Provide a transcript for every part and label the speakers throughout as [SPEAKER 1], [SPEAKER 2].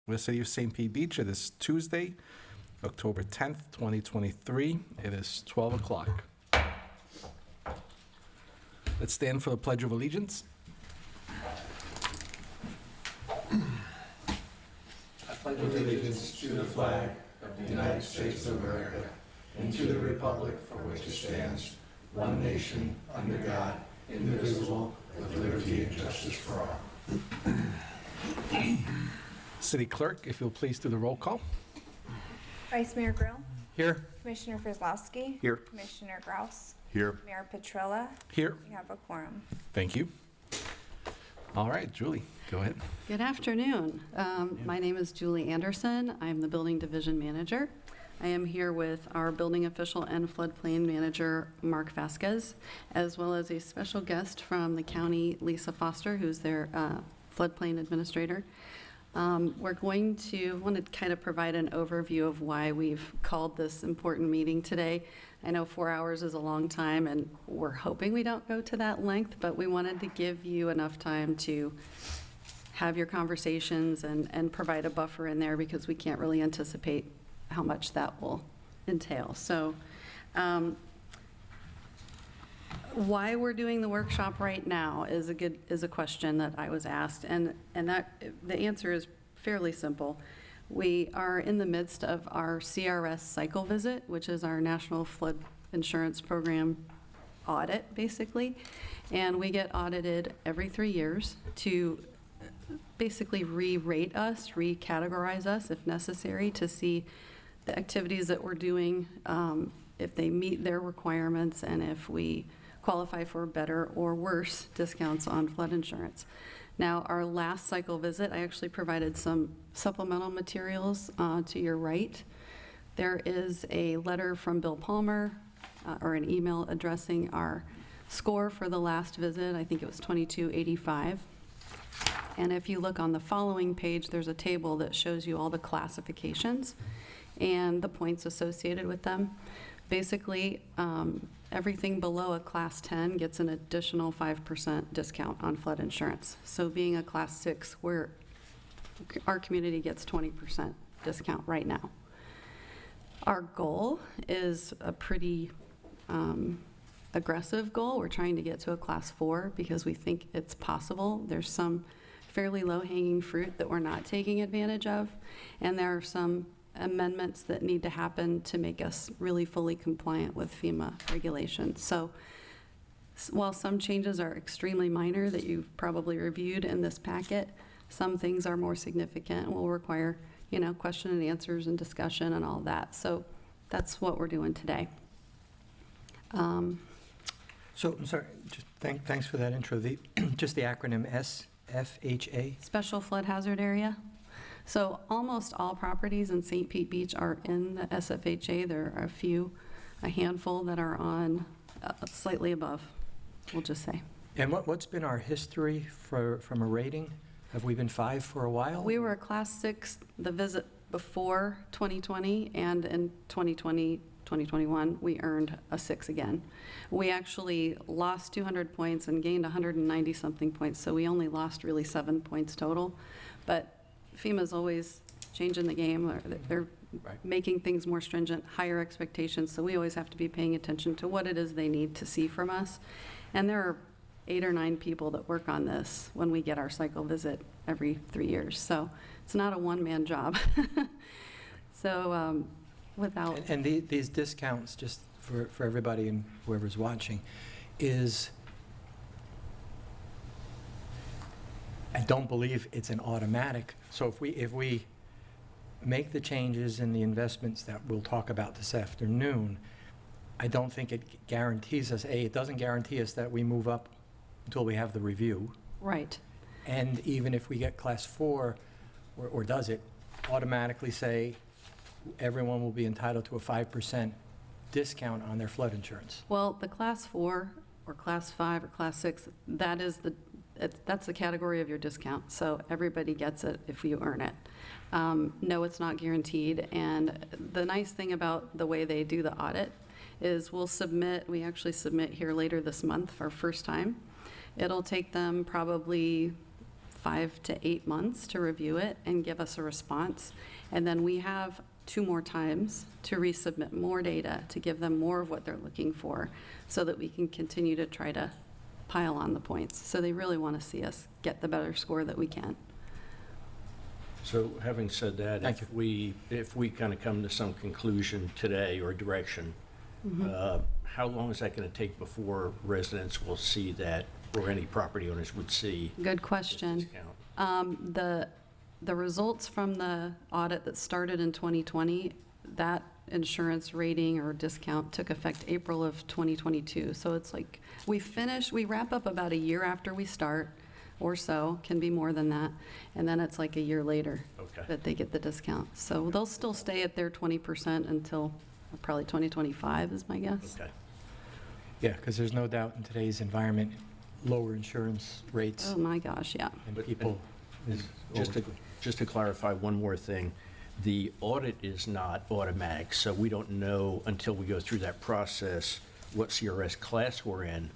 [SPEAKER 1] with the City of St. Pete Beach. It is Tuesday, October 10th, 2023. It is 12 o'clock. Let's stand for the Pledge of Allegiance.
[SPEAKER 2] I pledge allegiance to the flag of the United States of America and to the republic for which it stands, one nation, under God, indivisible, with liberty and justice for all.
[SPEAKER 1] City Clerk, if you'll please do the roll call.
[SPEAKER 3] Vice Mayor Grill.
[SPEAKER 1] Here.
[SPEAKER 3] Commissioner Frizlowski.
[SPEAKER 1] Here.
[SPEAKER 3] Commissioner Grouse.
[SPEAKER 1] Here.
[SPEAKER 3] Mayor Petrella.
[SPEAKER 1] Here.
[SPEAKER 3] We have a quorum.
[SPEAKER 1] Thank you. All right, Julie, go ahead.
[SPEAKER 4] Good afternoon. My name is Julie Anderson. I'm the Building Division Manager. I am here with our building official and floodplain manager, Mark Vasquez, as well as a special guest from the county, Lisa Foster, who's their floodplain administrator. We're going to want to kind of provide an overview of why we've called this important meeting today. I know 4 hours is a long time, and we're hoping we don't go to that length, but we wanted to give you enough time to have your conversations and provide a buffer in there, because we can't really anticipate how much that will entail. So why we're doing the workshop right now is a question that I was asked, and that the answer is fairly simple. We are in the midst of our CRS cycle visit, which is our National Flood Insurance Program audit, basically, and we get audited every 3 years to basically re-rate us, recategorize us if necessary, to see the activities that we're doing, if they meet their requirements, and if we qualify for better or worse discounts on flood insurance. Now, our last cycle visit, I actually provided some supplemental materials to your right. There is a letter from Bill Palmer, or an email addressing our score for the last visit. I think it was 2285. And if you look on the following page, there's a table that shows you all the classifications and the points associated with them. Basically, everything below a class 10 gets an additional 5% discount on flood insurance. So being a class 6, our community gets 20% discount right now. Our goal is a pretty aggressive goal. We're trying to get to a class 4 because we think it's possible. There's some fairly low-hanging fruit that we're not taking advantage of, and there are some amendments that need to happen to make us really fully compliant with FEMA regulations. So while some changes are extremely minor that you've probably reviewed in this packet, some things are more significant and will require, question and answers and discussion and all that. So that's what we're doing today.
[SPEAKER 5] So, I'm sorry, just thanks for that intro. Just the acronym SFHA?
[SPEAKER 4] Special Flood Hazard Area. So almost all properties in St. Pete Beach are in the SFHA. There are a handful that are on slightly above, we'll just say.
[SPEAKER 5] And what's been our history from a rating? Have we been 5 for a while?
[SPEAKER 4] We were a class 6 the visit before 2020, and in 2021, we earned a 6 again. We actually lost 200 points and gained 190 something points, so we only lost really 7 points total. But FEMA's always changing the game. They're
[SPEAKER 5] Right.
[SPEAKER 4] making things more stringent, higher expectations, so we always have to be paying attention to what it is they need to see from us. And there are 8 or 9 people that work on this when we get our cycle visit every 3 years. So it's not a one-man job. So without...
[SPEAKER 5] And these discounts, just for everybody and whoever's watching, is... I don't believe it's an automatic. So if we make the changes in the investments that we'll talk about this afternoon, I don't think it guarantees us, it doesn't guarantee us that we move up until we have the review.
[SPEAKER 4] Right.
[SPEAKER 5] And even if we get class 4, or does it automatically say everyone will be entitled to a 5% discount on their flood insurance?
[SPEAKER 4] Well, the class 4 or class 5 or class 6, that's the category of your discount. So everybody gets it if you earn it. No, it's not guaranteed. And the nice thing about the way they do the audit is we actually submit here later this month for our first time. It'll take them probably 5 to 8 months to review it and give us a response. And then we have 2 more times to resubmit more data to give them more of what they're looking for so that we can continue to try to pile on the points. So they really want to see us get the better score that we can.
[SPEAKER 6] So having said that,
[SPEAKER 5] Thank
[SPEAKER 6] if we kind of come to some conclusion today or direction, how long is that going to take before residents will see that, or any property owners would see?
[SPEAKER 4] Good
[SPEAKER 6] this
[SPEAKER 4] question.
[SPEAKER 6] discount?
[SPEAKER 4] The results from the audit that started in 2020, that insurance rating or discount took effect April of 2022. So it's like we wrap up about a year after we start or so, can be more than that. And then it's like a year later
[SPEAKER 6] Okay.
[SPEAKER 4] that they get the discount. So they'll still stay at their 20% until probably 2025 is my guess.
[SPEAKER 6] Okay.
[SPEAKER 5] Yeah, because there's no doubt in today's environment, lower insurance rates
[SPEAKER 4] Oh my gosh, yeah.
[SPEAKER 5] and
[SPEAKER 6] But-
[SPEAKER 5] people. is
[SPEAKER 6] Just to clarify one more thing, the audit is not automatic, so we don't know until we go through that process what CRS class we're in.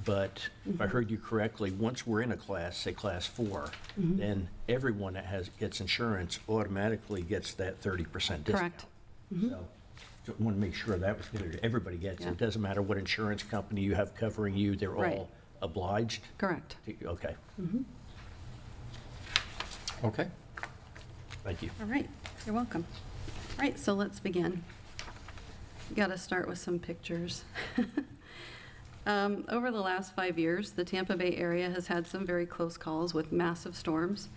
[SPEAKER 6] But if I heard you correctly, once we're in a class, say class 4, then everyone that gets insurance automatically gets that 30% discount.
[SPEAKER 4] Correct.
[SPEAKER 6] So want to make sure that was clear. Everybody gets it.
[SPEAKER 4] Yeah.
[SPEAKER 6] It doesn't matter what insurance company you have covering you, they're
[SPEAKER 4] Right.
[SPEAKER 6] all obliged?
[SPEAKER 4] Correct.
[SPEAKER 6] Okay,
[SPEAKER 5] Okay.
[SPEAKER 6] thank you.
[SPEAKER 4] All right, you're welcome. All right, so let's begin. Got to start with some pictures. Over the last 5 years, the Tampa Bay area has had some very close calls with massive storms.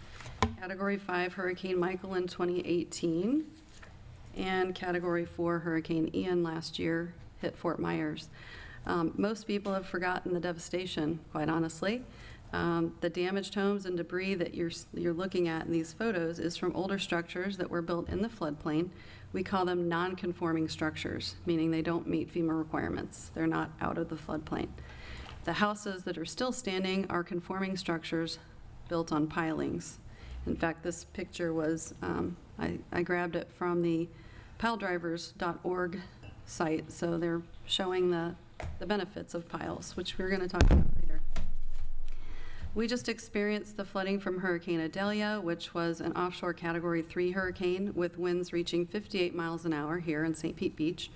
[SPEAKER 4] Category 5 Hurricane Michael in 2018, and Category 4 Hurricane Ian last year hit Fort Myers. Most people have forgotten the devastation, quite honestly. The damaged homes and debris that you're looking at in these photos is from older structures that were built in the floodplain. We call them non-conforming structures, meaning they don't meet FEMA requirements. They're not out of the floodplain. The houses that are still standing are conforming structures built on pilings. In fact, this picture was, I grabbed it from the piledrivers.org site, so they're showing the benefits of piles, which we're going to talk about later. We just experienced the flooding from Hurricane Idalia, which was an offshore Category 3 hurricane with winds reaching 58 miles an hour here in St. Pete Beach.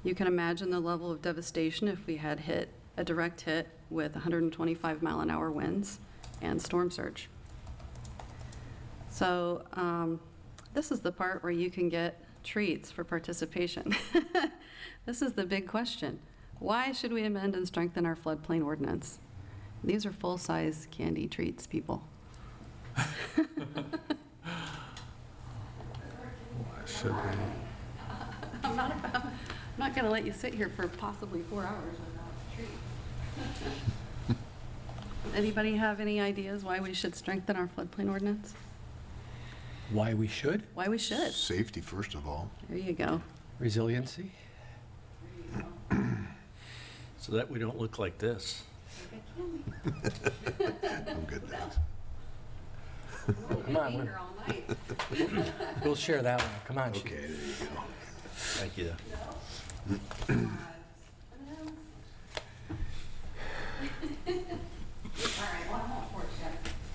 [SPEAKER 4] You can imagine the level of devastation if we had hit a direct hit with 125 mile an hour winds and storm surge. So this is the part where you can get treats for participation. This is the big question. Why should we amend and strengthen our floodplain ordinance? These are full-size candy treats, people. I'm not going to let you sit here for possibly 4 hours without a treat. Anybody have any ideas why we should strengthen our floodplain ordinance?
[SPEAKER 5] Why we should?
[SPEAKER 4] Why we should?
[SPEAKER 2] Safety, first of all.
[SPEAKER 4] There you go.
[SPEAKER 5] Resiliency?
[SPEAKER 6] So that we don't look like this.
[SPEAKER 2] I'm good, thanks.
[SPEAKER 5] Come on, we'll share that one. Come on.
[SPEAKER 2] Okay, there you go.
[SPEAKER 6] Thank you.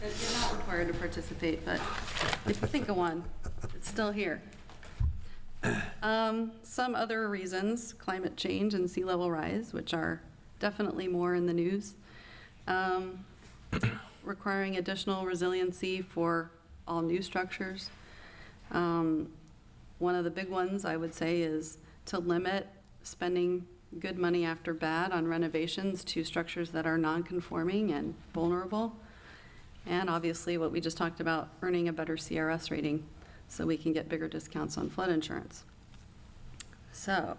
[SPEAKER 4] You're not required to participate, but if you think of one, it's still here. Some other reasons, climate change and sea level rise, which are definitely more in the news. Requiring additional resiliency for all new structures. One of the big ones I would say is to limit spending good money after bad on renovations to structures that are non-conforming and vulnerable. And obviously what we just talked about, earning a better CRS rating so we can get bigger discounts on flood insurance. So,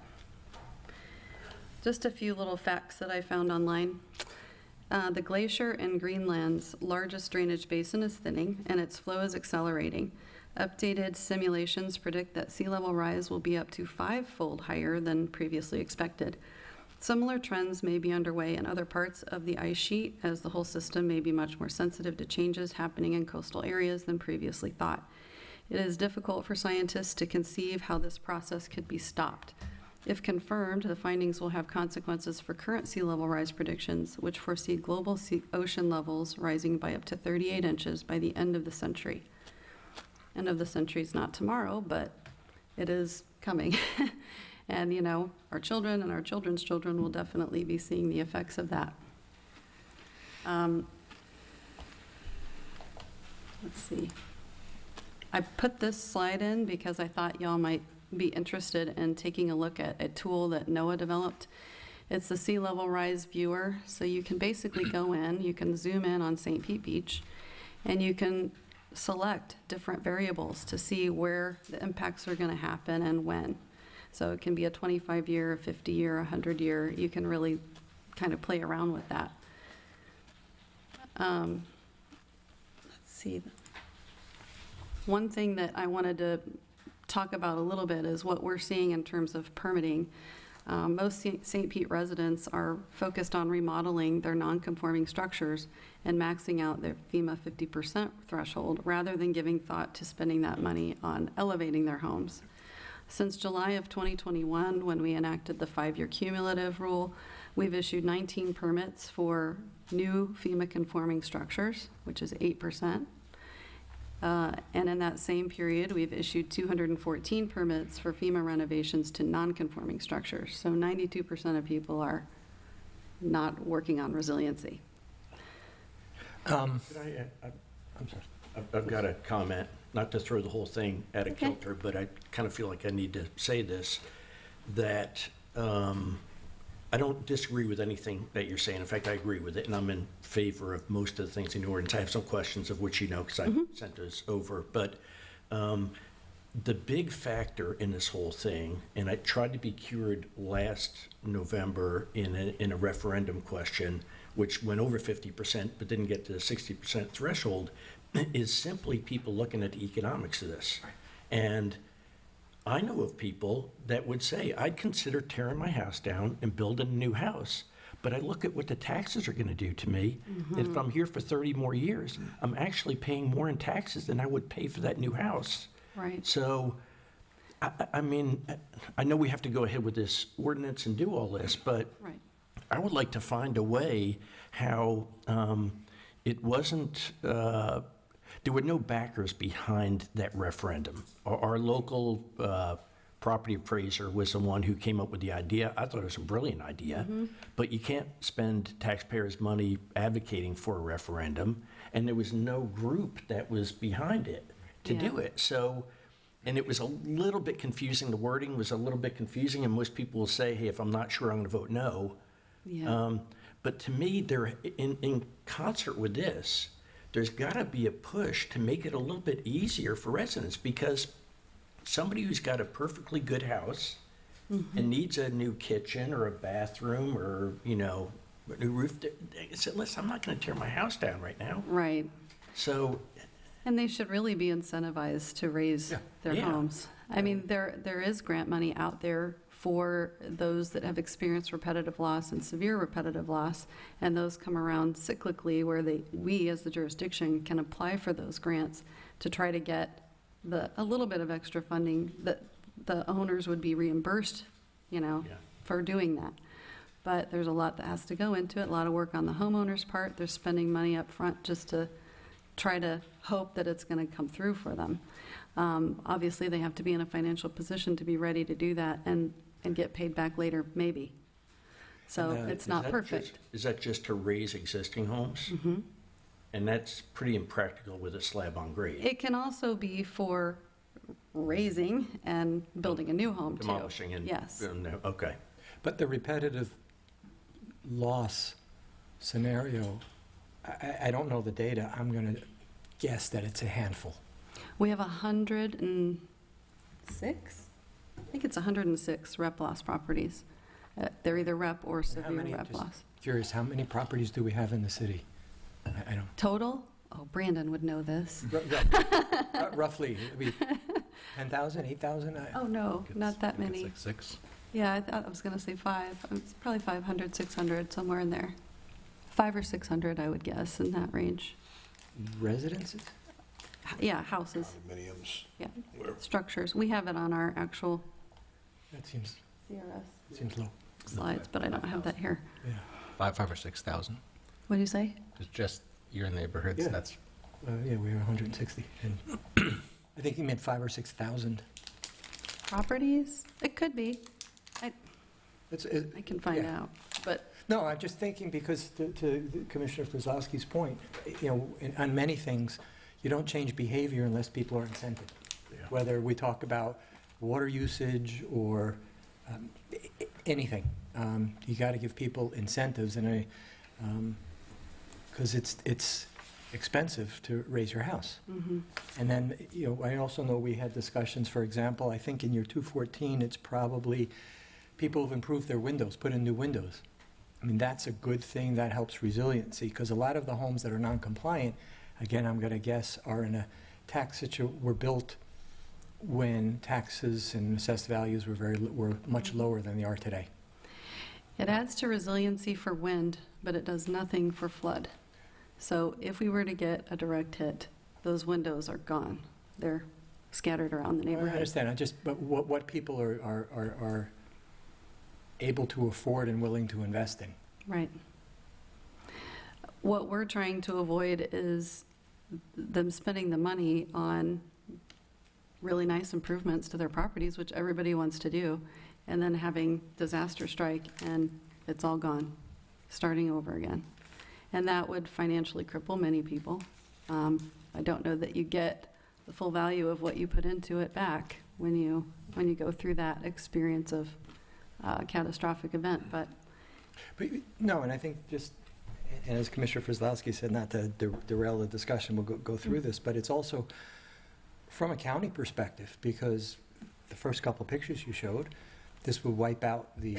[SPEAKER 4] just a few little facts that I found online. The glacier in Greenland's largest drainage basin is thinning and its flow is accelerating. Updated simulations predict that sea level rise will be up to 5-fold higher than previously expected. Similar trends may be underway in other parts of the ice sheet, as the whole system may be much more sensitive to changes happening in coastal areas than previously thought. It is difficult for scientists to conceive how this process could be stopped. If confirmed, the findings will have consequences for current sea level rise predictions, which foresee global ocean levels rising by up to 38 inches by the end of the century. End of the century is not tomorrow, but it is coming. And, you know, our children and our children's children will definitely be seeing the effects of that. Let's see. I put this slide in because I thought y'all might be interested in taking a look at a tool that NOAA developed. It's the Sea Level Rise Viewer. So you can basically go in, you can zoom in on St. Pete Beach, and you can select different variables to see where the impacts are going to happen and when. So it can be a 25-year, a 50-year, a 100-year. You can really kind of play around with that. Let's see. One thing that I wanted to talk about a little bit is what we're seeing in terms of permitting. Most St. Pete residents are focused on remodeling their non-conforming structures and maxing out their FEMA 50% threshold rather than giving thought to spending that money on elevating their homes. Since July of 2021, when we enacted the 5-year cumulative rule, we've issued 19 permits for new FEMA conforming structures, which is 8%. And in that same period, we've issued 214 permits for FEMA renovations to non-conforming structures. So 92% of people are not working on resiliency.
[SPEAKER 6] I'm sorry. I've got a comment, not to throw the whole thing out of
[SPEAKER 4] Okay.
[SPEAKER 6] kilter, but I kind of feel like I need to say this, that I don't disagree with anything that you're saying. In fact, I agree with it, and I'm in favor of most of the things in the ordinance. I have some questions of which you know, because I sent those over. But the big factor in this whole thing, and I tried to be cured last November in a referendum question, which went over 50%, but didn't get to the 60% threshold, is simply people looking at the economics of this. And I know of people that would say, I'd consider tearing my house down and building a new house, but I look at what the taxes are going to do to me. And if I'm here for 30 more years, I'm actually paying more in taxes than I would pay for that new house.
[SPEAKER 4] Right.
[SPEAKER 6] So, I mean, I know we have to go ahead with this ordinance and do all this, but
[SPEAKER 4] Right.
[SPEAKER 6] I would like to find a way how it wasn't, there were no backers behind that referendum. Our local property appraiser was the one who came up with the idea. I thought it was a brilliant idea, but you can't spend taxpayers' money advocating for a referendum, and there was no group that was behind it to
[SPEAKER 4] Yeah.
[SPEAKER 6] do it. So, and it was a little bit confusing. The wording was a little bit confusing, and most people will say, hey, if I'm not sure, I'm going to vote no.
[SPEAKER 4] Yeah.
[SPEAKER 6] But to me, there, in concert with this, there's got to be a push to make it a little bit easier for residents, because somebody who's got a perfectly good house and needs a new kitchen or a bathroom or, you know, a new roof, they said, listen, I'm not going to tear my house down right now.
[SPEAKER 4] Right.
[SPEAKER 6] So,
[SPEAKER 4] And they should really be incentivized to raise their
[SPEAKER 6] Yeah.
[SPEAKER 4] homes. I mean, there is grant money out there for those that have experienced repetitive loss and severe repetitive loss, and those come around cyclically where we as the jurisdiction can apply for those grants to try to get a little bit of extra funding that the owners would be reimbursed, you know,
[SPEAKER 6] Yeah.
[SPEAKER 4] for doing that. But there's a lot that has to go into it, a lot of work on the homeowner's part. They're spending money up front just to try to hope that it's going to come through for them. Obviously, they have to be in a financial position to be ready to do that and get paid back later, maybe. So
[SPEAKER 5] And,
[SPEAKER 4] it's
[SPEAKER 6] is
[SPEAKER 4] not
[SPEAKER 6] that
[SPEAKER 4] perfect.
[SPEAKER 6] just- Is that just to raise existing homes? And that's pretty impractical with a slab on grade.
[SPEAKER 4] It can also be for raising and building a new home, too.
[SPEAKER 6] Demolishing and.
[SPEAKER 4] Yes.
[SPEAKER 6] No, okay.
[SPEAKER 5] But the repetitive loss scenario, I don't know the data. I'm going to guess that it's a handful.
[SPEAKER 4] We have 106? I think it's 106 rep loss properties. They're either rep or
[SPEAKER 5] How
[SPEAKER 4] severe
[SPEAKER 5] many-
[SPEAKER 4] rep
[SPEAKER 5] just
[SPEAKER 4] loss.
[SPEAKER 5] Curious, how many properties do we have in the city? I don't,
[SPEAKER 4] Total? Oh, Brandon would know this.
[SPEAKER 5] roughly, it'd be 10,000, 8,000?
[SPEAKER 4] Oh, no, not that
[SPEAKER 1] I think it's
[SPEAKER 4] many.
[SPEAKER 1] like 6.
[SPEAKER 4] Yeah, I thought I was going to say 5. It's probably 500, 600, somewhere in there. 5 or 600, I would guess, in that range.
[SPEAKER 5] Residences?
[SPEAKER 4] Yeah, houses,
[SPEAKER 2] Condominiums.
[SPEAKER 4] yeah,
[SPEAKER 2] Where-
[SPEAKER 4] structures. We have it on our actual,
[SPEAKER 5] That seems
[SPEAKER 4] CRS
[SPEAKER 5] Seems low.
[SPEAKER 4] slides, but I don't have that here.
[SPEAKER 5] Yeah.
[SPEAKER 1] Five or 6,000.
[SPEAKER 4] What do you say?
[SPEAKER 1] It's just your neighborhoods,
[SPEAKER 5] Yeah.
[SPEAKER 1] that's,
[SPEAKER 5] Yeah, we were 160. And I think he meant 5,000 or 6,000.
[SPEAKER 4] Properties? It could be. I can find
[SPEAKER 5] yeah.
[SPEAKER 4] out, but
[SPEAKER 5] No, I'm just thinking because to Commissioner Frizowski's point, on many things, you don't change behavior unless people are incented.
[SPEAKER 6] Yeah.
[SPEAKER 5] Whether we talk about water usage or anything, you got to give people incentives, and because it's expensive to raise your house.
[SPEAKER 4] mhm.
[SPEAKER 5] And then, I also know we had discussions, for example, I think in your 214, it's probably people have improved their windows, put in new windows. I mean, that's a good thing, that helps resiliency, because a lot of the homes that are non-compliant, again, I'm going to guess, are in a were built when taxes and assessed values were much lower than they are today.
[SPEAKER 4] It adds to resiliency for wind, but it does nothing for flood. So if we were to get a direct hit, those windows are gone. They're scattered around the
[SPEAKER 5] I
[SPEAKER 4] neighborhood.
[SPEAKER 5] understand, but what people are able to afford and willing to invest in.
[SPEAKER 4] Right. What we're trying to avoid is them spending the money on really nice improvements to their properties, which everybody wants to do, and then having disaster strike and it's all gone, starting over again. And that would financially cripple many people. I don't know that you get the full value of what you put into it back when you go through that experience of catastrophic event, but
[SPEAKER 5] No, and I think just, and as Commissioner Frizlowski said, not to derail the discussion, we'll go through this, but it's also from a county perspective, because the first couple of pictures you showed, this would wipe out the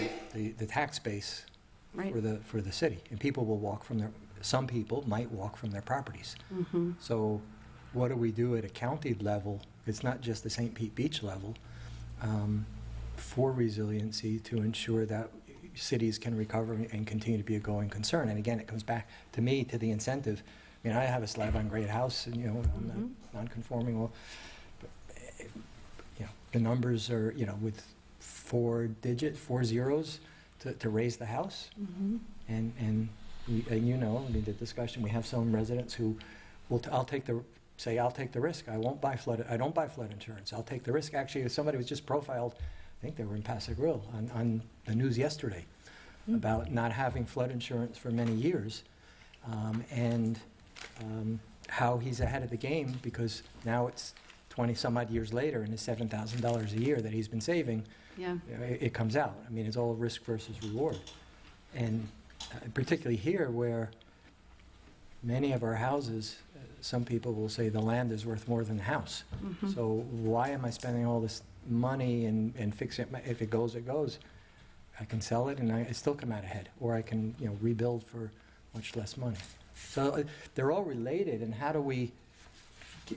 [SPEAKER 5] tax base
[SPEAKER 4] right.
[SPEAKER 5] for the city, and people will walk from some people might walk from their properties.
[SPEAKER 4] Mhm.
[SPEAKER 5] So what do we do at a county level? It's not just the St. Pete Beach level, for resiliency to ensure that cities can recover and continue to be a going concern. And again, it comes back to me, to the incentive. I mean, I have a slab-on-grade house, and, I'm not
[SPEAKER 4] Mhm.
[SPEAKER 5] non-conforming. Well, but, the numbers are, with 4 zeros to raise the house.
[SPEAKER 4] Mhm.
[SPEAKER 5] And the discussion, we have some residents who I'll take the risk. I don't buy flood insurance. I'll take the risk. Actually, somebody was just profiled, I think they were in Paso Grill, on the news yesterday, about not having flood insurance for many years, and how he's ahead of the game, because now it's 20-some-odd years later, and his $7,000 a year that he's been saving,
[SPEAKER 4] Yeah.
[SPEAKER 5] it comes out. I mean, it's all risk versus reward. And particularly here, where many of our houses, some people will say the land is worth more than the house.
[SPEAKER 4] Mhm.
[SPEAKER 5] So why am I spending all this money and fix it? If it goes, it goes. I can sell it and I still come out ahead, or I can rebuild for much less money. So they're all related, and how do we,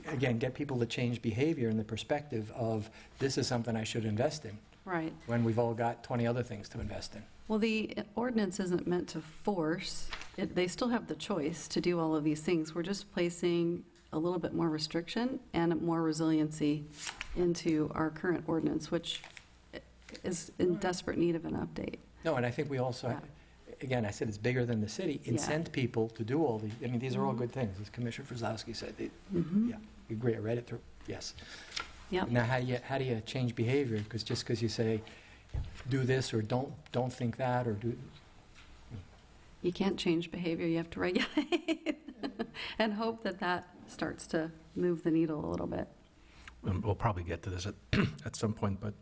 [SPEAKER 5] again, get people to change behavior in the perspective of this is something I should invest in,
[SPEAKER 4] Right.
[SPEAKER 5] when we've all got 20 other things to invest in.
[SPEAKER 4] Well, the ordinance isn't meant to force. They still have the choice to do all of these things. We're just placing a little bit more restriction and more resiliency into our current ordinance, which is in desperate need of an update.
[SPEAKER 5] No, and I think we also,
[SPEAKER 4] Yeah.
[SPEAKER 5] again, I said it's bigger than the city,
[SPEAKER 4] Yeah.
[SPEAKER 5] incent people to do all these. I mean, these are all
[SPEAKER 4] Mhm.
[SPEAKER 5] good things, as Commissioner Frizlowski said.
[SPEAKER 4] Mhm.
[SPEAKER 5] Yeah, agree, I read it through, yes.
[SPEAKER 4] Yep.
[SPEAKER 5] Now, how do you change behavior? Because just because you say, do this, or don't think that, or do,
[SPEAKER 4] You can't change behavior, you have to regulate and hope that that starts to move the needle a little bit.
[SPEAKER 1] we'll probably get to this at some point, but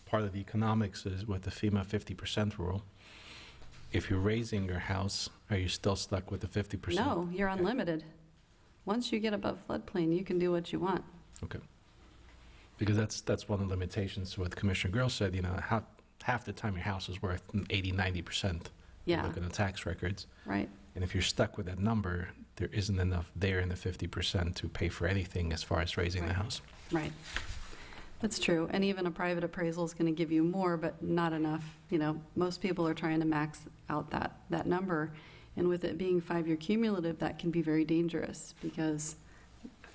[SPEAKER 1] part of the economics is with the FEMA 50% rule. If you're raising your house, are you still stuck with the 50%?
[SPEAKER 4] No, you're unlimited. Once you get above floodplain, you can do what you want.
[SPEAKER 1] Okay. Because that's one of the limitations to what Commissioner Grill said, half the time your house is worth 80, 90%.
[SPEAKER 4] Yeah,
[SPEAKER 1] Look at the tax records.
[SPEAKER 4] right.
[SPEAKER 1] And if you're stuck with that number, there isn't enough there in the 50% to pay for anything as far as raising the
[SPEAKER 4] Right.
[SPEAKER 1] house.
[SPEAKER 4] Right. That's true. And even a private appraisal is going to give you more, but not enough. Most people are trying to max out that number. And with it being 5-year cumulative, that can be very dangerous, because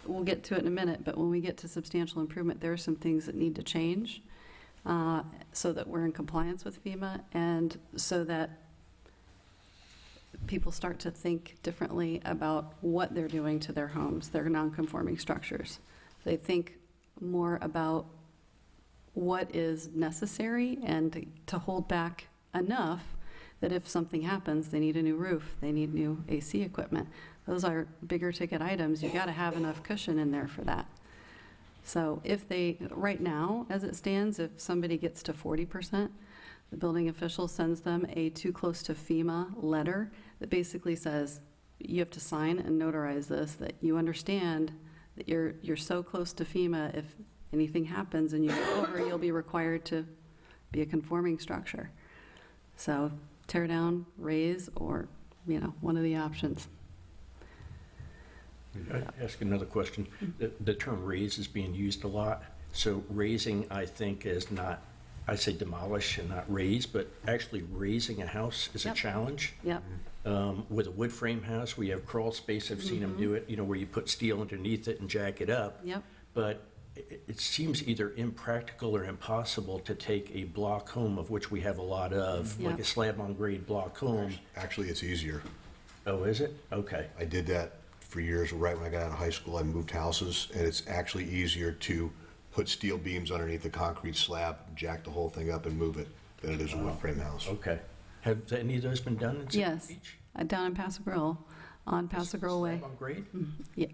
[SPEAKER 4] we'll get to it in a minute, but when we get to substantial improvement, there are some things that need to change. so that we're in compliance with FEMA, and so that people start to think differently about what they're doing to their homes, their non-conforming structures. They think more about what is necessary and to hold back enough that if something happens, they need a new roof, they need new AC equipment. Those are bigger ticket items. You've got to have enough cushion in there for that. So if they, right now, as it stands, if somebody gets to 40%, the building official sends them a too close to FEMA letter that basically says, you have to sign and notarize this, that you understand that you're so close to FEMA, if anything happens and you go over, you'll be required to be a conforming structure. So tear down, raise, or, one of the options.
[SPEAKER 6] I'd ask another question. The term raise is being used a lot. So raising, I think, is not, I say demolish and not raise, but actually raising a house is a challenge.
[SPEAKER 4] Yep.
[SPEAKER 6] With a wood frame house, we have crawl space. I've seen them do it, where you put steel underneath it and jack it up.
[SPEAKER 4] Yep.
[SPEAKER 6] But it seems either impractical or impossible to take a block home, of which we have a lot of, like
[SPEAKER 4] Yep.
[SPEAKER 6] a slab-on-grade block home.
[SPEAKER 2] Actually, it's easier.
[SPEAKER 6] Oh, is it? Okay.
[SPEAKER 2] I did that for years. Right when I got out of high school, I moved houses, and it's actually easier to put steel beams underneath the concrete slab, jack the whole thing up and move it than it is a wood frame house.
[SPEAKER 6] Okay. Have any of those been done in City
[SPEAKER 4] Yes,
[SPEAKER 6] Beach?
[SPEAKER 4] down in Paso Grill, on Paso Grill Way.
[SPEAKER 6] Slab-on-grade?
[SPEAKER 4] Yeah,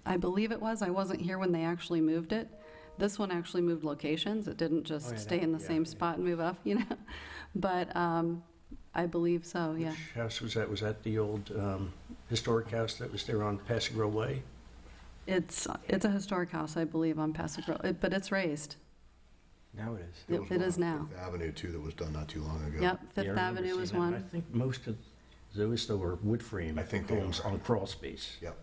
[SPEAKER 4] I believe it was. I wasn't here when they actually moved it. This one actually moved locations. It didn't just
[SPEAKER 5] Oh, yeah,
[SPEAKER 4] stay in the same spot and move up, But I believe so, yeah.
[SPEAKER 6] Which house was that? Was that the old historic house that was there on Paso Grill Way?
[SPEAKER 4] It's a historic house, I believe, on Paso Grill, but it's raised.
[SPEAKER 5] Now it is.
[SPEAKER 2] There
[SPEAKER 4] Yep,
[SPEAKER 2] was
[SPEAKER 4] it
[SPEAKER 2] one
[SPEAKER 4] is
[SPEAKER 2] on
[SPEAKER 4] now.
[SPEAKER 2] Fifth Avenue, too, that was done not too long ago.
[SPEAKER 4] Yep,
[SPEAKER 6] Yeah, I
[SPEAKER 4] Fifth
[SPEAKER 6] remember
[SPEAKER 4] Avenue
[SPEAKER 6] seeing
[SPEAKER 4] was
[SPEAKER 6] that. I
[SPEAKER 4] one.
[SPEAKER 6] think most of those, though, were wood frame
[SPEAKER 2] I think they
[SPEAKER 6] homes
[SPEAKER 2] were.
[SPEAKER 6] on crawl space.
[SPEAKER 2] Yep.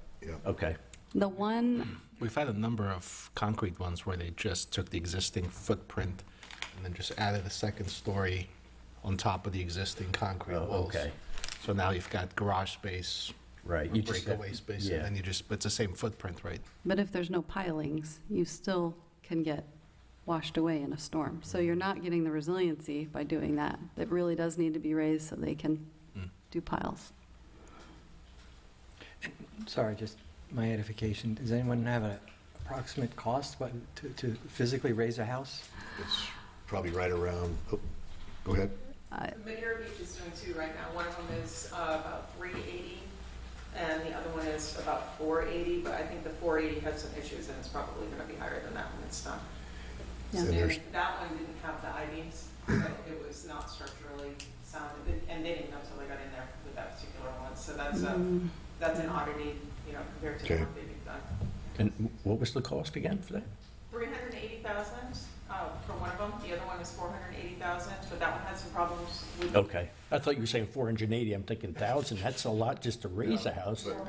[SPEAKER 6] Okay.
[SPEAKER 4] The one,
[SPEAKER 1] We've had a number of concrete ones where they just took the existing footprint and then just added a second story on top of the existing concrete
[SPEAKER 6] Oh,
[SPEAKER 1] walls.
[SPEAKER 6] okay.
[SPEAKER 1] So now you've got garage space,
[SPEAKER 6] Right.
[SPEAKER 1] or breakaway space,
[SPEAKER 6] yeah.
[SPEAKER 1] and then it's the same footprint, right?
[SPEAKER 4] but if there's no pilings, you still can get washed away in a storm. So you're not getting the resiliency by doing that. It really does need to be raised so they can do piles.
[SPEAKER 5] Sorry, just my edification. Does anyone have an approximate cost to physically raise a house?
[SPEAKER 2] It's probably right around, go ahead.
[SPEAKER 7] Madera Beach is doing two right now. One of them is about $380, and the other one is about $480, but I think the $480 had some issues, and it's probably going to be higher than that when it's done.
[SPEAKER 4] Yeah.
[SPEAKER 2] And
[SPEAKER 7] And
[SPEAKER 2] there's-
[SPEAKER 7] that one didn't have the I-beams, so it was not structurally sound, and they didn't know until they got in there with that particular one. So that's an oddity, compared to the
[SPEAKER 2] Okay.
[SPEAKER 7] work they've done.
[SPEAKER 6] And what was the cost again for that?
[SPEAKER 7] $380,000 for one of them. The other one is $480,000, but that one had some problems with.
[SPEAKER 6] Okay. I thought you were saying 480. I'm thinking 1,000. That's a lot just to raise a house.
[SPEAKER 2] But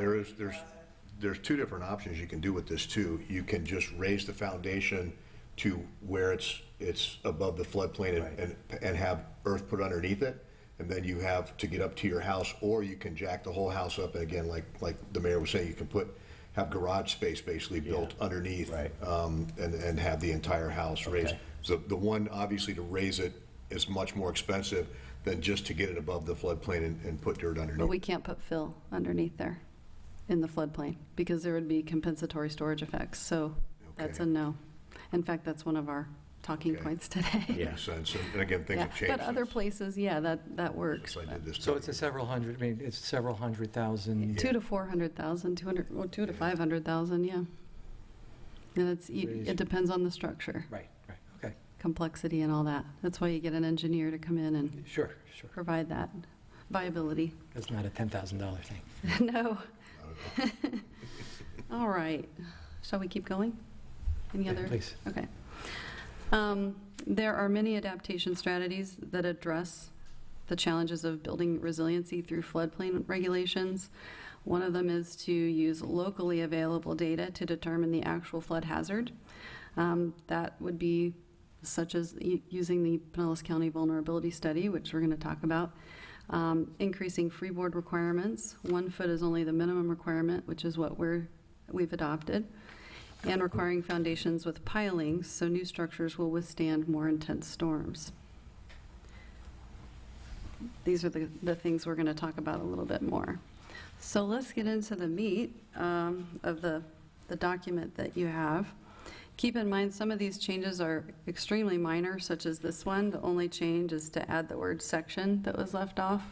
[SPEAKER 2] there's two different options you can do with this, too. You can just raise the foundation to where it's above the floodplain and have earth put underneath it, and then you have to get up to your house, or you can jack the whole house up, and again, like the mayor was saying, you can have garage space basically built underneath,
[SPEAKER 6] Right.
[SPEAKER 2] and have the entire house raised.
[SPEAKER 6] Okay.
[SPEAKER 2] So the one, obviously, to raise it is much more expensive than just to get it above the floodplain and put dirt
[SPEAKER 4] But
[SPEAKER 2] underneath.
[SPEAKER 4] we can't put fill underneath there in the floodplain because there would be compensatory storage effects. So that's a
[SPEAKER 2] Okay.
[SPEAKER 4] no. In fact, that's one of our talking
[SPEAKER 2] Okay.
[SPEAKER 4] points today.
[SPEAKER 6] Yeah.
[SPEAKER 2] Makes sense, and again, things
[SPEAKER 4] Yeah,
[SPEAKER 2] have changed.
[SPEAKER 4] But other
[SPEAKER 2] since-
[SPEAKER 4] places, yeah, that works.
[SPEAKER 2] since I did this.
[SPEAKER 5] So it's it's several hundred thousand.
[SPEAKER 4] 2 to 400,000, 200, well, 2 to 500,000, yeah. And it depends on the structure,
[SPEAKER 5] Right, okay.
[SPEAKER 4] complexity and all that. That's why you get an engineer to come in and
[SPEAKER 5] Sure.
[SPEAKER 4] provide that viability.
[SPEAKER 5] That's not a $10,000 thing.
[SPEAKER 4] No. All right. Shall we keep going? Any
[SPEAKER 5] Yeah,
[SPEAKER 4] other?
[SPEAKER 5] please.
[SPEAKER 4] Okay. There are many adaptation strategies that address the challenges of building resiliency through floodplain regulations. One of them is to use locally available data to determine the actual flood hazard. That would be such as using the Pinellas County Vulnerability Study, which we're going to talk about. Increasing freeboard requirements. 1 foot is only the minimum requirement, which is what we've adopted. and requiring foundations with pilings so new structures will withstand more intense storms. These are the things we're going to talk about a little bit more. So let's get into the meat of the document that you have. Keep in mind, some of these changes are extremely minor, such as this one. The only change is to add the word section that was left off.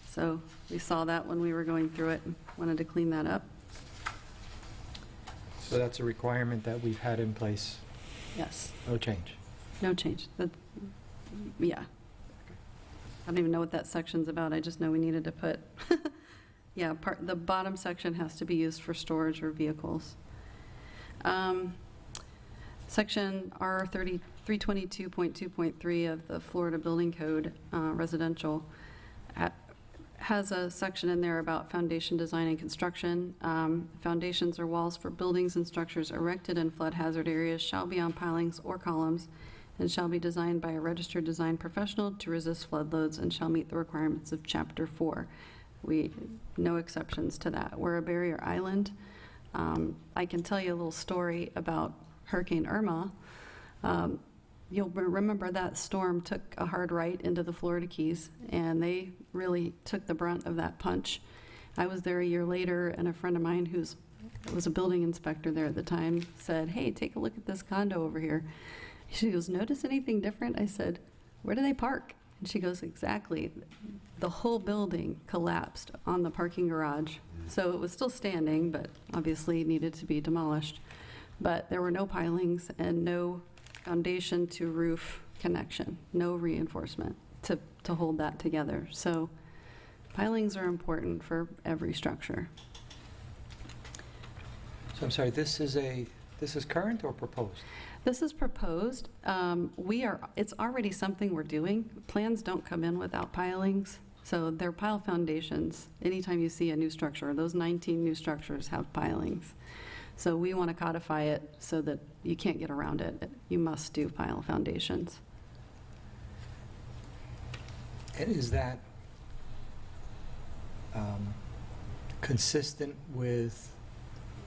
[SPEAKER 4] So we saw that when we were going through it and wanted to clean that up.
[SPEAKER 5] So that's a requirement that we've had in place,
[SPEAKER 4] Yes,
[SPEAKER 5] no change.
[SPEAKER 4] no change. Yeah. I don't even know what that section's about. I just know we needed to put, yeah, the bottom section has to be used for storage or vehicles. Section R 322.2.3 of the Florida Building Code, residential, has a section in there about foundation design and construction. Foundations or walls for buildings and structures erected in flood hazard areas shall be on pilings or columns and shall be designed by a registered design professional to resist flood loads and shall meet the requirements of Chapter 4. No exceptions to that. We're a barrier island. I can tell you a little story about Hurricane Irma. You'll remember that storm took a hard right into the Florida Keys, and they really took the brunt of that punch. I was there a year later, and a friend of mine who was a building inspector there at the time said, "Hey, take a look at this condo over here." She goes, "Notice anything different?" I said, "Where do they park?" And she goes, "Exactly. The whole building collapsed on the parking garage." So it was still standing, but obviously needed to be demolished. But there were no pilings and no foundation to roof connection, no reinforcement to hold that together. So pilings are important for every structure.
[SPEAKER 5] So I'm sorry, this is current or proposed?
[SPEAKER 4] This is proposed. It's already something we're doing. Plans don't come in without pilings. So they're pile foundations. Anytime you see a new structure, those 19 new structures have pilings. So we want to codify it so that you can't get around it. You must do pile foundations.
[SPEAKER 5] And is that consistent with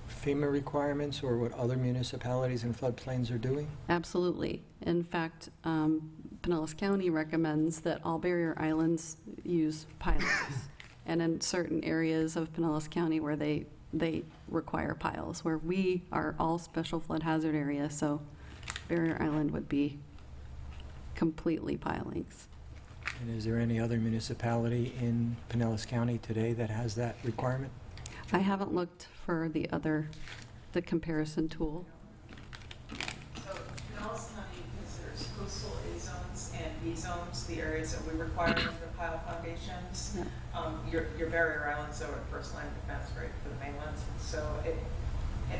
[SPEAKER 5] FEMA requirements or what other municipalities and floodplains are doing?
[SPEAKER 4] Absolutely. In fact, Pinellas County recommends that all barrier islands use pilings. And in certain areas of Pinellas County where they require piles, where we are all special flood hazard area, so barrier island would be completely pilings.
[SPEAKER 5] And is there any other municipality in Pinellas County today that has that requirement?
[SPEAKER 4] I haven't looked for the comparison tool.
[SPEAKER 7] So Pinellas County considers coastal A zones and B zones the areas that we require for pile foundations.
[SPEAKER 4] Yeah.
[SPEAKER 7] Your barrier islands are first line of defense, right, for the mainland. So it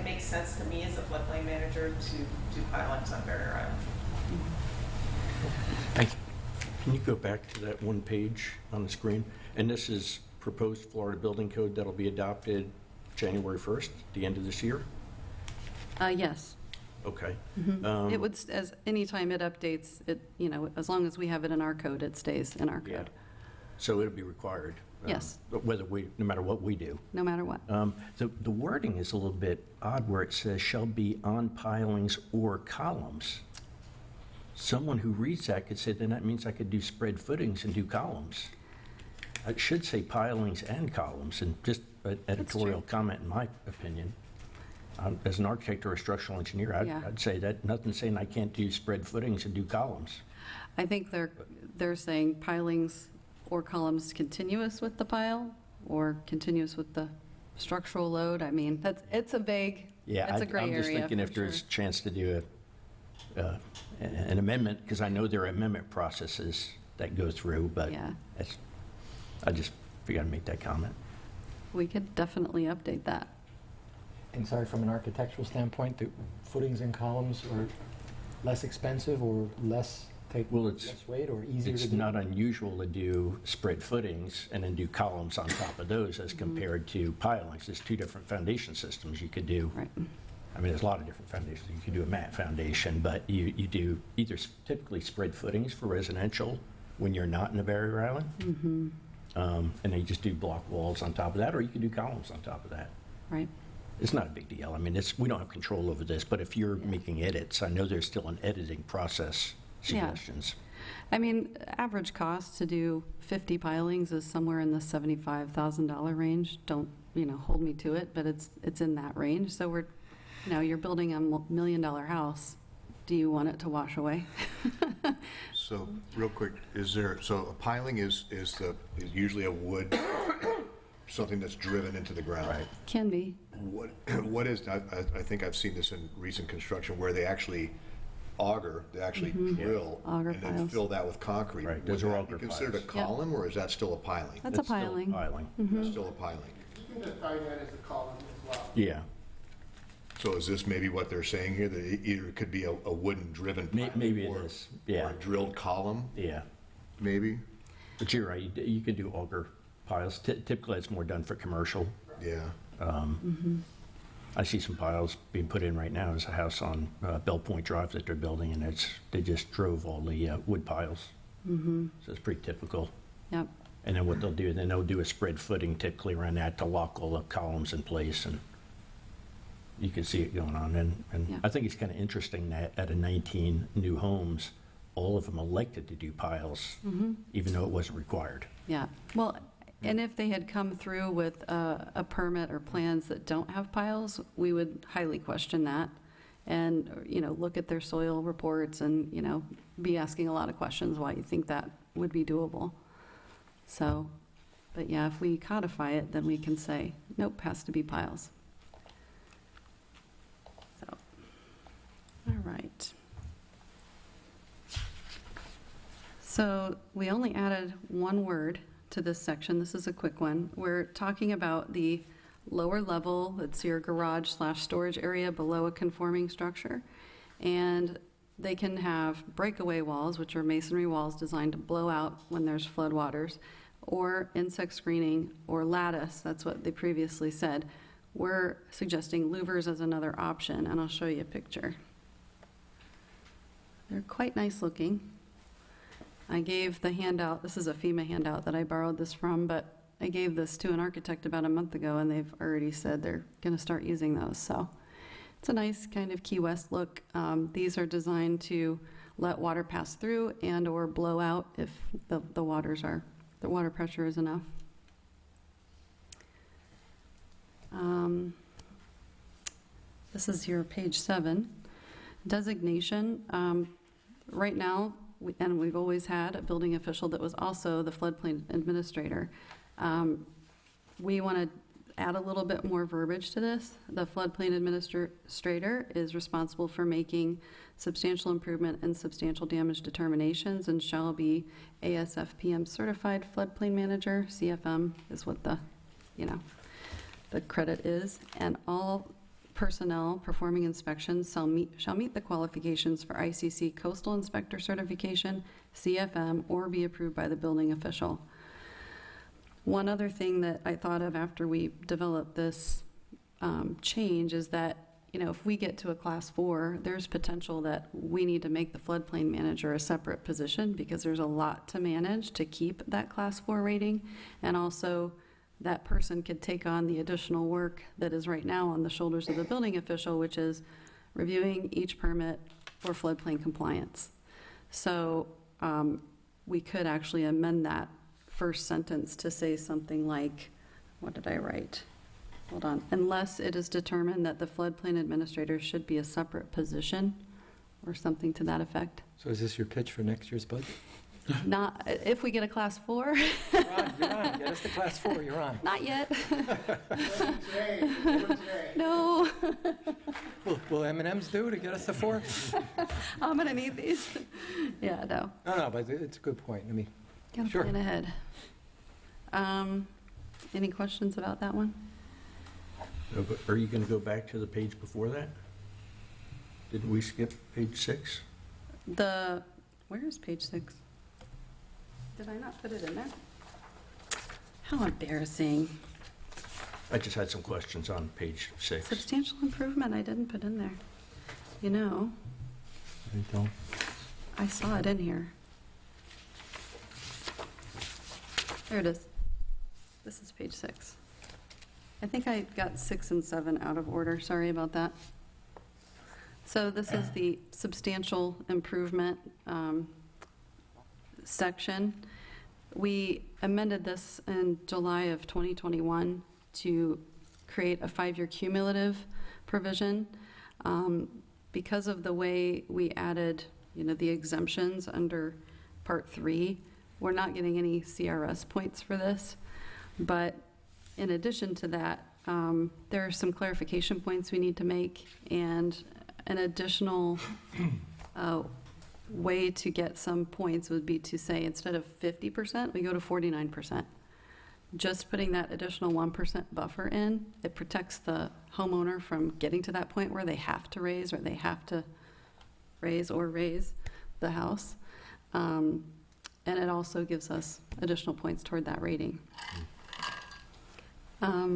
[SPEAKER 7] makes sense to me as a floodplain manager to do pilings on barrier island.
[SPEAKER 5] Thank you.
[SPEAKER 6] Can you go back to that one page on the screen? And this is proposed Florida Building Code that'll be adopted January 1st, the end of this year?
[SPEAKER 4] Yes.
[SPEAKER 6] Okay.
[SPEAKER 4] Mm-hmm. It would, as anytime it updates, as long as we have it in our code, it stays in our
[SPEAKER 6] Yeah.
[SPEAKER 4] code.
[SPEAKER 6] So it'll be required?
[SPEAKER 4] Yes.
[SPEAKER 6] No matter what we do?
[SPEAKER 4] No matter what.
[SPEAKER 6] The wording is a little bit odd where it says shall be on pilings or columns. Someone who reads that could say, then that means I could do spread footings and do columns. It should say pilings and columns, and just an editorial comment in my opinion. As an architect or a structural engineer, I'd say that nothing's saying I can't do spread footings and do columns.
[SPEAKER 4] I think they're saying pilings or columns continuous with the pile or continuous with the structural load. I mean, it's a vague, it's a gray area.
[SPEAKER 6] I'm just thinking if there's a chance to do an amendment, because I know there are amendment processes that go through, but
[SPEAKER 4] Yeah.
[SPEAKER 6] I just figured I'd make that comment.
[SPEAKER 4] We could definitely update that.
[SPEAKER 5] And sorry, from an architectural standpoint, the footings and columns are less expensive or less weight or easier to do?
[SPEAKER 6] It's not unusual to do spread footings and then do columns on top of those as compared to pilings. There's two different foundation systems you could do.
[SPEAKER 4] Right.
[SPEAKER 6] I mean, there's a lot of different foundations. You could do a mat foundation, but you do either typically spread footings for residential when you're not in a barrier island, and then you just do block walls on top of that, or you could do columns on top of that.
[SPEAKER 4] Right.
[SPEAKER 6] It's not a big deal. I mean, we don't have control over this, but if you're making edits, I know there's still an editing process suggestions.
[SPEAKER 4] I mean, average cost to do 50 pilings is somewhere in the $75,000 range. Don't, hold me to it, but it's in that range. So you're building a $1 million house. Do you want it to wash away?
[SPEAKER 2] So, real quick, so a piling is usually a wood, something that's driven into the ground?
[SPEAKER 6] Right.
[SPEAKER 4] Can be.
[SPEAKER 2] What is, I think I've seen this in recent construction, where they actually auger, they actually drill,
[SPEAKER 4] Auger
[SPEAKER 2] and then
[SPEAKER 4] piles.
[SPEAKER 2] fill that with concrete.
[SPEAKER 6] Right,
[SPEAKER 2] Would
[SPEAKER 6] those are
[SPEAKER 2] that
[SPEAKER 6] auger
[SPEAKER 2] be considered a
[SPEAKER 6] piles.
[SPEAKER 2] column, or is that still a piling?
[SPEAKER 4] That's a
[SPEAKER 6] It's still
[SPEAKER 4] piling.
[SPEAKER 6] Piling.
[SPEAKER 2] It's still a piling.
[SPEAKER 8] You can define that as a column as well.
[SPEAKER 6] Yeah.
[SPEAKER 2] So is this maybe what they're saying here, that it either could be a wooden driven piling?
[SPEAKER 6] Maybe it
[SPEAKER 2] or-
[SPEAKER 6] is, yeah.
[SPEAKER 2] Or a drilled column,
[SPEAKER 6] Yeah.
[SPEAKER 2] maybe?
[SPEAKER 6] But you're right, you can do auger piles. Typically, it's more done for commercial.
[SPEAKER 2] Yeah.
[SPEAKER 6] I see some piles being put in right now. There's a house on Bell Point Drive that they're building, and they just drove all the wood piles. So it's pretty typical.
[SPEAKER 4] Yep.
[SPEAKER 6] And then what they'll do, then they'll do a spread footing typically around that to lock all the columns in place, and you can see it going on. And
[SPEAKER 4] Yeah.
[SPEAKER 6] I think it's kind of interesting that out of 19 new homes, all of them elected to do piles, even though it wasn't required.
[SPEAKER 4] Yeah. Well, and if they had come through with a permit or plans that don't have piles, we would highly question that and, look at their soil reports and, be asking a lot of questions why you think that would be doable. So, but yeah, if we codify it, then we can say, nope, has to be piles. So, all right. So we only added one word to this section. This is a quick one. We're talking about the lower level, that's your garage/storage area below a conforming structure. And they can have breakaway walls, which are masonry walls designed to blow out when there's floodwaters, or insect screening, or lattice. That's what they previously said. We're suggesting louvers as another option, and I'll show you a picture. They're quite nice looking. I gave the handout, this is a FEMA handout that I borrowed this from, but I gave this to an architect about a month ago, and they've already said they're going to start using those. So it's a nice kind of Key West look. These are designed to let water pass through and or blow out if the water pressure is enough. This is your page 7. Designation. Right now, and we've always had a building official that was also the floodplain administrator. We want to add a little bit more verbiage to this. The floodplain administrator is responsible for making substantial improvement and substantial damage determinations and shall be ASFPM certified floodplain manager. CFM is what the credit is. And all personnel performing inspections shall meet the qualifications for ICC coastal inspector certification, CFM, or be approved by the building official. One other thing that I thought of after we developed this change is that, if we get to a class 4, there's potential that we need to make the floodplain manager a separate position because there's a lot to manage to keep that class 4 rating. And also that person could take on the additional work that is right now on the shoulders of the building official, which is reviewing each permit for floodplain compliance. So we could actually amend that first sentence to say something like, what did I write? Hold on. Unless it is determined that the floodplain administrator should be a separate position or something to that effect.
[SPEAKER 5] So is this your pitch for next year's budget?
[SPEAKER 4] Not, if we get a class 4.
[SPEAKER 5] You're on. Get us to class 4, you're on.
[SPEAKER 4] Not yet.
[SPEAKER 8] Today.
[SPEAKER 4] No.
[SPEAKER 5] Will M&Ms do to get us to 4?
[SPEAKER 4] I'm going to need these. Yeah, no.
[SPEAKER 5] No, but it's a good point.
[SPEAKER 4] Gotta
[SPEAKER 5] Sure.
[SPEAKER 4] plan ahead. Any questions about that one?
[SPEAKER 6] Are you going to go back to the page before that? Didn't we skip page 6?
[SPEAKER 4] Where is page 6? Did I not put it in there? How embarrassing.
[SPEAKER 6] I just had some questions on page 6.
[SPEAKER 4] Substantial improvement I didn't put in there. I saw it in here. There it is. This is page 6. I think I got 6 and 7 out of order, sorry about that. So this is the substantial improvement section. We amended this in July of 2021 to create a 5-year cumulative provision. Because of the way we added, the exemptions under Part 3, we're not getting any CRS points for this. But in addition to that, there are some clarification points we need to make, and an additional way to get some points would be to say, instead of 50%, we go to 49%. Just putting that additional 1% buffer in, it protects the homeowner from getting to that point where they have to raise the house. And it also gives us additional points toward that rating. Let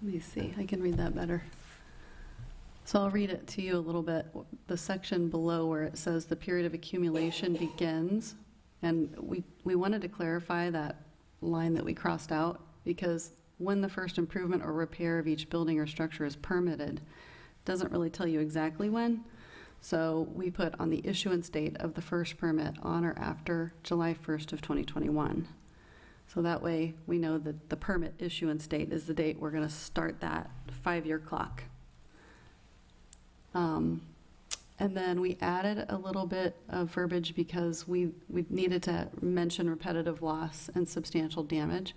[SPEAKER 4] me see, I can read that better. So I'll read it to you a little bit. The section below where it says the period of accumulation begins, and we wanted to clarify that line that we crossed out, because when the first improvement or repair of each building or structure is permitted, doesn't really tell you exactly when. So we put on the issuance date of the first permit on or after July 1st of 2021. So that way we know that the permit issuance date is the date we're going to start that 5-year clock. And then we added a little bit of verbiage because we needed to mention repetitive loss and substantial damage.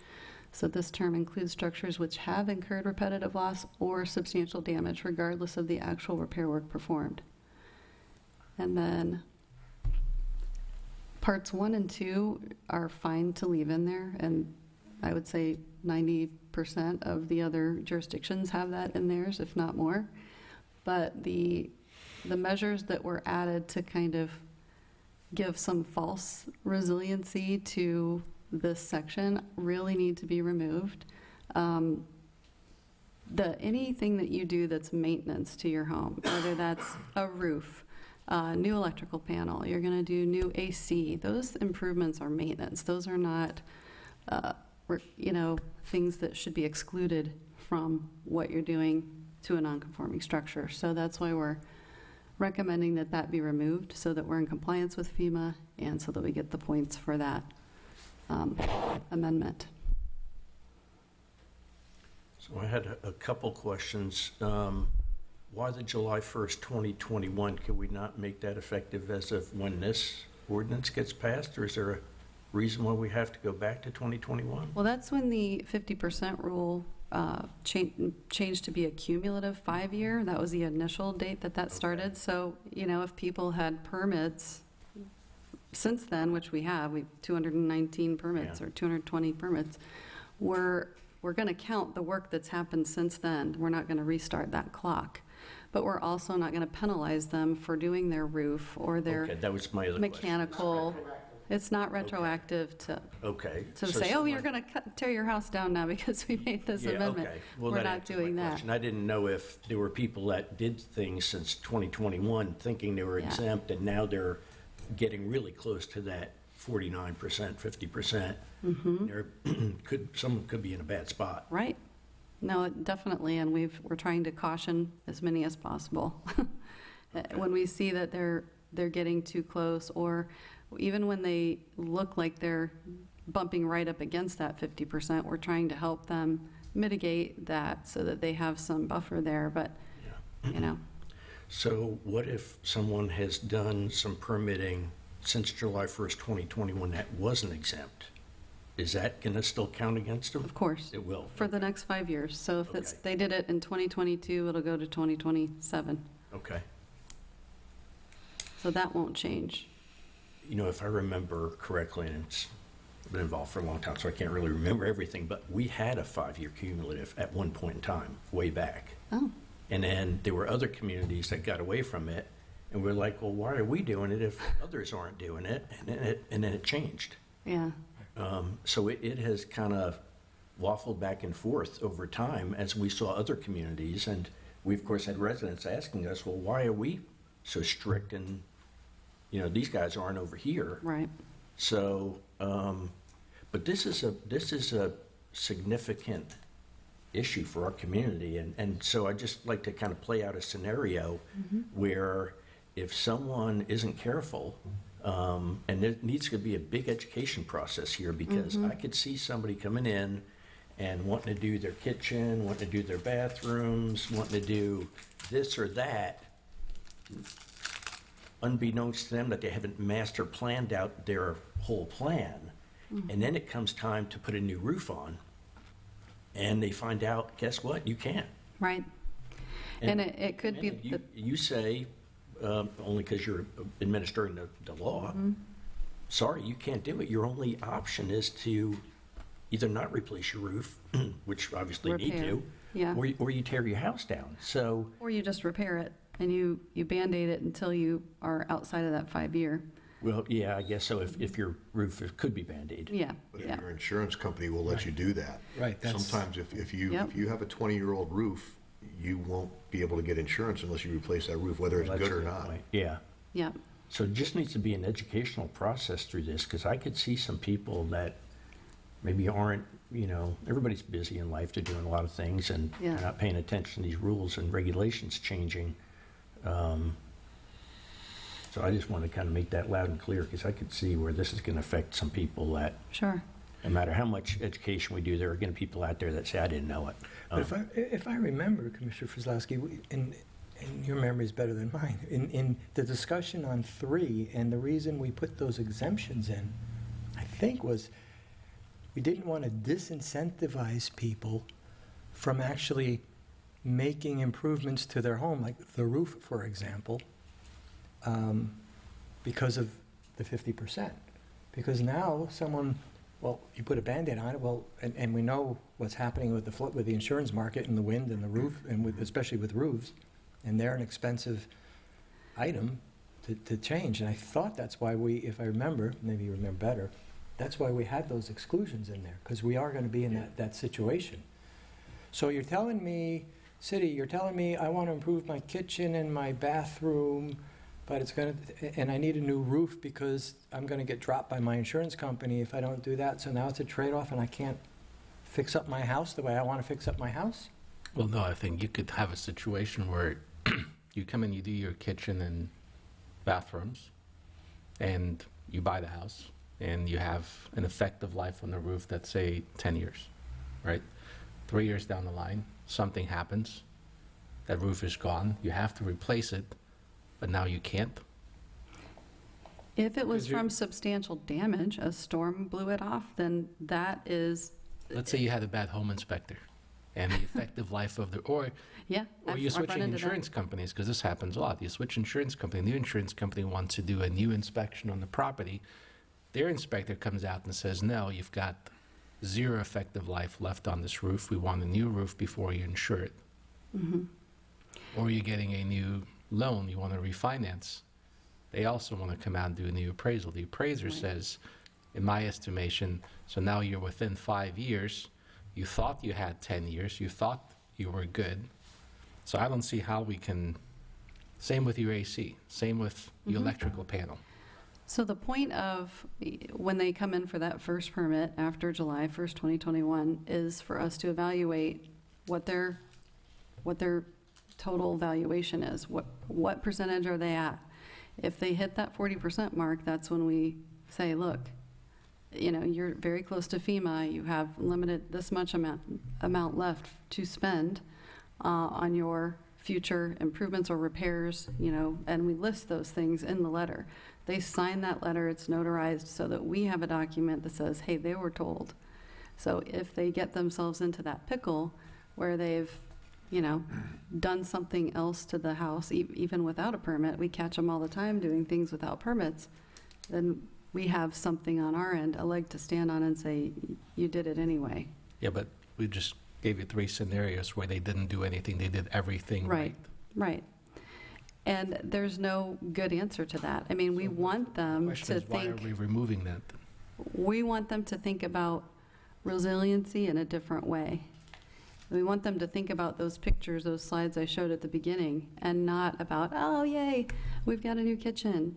[SPEAKER 4] So this term includes structures which have incurred repetitive loss or substantial damage regardless of the actual repair work performed. And then parts 1 and 2 are fine to leave in there, and I would say 90% of the other jurisdictions have that in theirs, if not more. But the measures that were added to kind of give some false resiliency to this section really need to be removed. Anything that you do that's maintenance to your home, whether that's a roof, new electrical panel, you're going to do new AC, those improvements are maintenance. Those are not, things that should be excluded from what you're doing to a non-conforming structure. So that's why we're recommending that that be removed, so that we're in compliance with FEMA and so that we get the points for that amendment.
[SPEAKER 6] So I had a couple questions. Why the July 1st, 2021? Could we not make that effective as of when this ordinance gets passed, or is there a reason why we have to go back to 2021?
[SPEAKER 4] Well, that's when the 50% rule changed to be a cumulative 5-year. That was the initial date that started. So, if people had permits since then, which we have 219 permits or 220 permits, we're going to count the work that's happened since then. We're not going to restart that clock. But we're also not going to penalize them for doing their roof or their
[SPEAKER 6] that was my other
[SPEAKER 4] mechanical. It's not retroactive to say, you're going to tear your house down now because we made this amendment.
[SPEAKER 6] Okay. Well,
[SPEAKER 4] we're not doing that.
[SPEAKER 6] I didn't know if there were people that did things since 2021 thinking they were exempt, and now they're getting really close to that 49%, 50%. Mm-hmm. Someone could be in a bad spot.
[SPEAKER 4] Right. No, definitely, and we're trying to caution as many as possible. When we see that they're getting too close, or even when they look like they're bumping right up against that 50%, we're trying to help them mitigate that so that they have some buffer there, but,
[SPEAKER 6] So what if someone has done some permitting since July 1st, 2021 that wasn't exempt? Is that going to still count against them?
[SPEAKER 4] Of course.
[SPEAKER 6] It will.
[SPEAKER 4] For the next 5 years. So if they did it in 2022, it'll go to 2027.
[SPEAKER 6] Okay.
[SPEAKER 4] So that won't change.
[SPEAKER 6] If I remember correctly, and it's been involved for a long time, so I can't really remember everything, but we had a 5-year cumulative at one point in time, way back.
[SPEAKER 4] Oh.
[SPEAKER 6] And then there were other communities that got away from it, and we're like, well, why are we doing it if others aren't doing it? And then it changed.
[SPEAKER 4] Yeah.
[SPEAKER 6] So it has kind of waffled back and forth over time as we saw other communities, and we, of course, had residents asking us, well, why are we so strict, and these guys aren't over here.
[SPEAKER 4] Right.
[SPEAKER 6] So, but this is a significant issue for our community. And so I'd just like to kind of play out a scenario where if someone isn't careful, and there needs to be a big education process here, because I could see somebody coming in and wanting to do their kitchen, wanting to do their bathrooms, wanting to do this or that, unbeknownst to them that they haven't master planned out their whole plan. And then it comes time to put a new roof on, and they find out, guess what, you can't.
[SPEAKER 4] Right. And it could be,
[SPEAKER 6] You say, only because you're administering the law, sorry, you can't do it. Your only option is to either not replace your roof, which obviously you need
[SPEAKER 4] Repair.
[SPEAKER 6] to,
[SPEAKER 4] Yeah.
[SPEAKER 6] or you tear your house down. So,
[SPEAKER 4] or you just repair it and you Band-Aid it until you are outside of that 5-year.
[SPEAKER 6] well, yeah, I guess so. If your roof could be Band-Aid.
[SPEAKER 4] Yeah,
[SPEAKER 2] But
[SPEAKER 4] yeah.
[SPEAKER 2] your insurance company will let you do that.
[SPEAKER 5] Right, that's-
[SPEAKER 2] Sometimes if you
[SPEAKER 4] Yep.
[SPEAKER 2] have a 20-year-old roof, you won't be able to get insurance unless you replace that roof, whether it's
[SPEAKER 6] Well, that's
[SPEAKER 2] good or
[SPEAKER 6] a
[SPEAKER 2] not.
[SPEAKER 6] point. Yeah.
[SPEAKER 4] Yeah.
[SPEAKER 6] So it just needs to be an educational process through this, because I could see some people that maybe aren't, everybody's busy in life, they're doing a lot of things, and
[SPEAKER 4] Yeah.
[SPEAKER 6] they're not paying attention to these rules and regulations changing. So I just want to kind of make that loud and clear, because I could see where this is going to affect some people that,
[SPEAKER 4] Sure.
[SPEAKER 6] no matter how much education we do, there are going to be people out there that say, I didn't know it.
[SPEAKER 5] But if I remember, Commissioner Frizlowski, and your memory is better than mine, in the discussion on 3, and the reason we put those exemptions in, I think was we didn't want to disincentivize people from actually making improvements to their home, like the roof, for example, because of the 50%. Because now someone, well, you put a Band-Aid on it, well, and we know what's happening with the insurance market and the wind and the roof, and especially with roofs, and they're an expensive item to change. And I thought that's why we, if I remember, maybe you remember better, that's why we had those exclusions in there, because we are going to be in that situation. So you're telling me, city, you're telling me I want to improve my kitchen and my bathroom, but it's going to, and I need a new roof because I'm going to get dropped by my insurance company if I don't do that. So now it's a trade-off, and I can't fix up my house the way I want to fix up my house?
[SPEAKER 1] Well, no, I think you could have a situation where you come in, you do your kitchen and bathrooms, and you buy the house, and you have an effective life on the roof that's, say, 10 years, right? 3 years down the line, something happens, that roof is gone, you have to replace it, but now you can't.
[SPEAKER 4] If it was
[SPEAKER 1] Because you-
[SPEAKER 4] from substantial damage, a storm blew it off, then that is,
[SPEAKER 1] Let's say you had a bad home inspector, and the effective life of the, or
[SPEAKER 4] yeah.
[SPEAKER 1] you're
[SPEAKER 4] I've run
[SPEAKER 1] switching
[SPEAKER 4] into that.
[SPEAKER 1] insurance companies, because this happens a lot. You switch insurance company, the new insurance company wants to do a new inspection on the property. Their inspector comes out and says, no, you've got 0 effective life left on this roof. We want a new roof before you insure it. Or you're getting a new loan, you want to refinance. They also want to come out and do a new appraisal. The appraiser
[SPEAKER 4] Right.
[SPEAKER 1] says, in my estimation, so now you're within 5 years. You thought you had 10 years. You thought you were good. So I don't see how we can, same with your AC, same with your electrical panel.
[SPEAKER 4] So the point of when they come in for that first permit after July 1st, 2021, is for us to evaluate what their total valuation is. What percentage are they at? If they hit that 40% mark, that's when we say, look, you're very close to FEMA. You have limited this much amount left to spend on your future improvements or repairs, and we list those things in the letter. They sign that letter, it's notarized so that we have a document that says, hey, they were told. So if they get themselves into that pickle where they've, done something else to the house, even without a permit, we catch them all the time doing things without permits, then we have something on our end, a leg to stand on and say, you did it anyway.
[SPEAKER 1] Yeah, but we just gave you 3 scenarios where they didn't do anything. They did everything right.
[SPEAKER 4] Right. And there's no good answer to that. I mean, we want them
[SPEAKER 1] Question
[SPEAKER 4] to
[SPEAKER 1] is, why are
[SPEAKER 4] think,
[SPEAKER 1] we removing that?
[SPEAKER 4] we want them to think about resiliency in a different way. We want them to think about those pictures, those slides I showed at the beginning, and not about, oh, yay, we've got a new kitchen.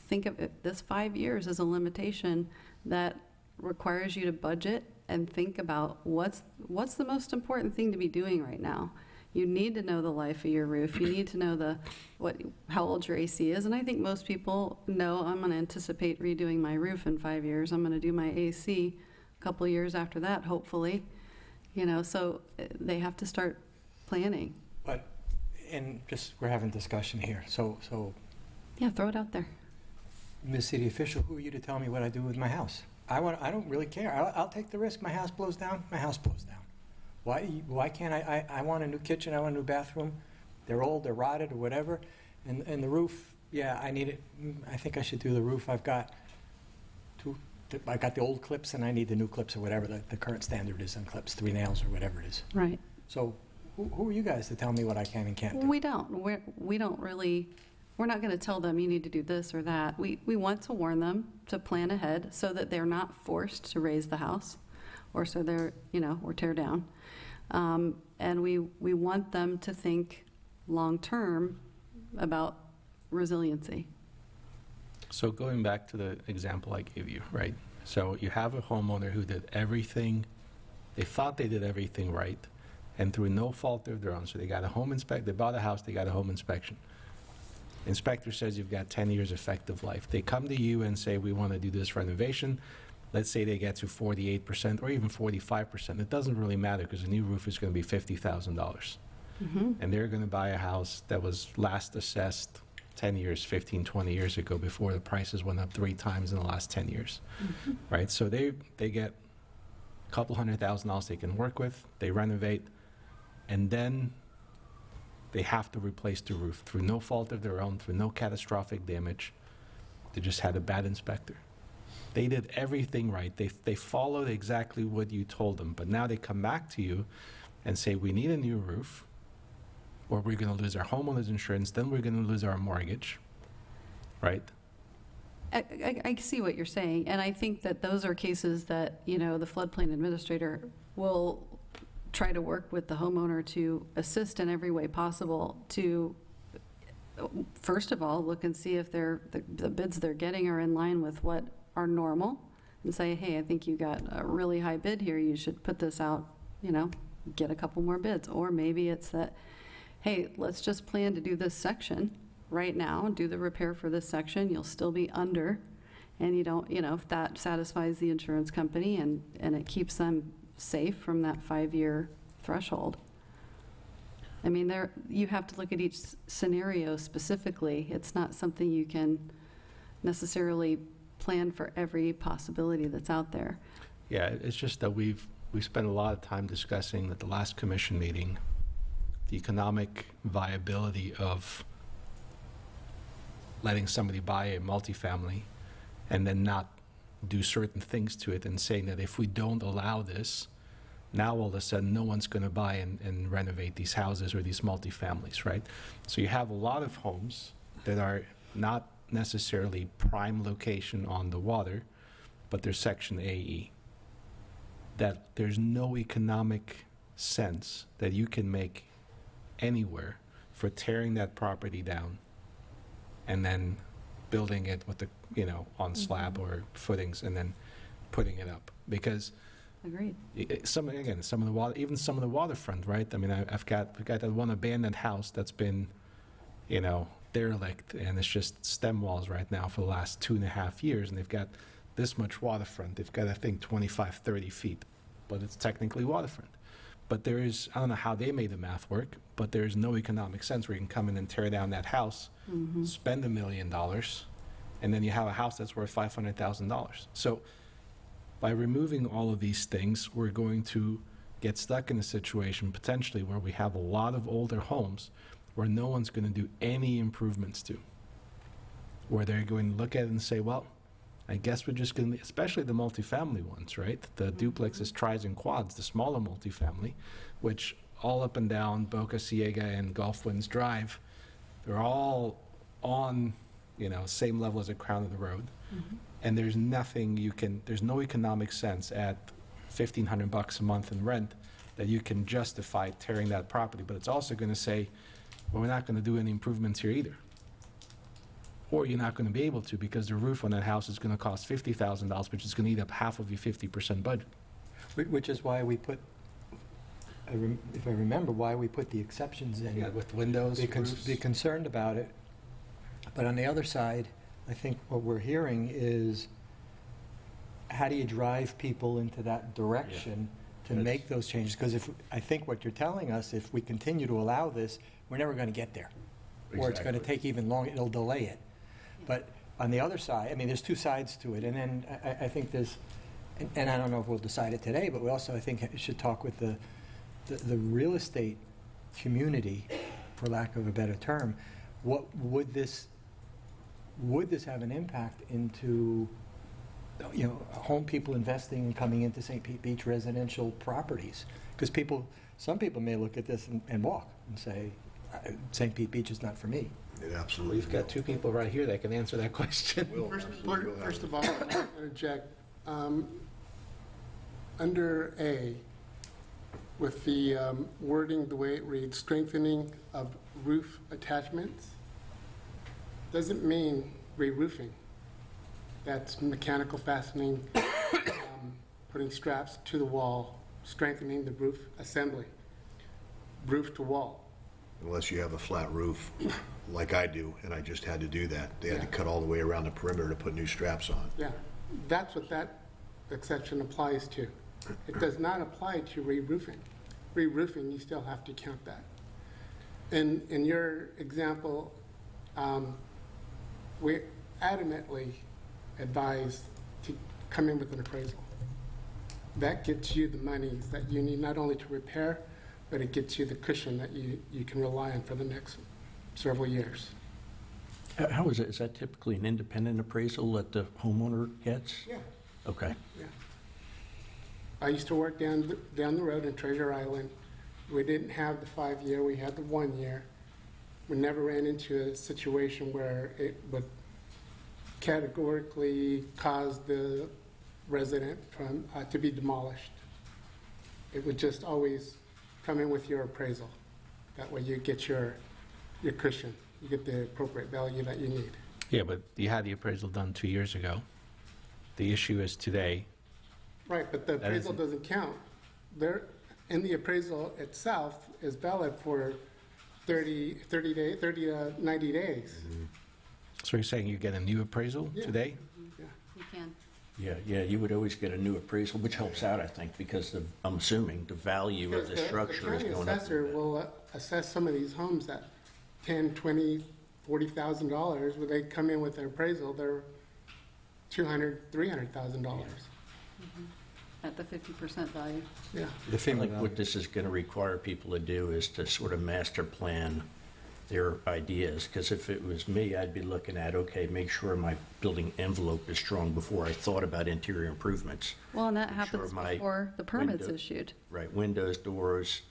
[SPEAKER 4] Think of it, this 5 years as a limitation that requires you to budget and think about what's the most important thing to be doing right now. You need to know the life of your roof. You need to know how old your AC is. And I think most people know I'm going to anticipate redoing my roof in 5 years. I'm going to do my AC a couple years after that, hopefully. So they have to start planning.
[SPEAKER 5] But, and just, we're having discussion here. So,
[SPEAKER 4] Yeah, throw it out there.
[SPEAKER 5] Ms. City Official, who are you to tell me what I do with my house? I don't really care. I'll take the risk. My house blows down, my house blows down. Why can't I want a new kitchen, I want a new bathroom. They're old, they're rotted or whatever. And the roof, yeah, I need it. I think I should do the roof. I got the old clips and I need the new clips or whatever the current standard is on clips, 3 nails or whatever it is.
[SPEAKER 4] Right.
[SPEAKER 5] So who are you guys to tell me what I can and can't do?
[SPEAKER 4] We don't. We don't really, we're not going to tell them you need to do this or that. We want to warn them to plan ahead so that they're not forced to raise the house or so they're, or tear down. And we want them to think long-term about resiliency.
[SPEAKER 1] So going back to the example I gave you, right? So you have a homeowner who did everything, they thought they did everything right, and through no fault of their own. So they got a home they bought a house, they got a home inspection. Inspector says you've got 10 years effective life. They come to you and say, we want to do this renovation. Let's say they get to 48% or even 45%. It doesn't really matter because a new roof is going to be $50,000. And they're going to buy a house that was last assessed 10 years, 15, 20 years ago before the prices went up 3 times in the last 10 years, right? So they get a couple $100,000 they can work with, they renovate, and then they have to replace the roof through no fault of their own, through no catastrophic damage. They just had a bad inspector. They did everything right. They followed exactly what you told them, but now they come back to you and say, we need a new roof, or we're going to lose our homeowner's insurance, then we're going to lose our mortgage, right?
[SPEAKER 4] I see what you're saying, and I think that those are cases that, the floodplain administrator will try to work with the homeowner to assist in every way possible to, first of all, look and see if the bids they're getting are in line with what are normal, and say, hey, I think you got a really high bid here, you should put this out, get a couple more bids. Or maybe it's that, hey, let's just plan to do this section right now, do the repair for this section, you'll still be under, and you don't, if that satisfies the insurance company and it keeps them safe from that 5-year threshold. I mean, you have to look at each scenario specifically. It's not something you can necessarily plan for every possibility that's out there.
[SPEAKER 1] Yeah, it's just that we spent a lot of time discussing at the last commission meeting the economic viability of letting somebody buy a multifamily and then not do certain things to it, and saying that if we don't allow this, now all of a sudden no one's going to buy and renovate these houses or these multifamilies, right? So you have a lot of homes that are not necessarily prime location on the water, but they're Section AE. That there's no economic sense that you can make anywhere for tearing that property down and then building it with the, on slab or footings and then putting it up. Because
[SPEAKER 4] Agreed.
[SPEAKER 1] some of the water, even some of the waterfront, right? I mean, we've got that one abandoned house that's been, derelict, and it's just stem walls right now for the last 2.5 years, and they've got this much waterfront. They've got, I think, 25, 30 feet, but it's technically waterfront. But there is, I don't know how they made the math work, but there's no economic sense where you can come in and tear down that house, spend $1 million, and then you have a house that's worth $500,000. So by removing all of these things, we're going to get stuck in a situation potentially where we have a lot of older homes where no one's going to do any improvements to, where they're going to look at it and say, well, I guess we're just going to, especially the multifamily ones, right? The duplexes, tris, and quads, the smaller multifamily, which all up and down Boca Ciega and Gulf Winds Drive, they're all on, same level as a crown of the road. And there's nothing there's no economic sense at $1,500 a month in rent that you can justify tearing that property. But it's also going to say, well, we're not going to do any improvements here either. Or you're not going to be able to because the roof on that house is going to cost $50,000, which is going to eat up half of your 50% budget.
[SPEAKER 5] Which is why we put, if I remember, why we put the exceptions in.
[SPEAKER 1] Yeah, with windows, roofs.
[SPEAKER 5] Be concerned about it. But on the other side, I think what we're hearing is, how do you drive people into that direction to make those changes? Because I think what you're telling us, if we continue to allow this, we're never going to get there. Or it's going to take even longer, it'll delay it. But on the other side, I mean, there's two sides to it. And then I think there's, and I don't know if we'll decide it today, but we also, I think, should talk with the real estate community, for lack of a better term. What would this have an impact into, home people investing and coming into St. Pete Beach residential properties? Because some people may look at this and walk and say, St. Pete Beach is not for me.
[SPEAKER 2] It absolutely
[SPEAKER 1] We've got two people right here that can answer that question.
[SPEAKER 8] First of all, I want to interject. Under A, with the wording the way it reads, strengthening of roof attachments, doesn't mean re-roofing. That's mechanical fastening, putting straps to the wall, strengthening the roof assembly, roof to wall.
[SPEAKER 2] Unless you have a flat roof, like I do, and I just had to do that. They had to cut all the way around the perimeter to put new straps on.
[SPEAKER 8] Yeah, that's what that exception applies to. It does not apply to re-roofing. Re-roofing, you still have to count that. In your example, we adamantly advise to come in with an appraisal. That gets you the monies that you need not only to repair, but it gets you the cushion that you can rely on for the next several years.
[SPEAKER 6] How is it? Is that typically an independent appraisal that the homeowner gets?
[SPEAKER 8] Yeah.
[SPEAKER 6] Okay.
[SPEAKER 8] Yeah. I used to work down the road in Treasure Island. We didn't have the 5-year, we had the 1 year. We never ran into a situation where it would categorically cause the resident to be demolished. It would just always come in with your appraisal. That way you get your cushion. You get the appropriate value that you need.
[SPEAKER 1] Yeah, but you had the appraisal done 2 years ago. The issue is today.
[SPEAKER 8] Right, but the appraisal doesn't count. In the appraisal itself is valid for 90 days.
[SPEAKER 1] So you're saying you get a new appraisal today?
[SPEAKER 8] Yeah.
[SPEAKER 4] You can.
[SPEAKER 6] Yeah, you would always get a new appraisal, which helps out, I think, because I'm assuming the value of the structure is
[SPEAKER 8] The
[SPEAKER 6] going
[SPEAKER 8] county
[SPEAKER 6] up.
[SPEAKER 8] assessor will assess some of these homes at $10,000, $20,000, $40,000. When they come in with their appraisal, they're $200,000, $300,000.
[SPEAKER 4] At the 50% value.
[SPEAKER 8] Yeah.
[SPEAKER 5] The
[SPEAKER 6] I
[SPEAKER 5] FEMA
[SPEAKER 6] think
[SPEAKER 5] value.
[SPEAKER 6] what this is going to require people to do is to sort of master plan their ideas, because if it was me, I'd be looking at, okay, make sure my building envelope is strong before I thought about interior improvements.
[SPEAKER 4] Well, and that
[SPEAKER 6] Make sure
[SPEAKER 4] happens
[SPEAKER 6] my
[SPEAKER 4] before the permit's
[SPEAKER 6] window-
[SPEAKER 4] issued.
[SPEAKER 6] Right, windows, doors,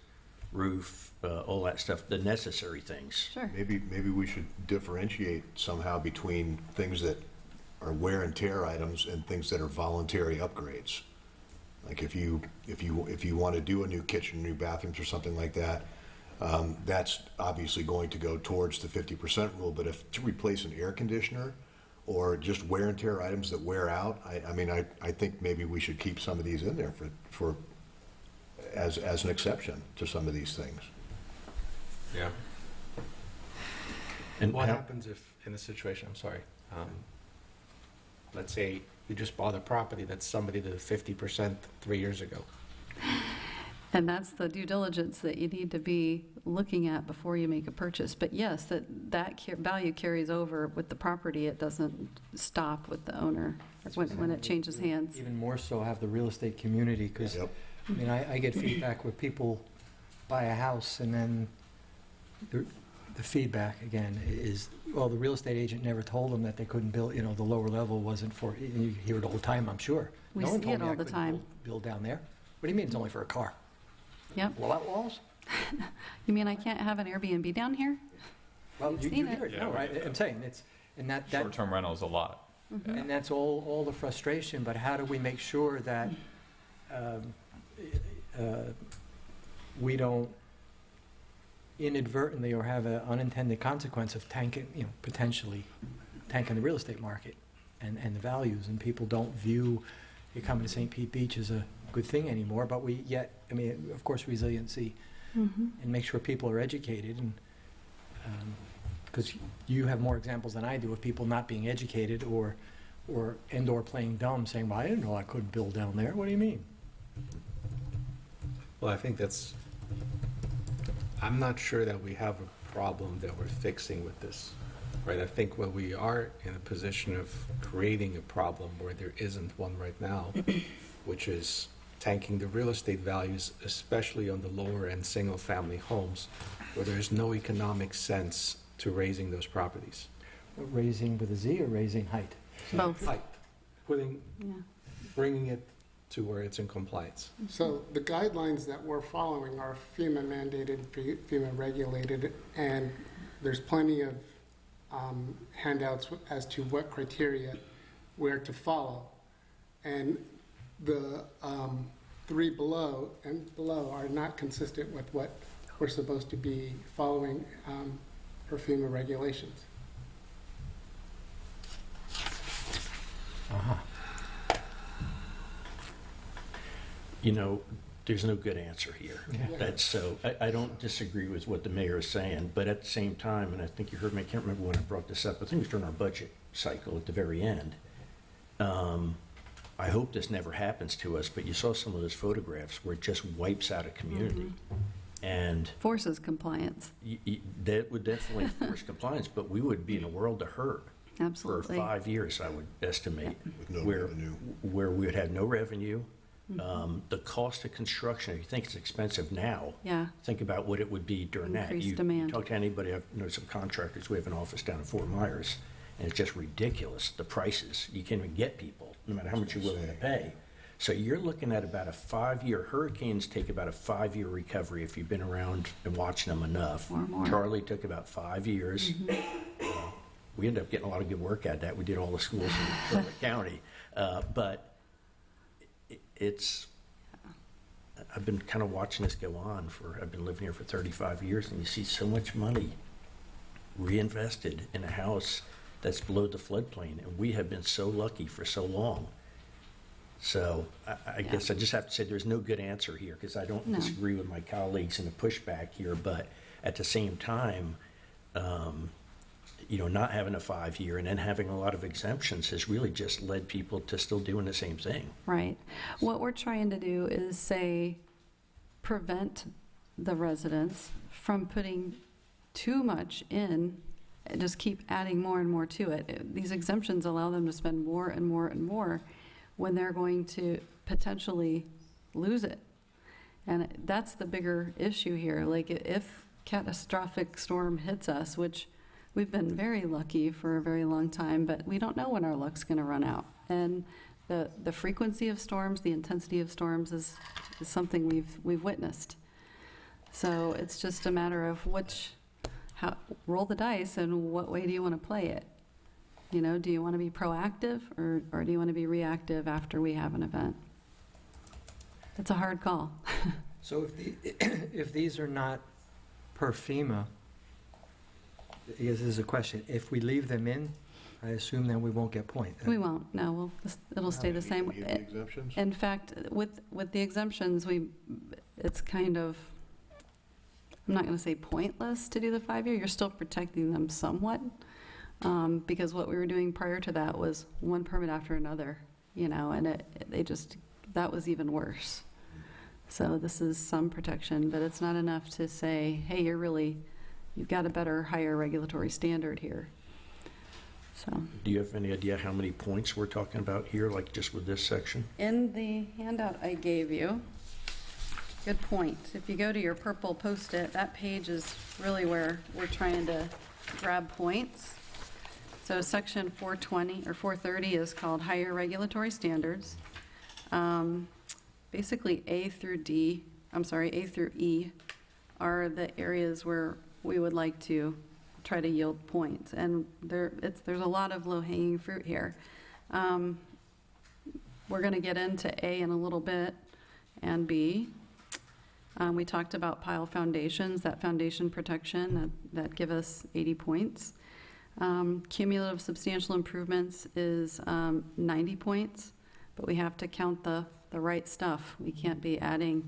[SPEAKER 6] roof, all that stuff, the necessary things.
[SPEAKER 4] Sure.
[SPEAKER 2] Maybe we should differentiate somehow between things that are wear and tear items and things that are voluntary upgrades. Like if you want to do a new kitchen, new bathrooms or something like that, that's obviously going to go towards the 50% rule. But if to replace an air conditioner or just wear and tear items that wear out, I think maybe we should keep some of these in there for as an exception to some of these things.
[SPEAKER 1] Yeah.
[SPEAKER 6] And
[SPEAKER 1] What
[SPEAKER 6] how-
[SPEAKER 1] happens if, in a situation, I'm sorry, let's say you just bought a property that somebody did 50% 3 years ago?
[SPEAKER 4] And that's the due diligence that you need to be looking at before you make a purchase. But yes, that value carries over with the property. It doesn't stop with the owner when it changes hands.
[SPEAKER 5] Even more so have the real estate community, because,
[SPEAKER 2] Yep.
[SPEAKER 5] I mean, I get feedback where people buy a house and then the feedback, again, is, well, the real estate agent never told them that they couldn't build, the lower level wasn't for, and you hear it all the time, I'm sure.
[SPEAKER 4] We
[SPEAKER 5] No one
[SPEAKER 4] see
[SPEAKER 5] told
[SPEAKER 4] it
[SPEAKER 5] me I
[SPEAKER 4] all the
[SPEAKER 5] couldn't
[SPEAKER 4] time.
[SPEAKER 5] build down there. What do you mean it's only for a car?
[SPEAKER 4] Yep.
[SPEAKER 5] Blowout walls?
[SPEAKER 4] You mean I can't have an Airbnb down here?
[SPEAKER 5] Well,
[SPEAKER 4] We've
[SPEAKER 5] you
[SPEAKER 4] seen
[SPEAKER 5] hear
[SPEAKER 4] it.
[SPEAKER 5] it, no, right? I'm saying, and that,
[SPEAKER 9] Short-term rental is a lot.
[SPEAKER 5] and that's all the frustration, but how do we make sure that we don't inadvertently or have an unintended consequence of potentially tanking the real estate market and the values, and people don't view you coming to St. Pete Beach as a good thing anymore, but we yet, I mean, of course, resiliency, and make sure people are educated, and because you have more examples than I do of people not being educated or playing dumb, saying, well, I didn't know I could build down there. What do you mean?
[SPEAKER 1] Well, I think I'm not sure that we have a problem that we're fixing with this, right? I think what we are in a position of creating a problem where there isn't one right now, which is tanking the real estate values, especially on the lower end single-family homes, where there's no economic sense to raising those properties.
[SPEAKER 5] Raising with a Z or raising height?
[SPEAKER 4] Both.
[SPEAKER 1] Height,
[SPEAKER 4] Yeah.
[SPEAKER 1] bringing it to where it's in compliance.
[SPEAKER 8] So the guidelines that we're following are FEMA mandated, FEMA regulated, and there's plenty of handouts as to what criteria we're to follow. And the three below are not consistent with what we're supposed to be following for FEMA regulations.
[SPEAKER 6] You know, there's no good answer here.
[SPEAKER 8] Yeah.
[SPEAKER 6] I don't disagree with what the mayor is saying, but at the same time, and I think you heard me, I can't remember when I brought this up, I think it was during our budget cycle at the very end. I hope this never happens to us, but you saw some of those photographs where it just wipes out a community. And
[SPEAKER 4] Forces compliance.
[SPEAKER 6] that would definitely force compliance, but we would be in a world of hurt
[SPEAKER 4] Absolutely.
[SPEAKER 6] for 5 years, I would estimate,
[SPEAKER 2] With no
[SPEAKER 6] where
[SPEAKER 2] revenue.
[SPEAKER 6] where we would have no revenue. The cost of construction, if you think it's expensive now,
[SPEAKER 4] Yeah.
[SPEAKER 6] think about what it would be during that.
[SPEAKER 4] Increased
[SPEAKER 6] You
[SPEAKER 4] demand.
[SPEAKER 6] talk to anybody, I know some contractors, we have an office down in Fort Myers, and it's just ridiculous, the prices. You can't even get people, no matter how much you're willing to pay. So you're looking at about a 5-year, hurricanes take about a 5-year recovery if you've been around and watching them enough.
[SPEAKER 4] Or more.
[SPEAKER 6] Charlie took about 5 years. We ended up getting a lot of good work at that. We did all the schools in Charlotte County. But I've been kind of watching this go on I've been living here for 35 years, and you see so much money reinvested in a house that's below the floodplain, and we have been so lucky for so long. So I guess I just have to say there's no good answer here, because I don't
[SPEAKER 4] No.
[SPEAKER 6] disagree with my colleagues in the pushback here, but at the same time, not having a 5-year and then having a lot of exemptions has really just led people to still doing the same thing.
[SPEAKER 4] Right. What we're trying to do is prevent the residents from putting too much in and just keep adding more and more to it. These exemptions allow them to spend more and more and more when they're going to potentially lose it. And that's the bigger issue here. Like, if catastrophic storm hits us, which we've been very lucky for a very long time, but we don't know when our luck's going to run out. And the frequency of storms, the intensity of storms is something we've witnessed. So it's just a matter of roll the dice, and what way do you want to play it? Do you want to be proactive, or do you want to be reactive after we have an event? It's a hard call.
[SPEAKER 5] So if these are not per FEMA, this is a question. If we leave them in, I assume then we won't get points.
[SPEAKER 4] We won't. No, it'll stay the same.
[SPEAKER 2] Any of the exemptions?
[SPEAKER 4] In fact, with the exemptions, it's kind of, I'm not going to say pointless to do the 5-year. You're still protecting them somewhat, because what we were doing prior to that was one permit after another, and that was even worse. So this is some protection, but it's not enough to say, hey, you've got a better, higher regulatory standard here. So
[SPEAKER 6] Do you have any idea how many points we're talking about here, like just with this section?
[SPEAKER 4] in the handout I gave you, good point. If you go to your purple Post-it, that page is really where we're trying to grab points. So section 420 or 430 is called Higher Regulatory Standards. Basically A through E are the areas where we would like to try to yield points. And there's a lot of low-hanging fruit here. We're going to get into A in a little bit, and B. We talked about pile foundations, that foundation protection that give us 80 points. Cumulative substantial improvements is 90 points, but we have to count the the right stuff. We can't be adding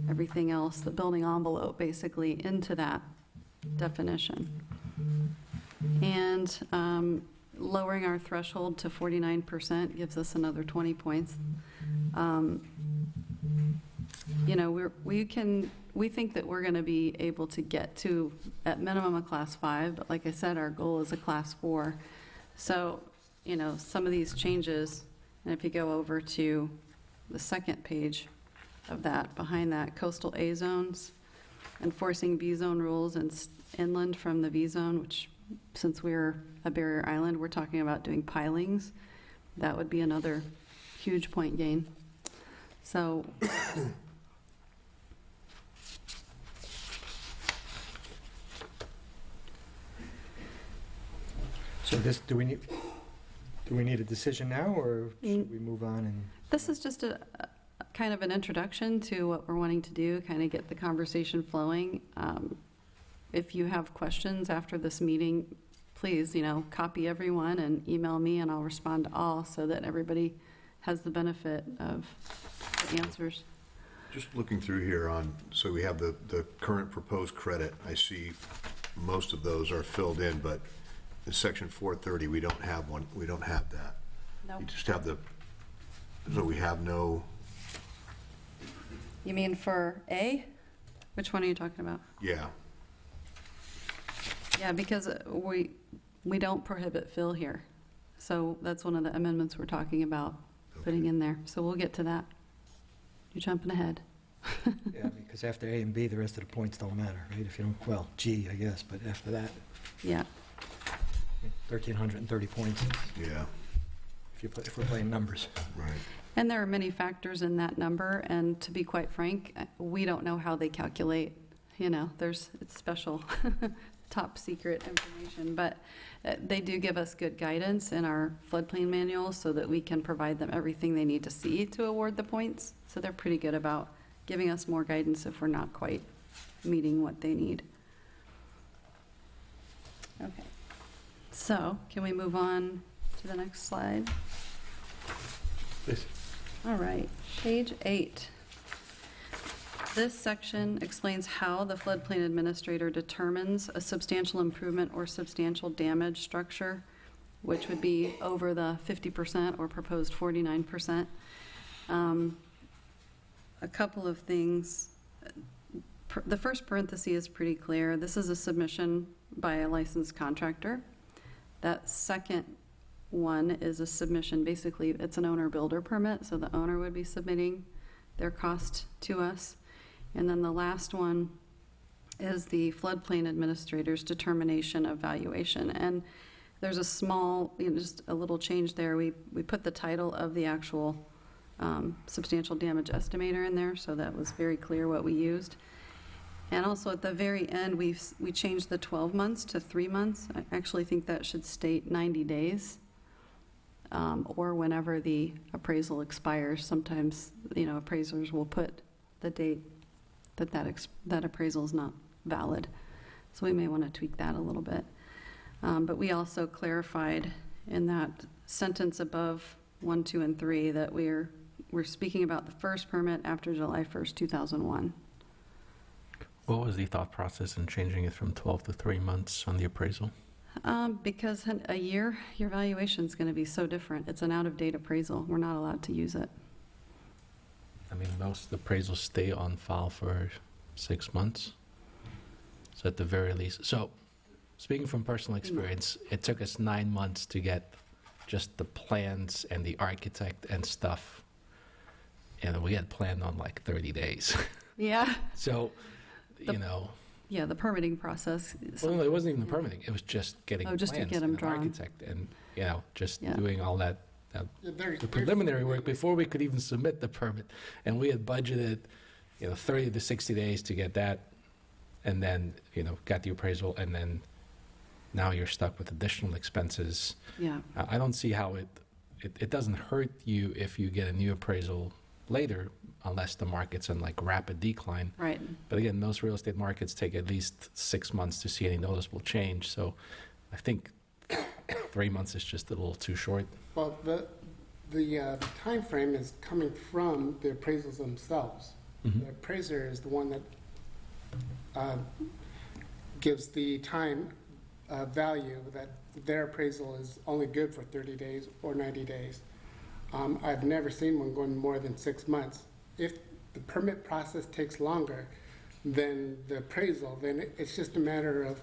[SPEAKER 4] everything else, the building envelope, basically, into that definition. And lowering our threshold to 49% gives us another 20 points. You know, we think that we're going to be able to get to, at minimum, a Class 5, but like I said, our goal is a Class 4. So, you know, some of these changes, and if you go over to the second page of that, behind that, coastal A zones, enforcing B zone rules and inland from the V zone, which, since we're a barrier island, we're talking about doing pilings. That would be another huge point gain. So
[SPEAKER 5] So this, do we need a decision now, or should we move on and?
[SPEAKER 4] this is just a kind of an introduction to what we're wanting to do, kind of get the conversation flowing. If you have questions after this meeting, please, you know, copy everyone and email me, and I'll respond to all so that everybody has the benefit of the answers.
[SPEAKER 2] Just looking through here on, so we have the current proposed credit. I see most of those are filled in, but in section 430, we don't have one. We don't have that.
[SPEAKER 4] Nope.
[SPEAKER 2] You just have so we have no,
[SPEAKER 4] You mean for A? Which one are you talking about?
[SPEAKER 2] yeah.
[SPEAKER 4] Yeah, because we don't prohibit fill here. So that's one of the amendments we're talking about putting in there. So we'll get to that. You're jumping ahead.
[SPEAKER 5] Yeah, because after A and B, the rest of the points don't matter, right? If you don't, well, G, I guess, but after that,
[SPEAKER 4] Yeah.
[SPEAKER 5] 1,330 points,
[SPEAKER 2] Yeah,
[SPEAKER 5] if we're playing numbers.
[SPEAKER 2] right.
[SPEAKER 4] And there are many factors in that number, and to be quite frank, we don't know how they calculate, you know, it's special, top secret information, but they do give us good guidance in our floodplain manual so that we can provide them everything they need to see to award the points. So they're pretty good about giving us more guidance if we're not quite meeting what they need. Okay. So, can we move on to the next slide?
[SPEAKER 5] Please.
[SPEAKER 4] All right, page 8. This section explains how the floodplain administrator determines a substantial improvement or substantial damage structure, which would be over the 50% or proposed 49%. A couple of things. The first parenthesis is pretty clear. This is a submission by a licensed contractor. That second one is a submission. Basically, it's an owner-builder permit, so the owner would be submitting their cost to us. And then the last one is the floodplain administrator's determination of valuation. And there's a small, just a little change there. We put the title of the actual substantial damage estimator in there, so that was very clear what we used. And also at the very end, we changed the 12 months to 3 months. I actually think that should state 90 days. Or whenever the appraisal expires. Sometimes, you know, appraisers will put the date that appraisal is not valid. So we may want to tweak that a little bit. But we also clarified in that sentence above 1, 2, and 3 that we're speaking about the first permit after July 1st, 2001.
[SPEAKER 1] What was the thought process in changing it from 12 to 3 months on the appraisal?
[SPEAKER 4] Because a year, your valuation is going to be so different. It's an out-of-date appraisal. We're not allowed to use it.
[SPEAKER 1] I mean, most appraisals stay on file for 6 months. So at the very least, so speaking from personal experience, it took us 9 months to get just the plans and the architect and stuff. And we had planned on like 30 days.
[SPEAKER 4] Yeah.
[SPEAKER 1] So, you know.
[SPEAKER 4] Yeah, the permitting process.
[SPEAKER 1] Well, no, it wasn't even the permitting. It was just getting
[SPEAKER 4] Oh, just to
[SPEAKER 1] plans
[SPEAKER 4] get 'em
[SPEAKER 1] and an
[SPEAKER 4] drawn.
[SPEAKER 1] architect and, you know, just
[SPEAKER 4] Yeah.
[SPEAKER 1] doing all that, the preliminary work before we could even submit the permit. And we had budgeted, 30 to 60 days to get that, and then, got the appraisal, and then now you're stuck with additional expenses.
[SPEAKER 4] Yeah.
[SPEAKER 1] I don't see how it doesn't hurt you if you get a new appraisal later, unless the market's in like rapid decline.
[SPEAKER 4] Right.
[SPEAKER 1] But again, most real estate markets take at least 6 months to see any noticeable change. So I think 3 months is just a little too short.
[SPEAKER 8] Well, the timeframe is coming from the appraisals themselves. The appraiser is the one that gives the time value that their appraisal is only good for 30 days or 90 days. I've never seen one going more than 6 months. If the permit process takes longer than the appraisal, then it's just a matter of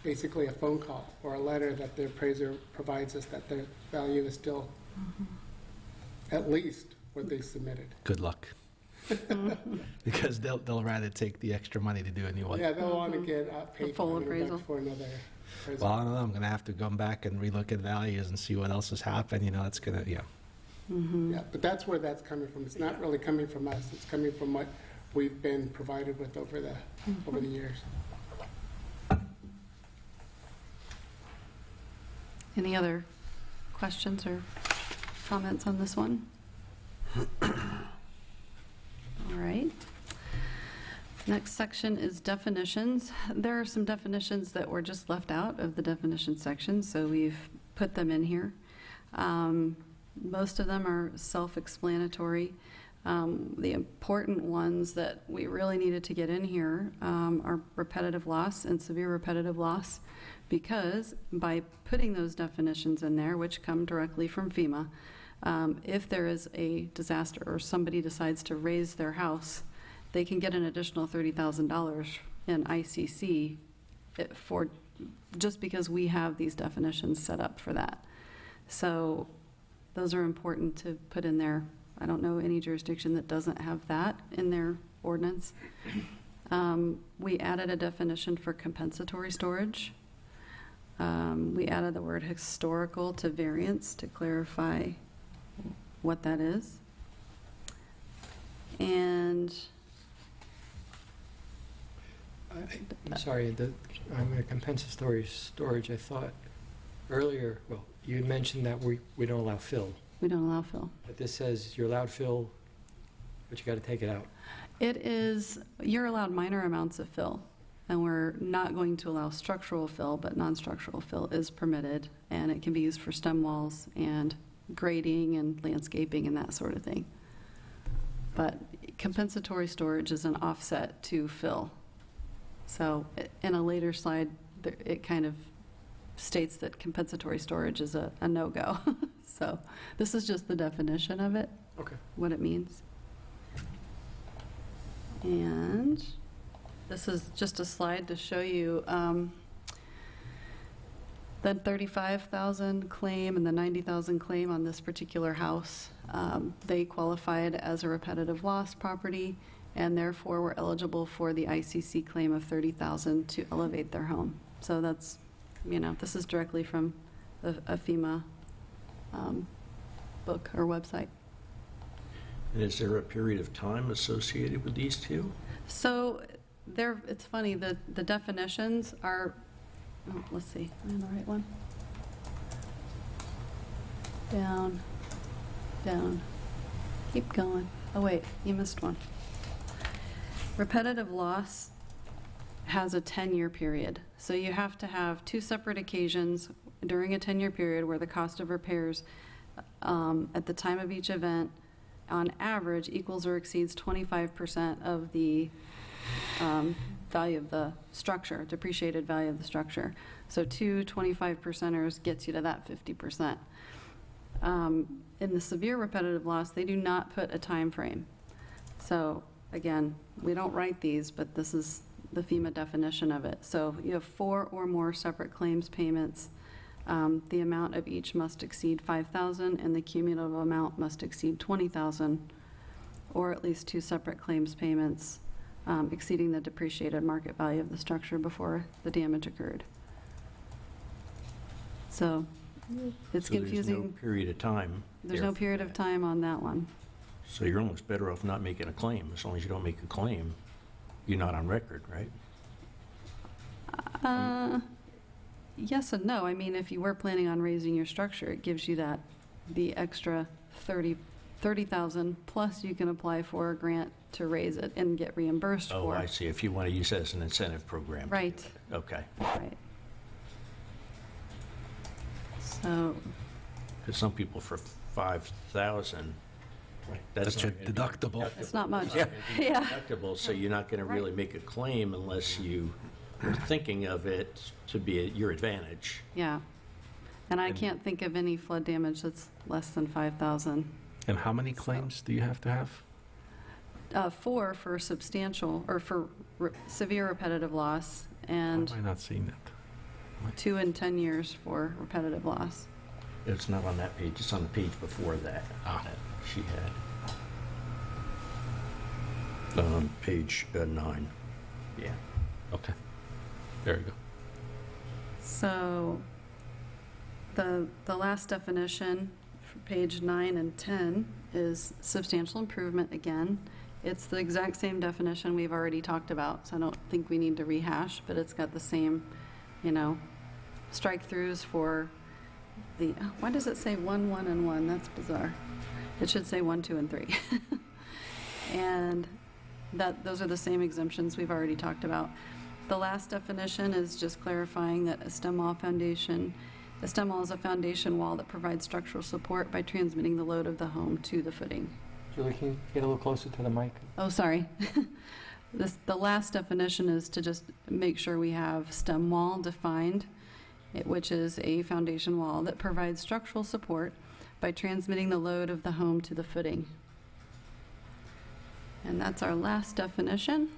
[SPEAKER 8] basically a phone call or a letter that the appraiser provides us that the value is still at least what they submitted.
[SPEAKER 1] Good luck. Because they'll rather take the extra money to do a new one.
[SPEAKER 8] Yeah, they'll want to get paid
[SPEAKER 4] full
[SPEAKER 8] $100
[SPEAKER 4] appraisal.
[SPEAKER 8] for another appraisal.
[SPEAKER 1] Well, I don't know, I'm going to have to go back and relook at values and see what else has happened, you know, it's going to, yeah.
[SPEAKER 8] Yeah, but that's where that's coming from. It's not really coming from us. It's coming from what we've been provided with over the years.
[SPEAKER 4] Any other questions or comments on this one? All right. Next section is definitions. There are some definitions that were just left out of the definition section, so we've put them in here. Most of them are self-explanatory. The important ones that we really needed to get in here are repetitive loss and severe repetitive loss, because by putting those definitions in there, which come directly from FEMA, if there is a disaster or somebody decides to raise their house, they can get an additional $30,000 in ICC for just because we have these definitions set up for that. So those are important to put in there. I don't know any jurisdiction that doesn't have that in their ordinance. We added a definition for compensatory storage. We added the word historical to variance to clarify what that is. And
[SPEAKER 5] I'm sorry, on the compensatory storage, I thought earlier, well, you had mentioned that we don't allow fill.
[SPEAKER 4] we don't allow fill.
[SPEAKER 5] But this says you're allowed fill, but you got to take it out.
[SPEAKER 4] It is, you're allowed minor amounts of fill, and we're not going to allow structural fill, but non-structural fill is permitted, and it can be used for stem walls and grading and landscaping and that sort of thing. But compensatory storage is an offset to fill. So in a later slide, it kind of states that compensatory storage is a no-go. So this is just the definition of it,
[SPEAKER 5] Okay.
[SPEAKER 4] what it means. And this is just a slide to show you the 35,000 claim and the 90,000 claim on this particular house. They qualified as a repetitive loss property, and therefore were eligible for the ICC claim of 30,000 to elevate their home. So that's, you know, this is directly from a FEMA book or website.
[SPEAKER 6] And is there a period of time associated with these two?
[SPEAKER 4] So there, it's funny, the definitions are, oh, let's see, am I on the right one? Down, down, keep going. Oh wait, you missed one. Repetitive loss has a 10-year period. So you have to have two separate occasions during a 10-year period where the cost of repairs at the time of each event on average equals or exceeds 25% of the value of the structure, depreciated value of the structure. So two 25%ers gets you to that 50%. In the severe repetitive loss, they do not put a time frame. So again, we don't write these, but this is the FEMA definition of it. So you have 4 or more separate claims payments. The amount of each must exceed $5,000, and the cumulative amount must exceed $20,000, or at least 2 separate claims payments exceeding the depreciated market value of the structure before the damage occurred. So it's confusing.
[SPEAKER 6] There's no period of time.
[SPEAKER 4] There's no period of time on that one.
[SPEAKER 6] So you're almost better off not making a claim. As long as you don't make a claim, you're not on record, right?
[SPEAKER 4] Yes and no. I mean, if you were planning on raising your structure, it gives you that, the extra 30,000, plus you can apply for a grant to raise it and get reimbursed
[SPEAKER 6] Oh,
[SPEAKER 4] for.
[SPEAKER 6] I see. If you want to use that as an incentive program. to do
[SPEAKER 4] Right.
[SPEAKER 6] it. Okay.
[SPEAKER 4] Right. So,
[SPEAKER 6] Because some people, for 5,000,
[SPEAKER 1] That's your
[SPEAKER 6] not gonna be
[SPEAKER 1] deductible.
[SPEAKER 4] It's not much.
[SPEAKER 6] It's not gonna be
[SPEAKER 4] Yeah.
[SPEAKER 6] deductible, so you're not going to really make a claim unless you are thinking of it to be at your advantage.
[SPEAKER 4] Yeah. And I can't think of any flood damage that's less than 5,000.
[SPEAKER 1] And how many claims do you have to have?
[SPEAKER 4] 4 for substantial, or for severe repetitive loss,
[SPEAKER 1] Why
[SPEAKER 4] and
[SPEAKER 1] am I not seeing that?
[SPEAKER 4] 2 in 10 years for repetitive loss.
[SPEAKER 6] It's not on that page, it's on the page before that,
[SPEAKER 1] Ah.
[SPEAKER 6] that she had. Page 9. Yeah.
[SPEAKER 1] Okay. There you go.
[SPEAKER 4] So the last definition for page 9 and 10 is substantial improvement again. It's the exact same definition we've already talked about, so I don't think we need to rehash, but it's got the same, strike-throughs for the, why does it say 1, 1, and 1? That's bizarre. It should say 1, 2, and 3. And those are the same exemptions we've already talked about. The last definition is just clarifying that a stem wall is a foundation wall that provides structural support by transmitting the load of the home to the footing.
[SPEAKER 5] Julie, can you get a little closer to the mic?
[SPEAKER 4] Oh, sorry. The last definition is to just make sure we have stem wall defined, which is a foundation wall that provides structural support by transmitting the load of the home to the footing. And that's our last definition.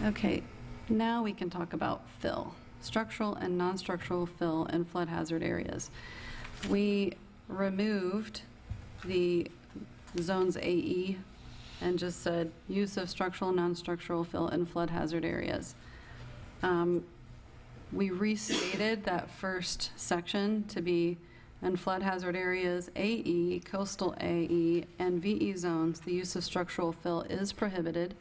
[SPEAKER 4] Okay, now we can talk about fill, structural and non-structural fill in flood hazard areas. We removed the zones AE and just said use of structural, non-structural fill in flood hazard areas. We restated that first section to be in flood hazard areas AE, coastal AE, and VE zones, the use of structural fill is prohibited.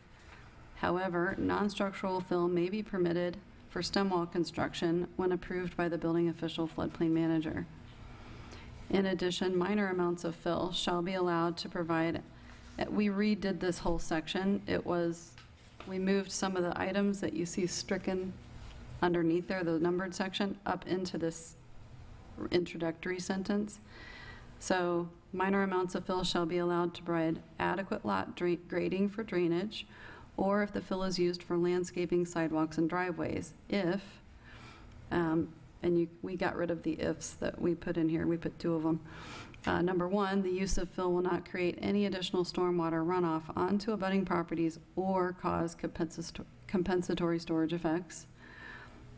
[SPEAKER 4] However, non-structural fill may be permitted for stem wall construction when approved by the building official floodplain manager. In addition, minor amounts of fill shall be allowed to provide, we redid this whole section. We moved some of the items that you see stricken underneath there, the numbered section, up into this introductory sentence. So, minor amounts of fill shall be allowed to provide adequate lot grading for drainage, or if the fill is used for landscaping, sidewalks, and driveways, if, we got rid of the ifs that we put in here, we put 2 of them. Number 1, the use of fill will not create any additional stormwater runoff onto abutting properties or cause compensatory storage effects.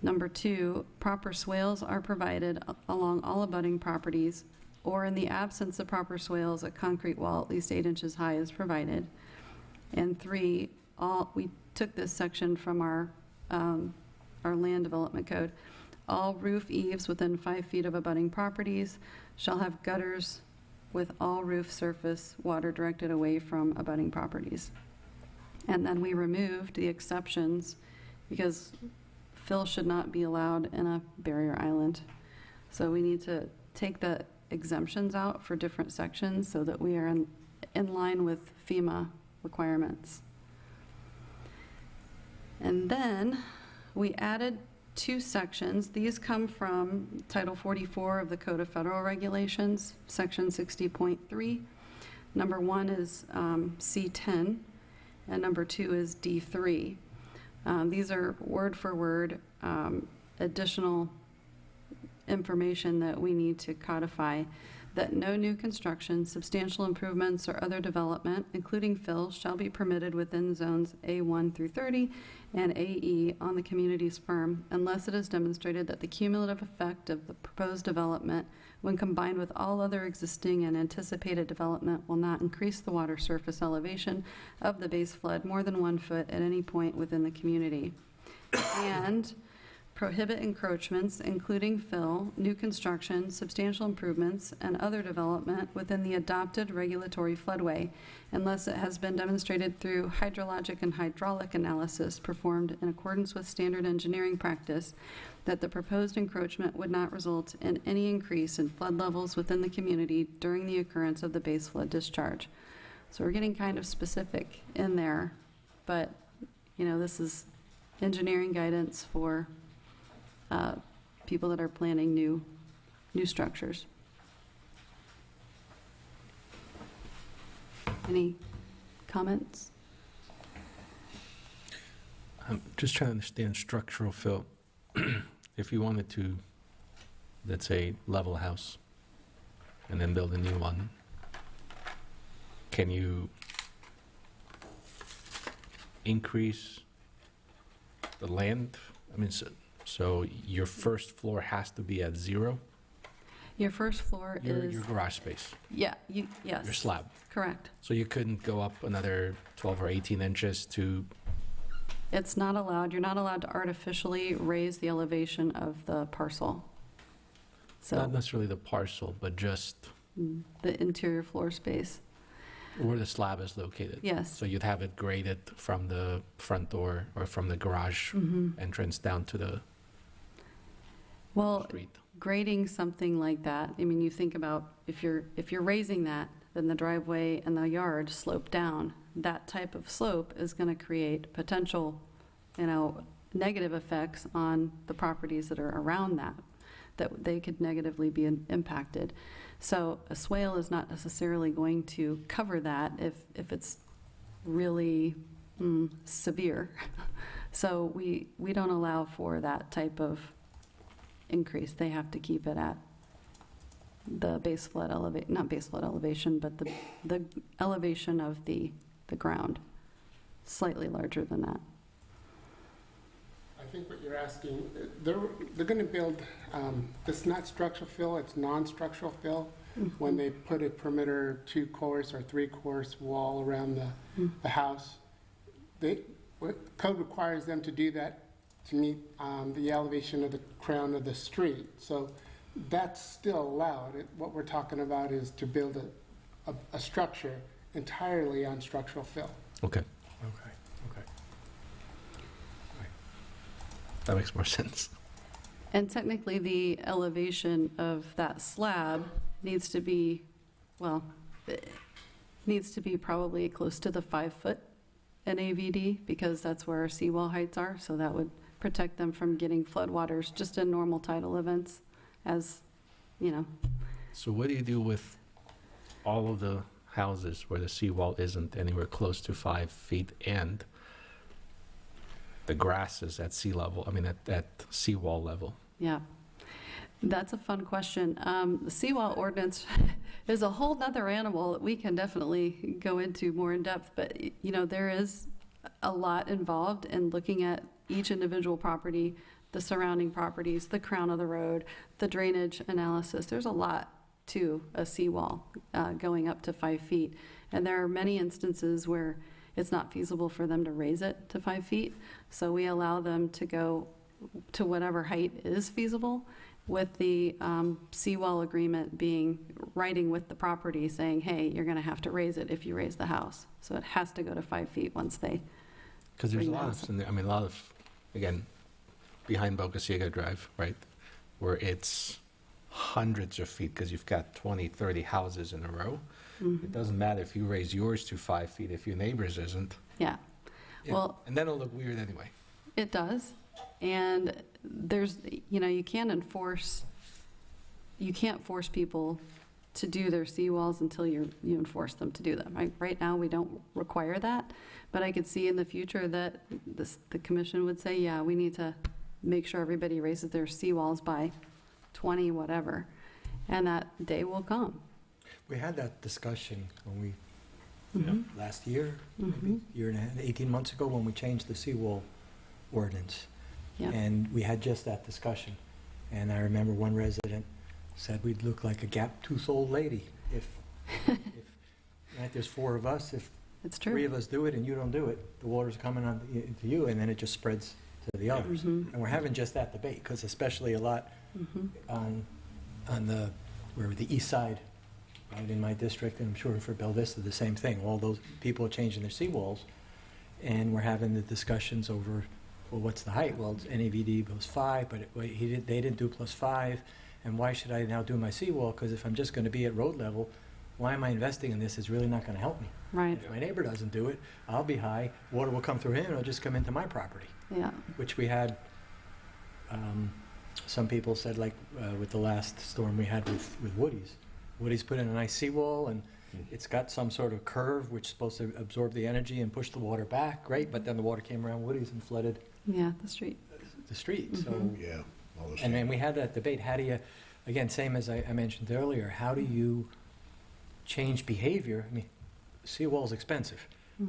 [SPEAKER 4] Number 2, proper swales are provided along all abutting properties, or in the absence of proper swales, a concrete wall at least 8 inches high is provided. And 3, we took this section from our land development code. All roof eaves within 5 feet of abutting properties shall have gutters with all roof surface water directed away from abutting properties. And then we removed the exceptions because fill should not be allowed in a barrier island. So we need to take the exemptions out for different sections so that we are in line with FEMA requirements. And then we added 2 sections. These come from Title 44 of the Code of Federal Regulations, Section 60.3. Number 1 is C10, and number 2 is D3. These are word for word additional information that we need to codify, that no new construction, substantial improvements, or other development, including fill, shall be permitted within zones A1 through 30 and AE on the community's firm unless it is demonstrated that the cumulative effect of the proposed development, when combined with all other existing and anticipated development, will not increase the water surface elevation of the base flood more than 1 foot at any point within the community. And prohibit encroachments, including fill, new construction, substantial improvements, and other development within the adopted regulatory floodway, unless it has been demonstrated through hydrologic and hydraulic analysis performed in accordance with standard engineering practice that the proposed encroachment would not result in any increase in flood levels within the community during the occurrence of the base flood discharge. So we're getting kind of specific in there, but this is engineering guidance for people that are planning new structures. Any comments?
[SPEAKER 1] I'm just trying to understand structural fill. If you wanted to, let's say, level a house and then build a new one, can you increase the land? I mean, so your first floor has to be at 0?
[SPEAKER 4] Your first floor is,
[SPEAKER 1] Your garage space,
[SPEAKER 4] yeah, yes.
[SPEAKER 1] your slab.
[SPEAKER 4] Correct.
[SPEAKER 1] So you couldn't go up another 12 or 18 inches to,
[SPEAKER 4] It's not allowed, you're not allowed to artificially raise the elevation of the parcel.
[SPEAKER 1] not
[SPEAKER 4] So,
[SPEAKER 1] necessarily the parcel, but just
[SPEAKER 4] the interior floor space,
[SPEAKER 1] where the slab is located.
[SPEAKER 4] yes.
[SPEAKER 1] So you'd have it graded from the front door or from the garage entrance down to the
[SPEAKER 4] Well,
[SPEAKER 1] street.
[SPEAKER 4] grading something like that, I mean, you think about, if you're raising that, then the driveway and the yard slope down. That type of slope is going to create potential, negative effects on the properties that are around that they could negatively be impacted. So a swale is not necessarily going to cover that if it's really severe. So we don't allow for that type of increase. They have to keep it at the base flood elevation, not base flood elevation, but the elevation of the ground, slightly larger than that.
[SPEAKER 8] I think what you're asking, they're going to build, it's not structural fill, it's non-structural fill. When they put a perimeter 2-course or 3-course wall around the house, code requires them to do that to meet the elevation of the crown of the street. So that's still allowed. What we're talking about is to build a structure entirely on structural fill.
[SPEAKER 1] Okay,
[SPEAKER 5] Okay.
[SPEAKER 1] that makes more sense.
[SPEAKER 4] And technically, the elevation of that slab needs to be, it needs to be probably close to the 5-foot NAVD, because that's where our seawall heights are, so that would protect them from getting floodwaters just in normal tidal events, as,
[SPEAKER 1] So what do you do with all of the houses where the seawall isn't anywhere close to 5 feet and the grass is at sea level, at seawall level?
[SPEAKER 4] Yeah, that's a fun question. The seawall ordinance is a whole nother animal that we can definitely go into more in depth, but, there is a lot involved in looking at each individual property, the surrounding properties, the crown of the road, the drainage analysis. There's a lot to a seawall going up to 5 feet. And there are many instances where it's not feasible for them to raise it to 5 feet. So we allow them to go to whatever height is feasible, with the seawall agreement being writing with the property saying, hey, you're going to have to raise it if you raise the house. So it has to go to 5 feet once they.
[SPEAKER 1] Because there's a
[SPEAKER 4] bring the
[SPEAKER 1] lot
[SPEAKER 4] house
[SPEAKER 1] of, a lot of, again, behind Boca Ciega Drive, right, where it's hundreds of feet because you've got 20, 30 houses in a row. It doesn't matter if you raise yours to 5 feet if your neighbor's isn't.
[SPEAKER 4] Yeah. Well,
[SPEAKER 1] And then it'll look weird anyway.
[SPEAKER 4] it does. And there's, you can't force people to do their seawalls until you enforce them to do them. Right now, we don't require that, but I could see in the future that the commission would say, yeah, we need to make sure everybody raises their seawalls by 20 whatever, and that day will come.
[SPEAKER 5] We had that discussion when we, last year, maybe year and a half, 18 months ago, when we changed the seawall ordinance.
[SPEAKER 4] Yeah.
[SPEAKER 5] And we had just that discussion. And I remember one resident said we'd look like a gap-toothed old lady if right, there's 4 of us, if
[SPEAKER 4] It's
[SPEAKER 5] 3
[SPEAKER 4] true.
[SPEAKER 5] of us do it and you don't do it, the water's coming on to you, and then it just spreads to the others. And we're having just that debate, because especially a lot on the east side, right, in my district, and I'm sure for Bella Vista, the same thing. All those people are changing their seawalls, and we're having the discussions over, well, what's the height? Well, it's NAVD plus 5, but they didn't do plus 5, and why should I now do my seawall? Because if I'm just going to be at road level, why am I investing in this? It's really not going to help me.
[SPEAKER 4] Right.
[SPEAKER 5] If my neighbor doesn't do it, I'll be high, water will come through him, and it'll just come into my property,
[SPEAKER 4] Yeah.
[SPEAKER 5] which we had some people said, like, with the last storm we had with Woody's. Woody's put in a nice seawall, and it's got some sort of curve which is supposed to absorb the energy and push the water back, great, but then the water came around Woody's and flooded
[SPEAKER 4] Yeah, the street.
[SPEAKER 5] the street, so.
[SPEAKER 2] Yeah. all those
[SPEAKER 5] And then
[SPEAKER 2] things.
[SPEAKER 5] we had that debate, how do you, again, same as I mentioned earlier, how do you change behavior? I mean, seawall's expensive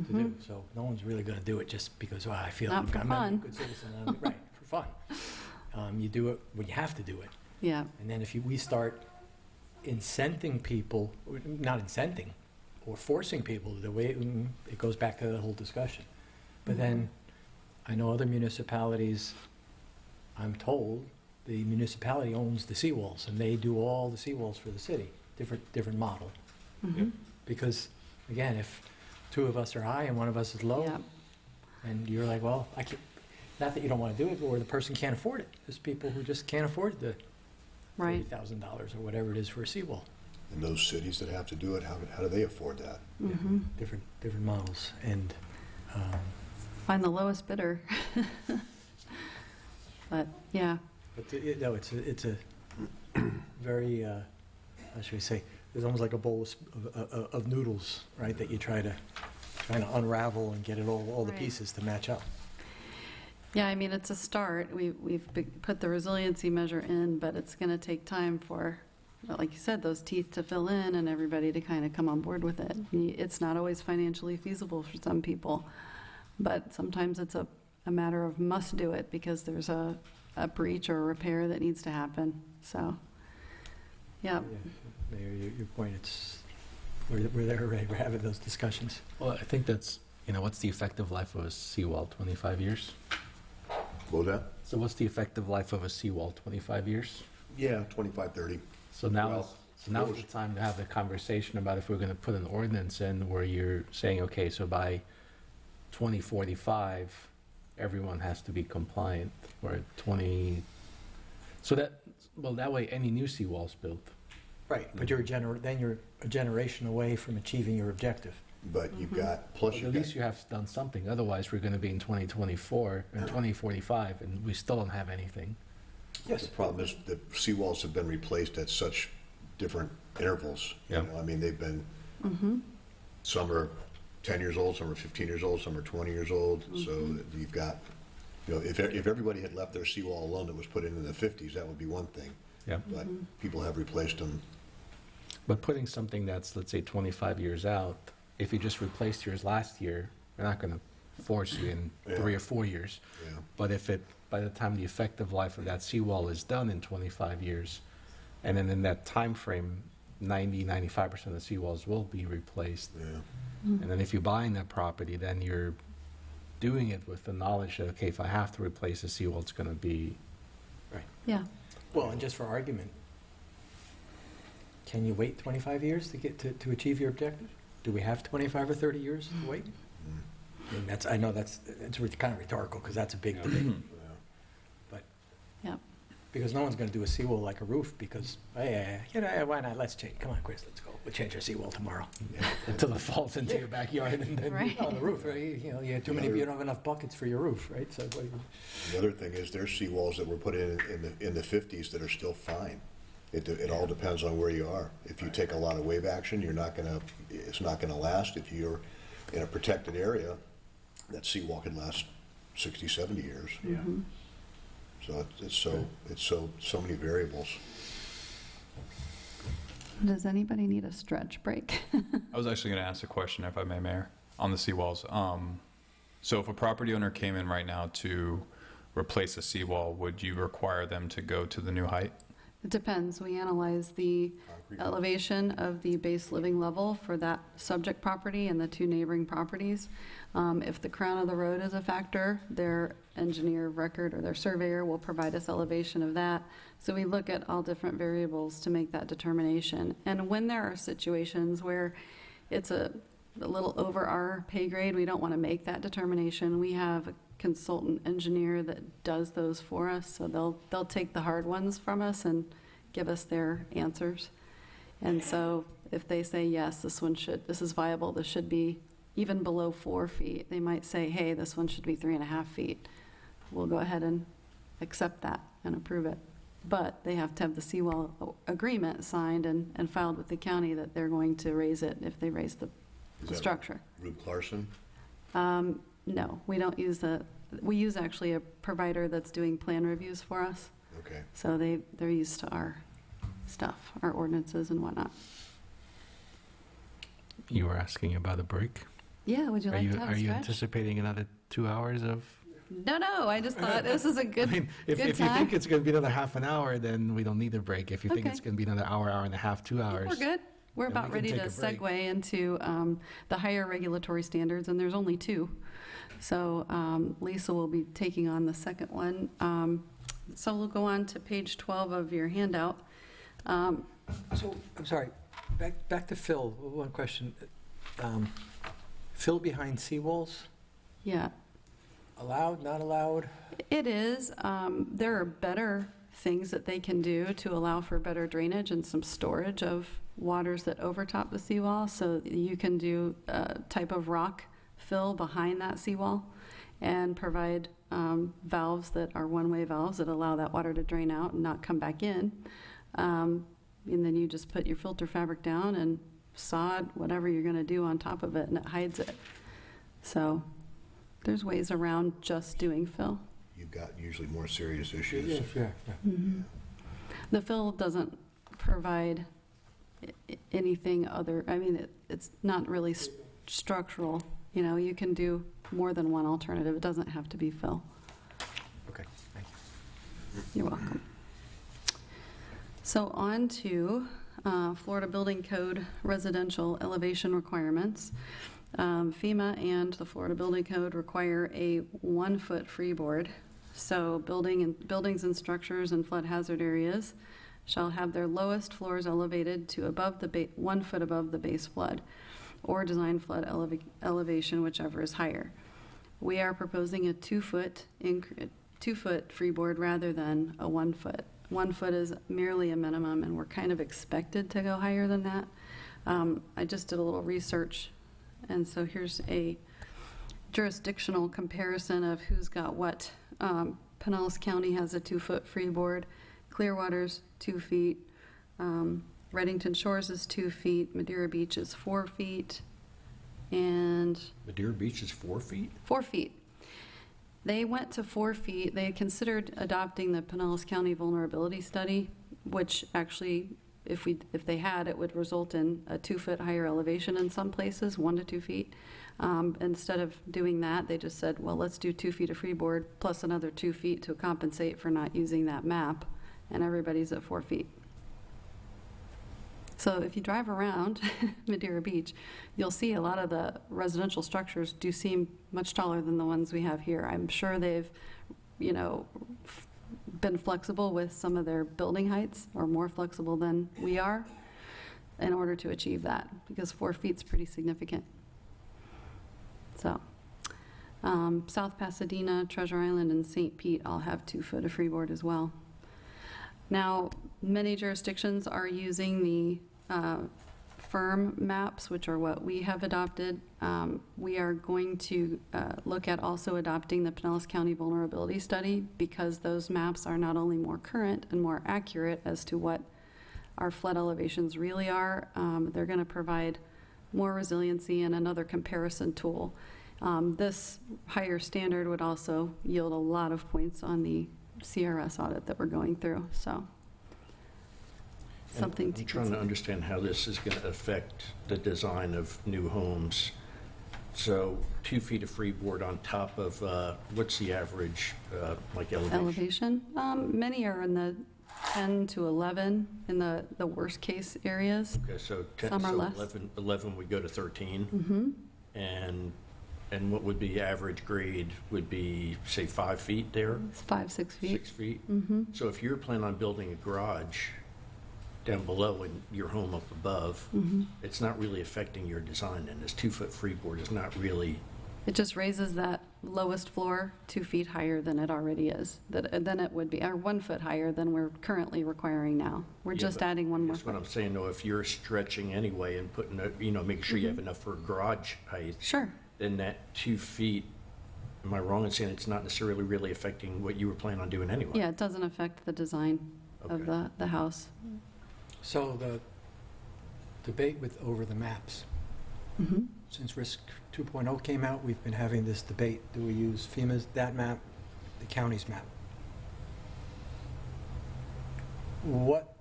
[SPEAKER 5] to do, so no one's really gonna do it just because, oh, I feel
[SPEAKER 4] Not for
[SPEAKER 5] I'm a
[SPEAKER 4] fun.
[SPEAKER 5] good citizen. Right, for fun. You do it when you have to do it.
[SPEAKER 4] Yeah,
[SPEAKER 5] And then if we start incenting people, or not incenting, or forcing people to do it, it goes back to the whole discussion. But then, I know other municipalities, I'm told, the municipality owns the seawalls, and they do all the seawalls for the city, different model. Because, again, if two of us are high and one of us is low,
[SPEAKER 4] yeah,
[SPEAKER 5] and you're like, well, I can't, not that you don't want to do it, or the person can't afford it. There's people who just can't afford the
[SPEAKER 4] right.
[SPEAKER 5] $30,000 or whatever it is for a seawall.
[SPEAKER 2] And those cities that have to do it, how do they afford that?
[SPEAKER 5] Different models, and
[SPEAKER 4] Find the lowest bidder. But, yeah,
[SPEAKER 5] but no, it's a very how should we say? It's almost like a bowl of noodles, right? That you trying to unravel and get it all the
[SPEAKER 4] Right.
[SPEAKER 5] pieces to match up.
[SPEAKER 4] yeah, I mean, it's a start. Put the resiliency measure in, but it's going to take time for, like you said, those teeth to fill in and everybody to kind of come on board with it. It's not always financially feasible for some people, but sometimes it's a matter of must do it because there's a breach or a repair that needs to happen. So, yeah.
[SPEAKER 5] Mayor, your point, we're there already. We're having those discussions.
[SPEAKER 1] Well, I think that's, what's the effective life of a seawall, 25 years?
[SPEAKER 2] What was that?
[SPEAKER 1] So what's the effective life of a seawall, 25 years?
[SPEAKER 2] Yeah, 25, 30.
[SPEAKER 1] So now,
[SPEAKER 2] Well,
[SPEAKER 1] now's the time to have the conversation about if we're going to put an ordinance in where you're saying, okay, so by 2045, everyone has to be compliant, or so that way any new seawall's built.
[SPEAKER 5] Right, but then you're a generation away from achieving your objective.
[SPEAKER 2] But you've got, plus
[SPEAKER 1] At
[SPEAKER 2] you've
[SPEAKER 1] least
[SPEAKER 2] got,
[SPEAKER 1] you have done something, otherwise we're going to be in 2024 and 2045, and we still don't have anything.
[SPEAKER 2] the problem is the seawalls have been replaced at such different intervals.
[SPEAKER 1] Yeah.
[SPEAKER 2] I mean, they've been, some are 10 years old, some are 15 years old, some are 20 years old. So you've got, if everybody had left their seawall alone that was put in the 50s, that would be one thing.
[SPEAKER 1] Yeah.
[SPEAKER 2] But people have replaced them.
[SPEAKER 1] But putting something that's, let's say, 25 years out, if you just replaced yours last year, we're not going to force you in 3 or 4 years.
[SPEAKER 2] Yeah.
[SPEAKER 1] But if by the time the effective life of that seawall is done in 25 years, and then in that time frame, 95% of the seawalls will be replaced.
[SPEAKER 2] Yeah.
[SPEAKER 1] And then if you're buying that property, then you're doing it with the knowledge that, okay, if I have to replace a seawall, it's going to be,
[SPEAKER 4] Yeah,
[SPEAKER 5] Well, and just for argument, can you wait 25 years to get to achieve your objective? Do we have 25 or 30 years to wait? I mean, I know it's kind of rhetorical because that's a big debate. But
[SPEAKER 4] yeah.
[SPEAKER 5] because no one's going to do a seawall like a roof because, hey, why not? Let's change. Come on, Chris, let's go. We'll change our seawall tomorrow.
[SPEAKER 1] until it falls into your backyard. And then,
[SPEAKER 4] Right.
[SPEAKER 5] On the roof, right? You have too many. You don't have enough buckets for your roof, right? So
[SPEAKER 2] The other thing is there's seawalls that were put in the 50s that are still fine. It all depends on where you are. If you take a lot of wave action, it's not gonna last. If you're in a protected area, that seawall can last 60, 70 years.
[SPEAKER 5] yeah.
[SPEAKER 2] So it's so many variables.
[SPEAKER 4] Does anybody need a stretch break?
[SPEAKER 9] I was actually going to ask a question, if I may, Mayor, on the seawalls. So if a property owner came in right now to replace a seawall, would you require them to go to the new height?
[SPEAKER 4] It depends. We analyze the elevation of the base living level for that subject property and the two neighboring properties. If the crown of the road is a factor, their engineer of record or their surveyor will provide us elevation of that. So we look at all different variables to make that determination. And when there are situations where it's a little over our pay grade, we don't want to make that determination. We have a consultant engineer that does those for us, so they'll take the hard ones from us and give us their answers. And so if they say, yes, this is viable, this should be even below 4 feet, they might say, hey, this one should be 3.5 feet. We'll go ahead and accept that and approve it. but they have to have the seawall agreement signed and filed with the county that they're going to raise it if they raise the structure.
[SPEAKER 2] Rube Clarson?
[SPEAKER 4] No, we don't use we use actually a provider that's doing plan reviews for us.
[SPEAKER 2] Okay.
[SPEAKER 4] So they're used to our stuff, our ordinances and whatnot.
[SPEAKER 1] You were asking about a break?
[SPEAKER 4] Yeah, would you like to have a
[SPEAKER 1] Are you
[SPEAKER 4] stretch?
[SPEAKER 1] anticipating another 2 hours of?
[SPEAKER 4] No, I just thought this is a good,
[SPEAKER 1] I mean, if
[SPEAKER 4] good
[SPEAKER 1] you
[SPEAKER 4] time.
[SPEAKER 1] think it's going to be another half an hour, then we don't need a break. If you think
[SPEAKER 4] Okay.
[SPEAKER 1] it's going to be another hour, hour and a half, 2 hours.
[SPEAKER 4] We're good. We're
[SPEAKER 1] Then
[SPEAKER 4] about
[SPEAKER 1] we can
[SPEAKER 4] ready to
[SPEAKER 1] take a break.
[SPEAKER 4] segue into the higher regulatory standards, and there's only 2. So Lisa will be taking on the second one. So we'll go on to page 12 of your handout.
[SPEAKER 5] So, I'm sorry, back to Phil, one question. Fill behind seawalls,
[SPEAKER 4] Yeah,
[SPEAKER 5] allowed, not allowed?
[SPEAKER 4] it is. There are better things that they can do to allow for better drainage and some storage of waters that overtop the seawall. So you can do a type of rock fill behind that seawall and provide valves that are one-way valves that allow that water to drain out and not come back in. And then you just put your filter fabric down and sod whatever you're going to do on top of it, and it hides it. So there's ways around just doing fill.
[SPEAKER 2] You've got usually more serious issues.
[SPEAKER 5] Yeah.
[SPEAKER 4] The fill doesn't provide anything other, I mean, it's not really structural. You know, you can do more than one alternative. It doesn't have to be fill.
[SPEAKER 5] Okay, thank you.
[SPEAKER 4] You're welcome. So on to Florida Building Code residential elevation requirements. FEMA and the Florida Building Code require a 1-foot freeboard. So buildings and structures in flood hazard areas shall have their lowest floors elevated to above 1 foot above the base flood, or design flood elevation, whichever is higher. We are proposing a 2-foot freeboard rather than a 1 foot. 1 foot is merely a minimum, and we're kind of expected to go higher than that. I just did a little research, and so here's a jurisdictional comparison of who's got what. Pinellas County has a 2-foot freeboard. Clearwater's 2 feet. Reddington Shores is 2 feet. Madeira Beach is 4 feet. And
[SPEAKER 6] Madeira Beach is 4 feet?
[SPEAKER 4] 4 feet. They went to 4 feet. They considered adopting the Pinellas County Vulnerability Study, which actually, if they had, it would result in a 2-foot higher elevation in some places, 1 to 2 feet. Instead of doing that, they just said, well, let's do 2 feet of freeboard plus another 2 feet to compensate for not using that map, and everybody's at 4 feet. So if you drive around Madeira Beach, you'll see a lot of the residential structures do seem much taller than the ones we have here. I'm sure they've, been flexible with some of their building heights, or more flexible than we are, in order to achieve that, because 4 feet's pretty significant. So, South Pasadena, Treasure Island, and St. Pete all have 2 foot of freeboard as well. Now, many jurisdictions are using the firm maps, which are what we have adopted. We are going to look at also adopting the Pinellas County Vulnerability Study, because those maps are not only more current and more accurate as to what our flood elevations really are, they're going to provide more resiliency and another comparison tool. This higher standard would also yield a lot of points on the CRS audit that we're going through, so something to
[SPEAKER 6] I'm trying to understand how this is going to affect the design of new homes. So 2 feet of freeboard on top of, what's the average, elevation?
[SPEAKER 4] Many are in the 10 to 11 in the worst case areas.
[SPEAKER 6] Okay, so
[SPEAKER 4] Some are less.
[SPEAKER 6] 11 we go to 13.
[SPEAKER 4] Mm-hmm.
[SPEAKER 6] And what would be average grade would be, say, 5 feet there?
[SPEAKER 4] 5, 6 feet.
[SPEAKER 6] 6 feet?
[SPEAKER 4] Mm-hmm.
[SPEAKER 6] So if you're planning on building a garage down below and your home up above,
[SPEAKER 4] Mm-hmm.
[SPEAKER 6] it's not really affecting your design, and this 2 foot freeboard is not really,
[SPEAKER 4] It just raises that lowest floor 2 feet higher than it already is. Then it would be, or 1 foot higher than we're currently requiring now. We're
[SPEAKER 6] Yeah,
[SPEAKER 4] just
[SPEAKER 6] but
[SPEAKER 4] adding one more
[SPEAKER 6] that's what
[SPEAKER 4] foot.
[SPEAKER 6] I'm saying, though, if you're stretching anyway and putting, making sure you have enough for garage height,
[SPEAKER 4] Sure.
[SPEAKER 6] then that 2 feet, am I wrong in saying it's not necessarily really affecting what you were planning on doing anyway?
[SPEAKER 4] Yeah, it doesn't affect the design. of
[SPEAKER 6] Okay.
[SPEAKER 4] the house.
[SPEAKER 5] So the debate over the maps,
[SPEAKER 4] Mhm.
[SPEAKER 5] since Risk 2.0 came out, we've been having this debate. Do we use FEMA's, that map, the county's map? What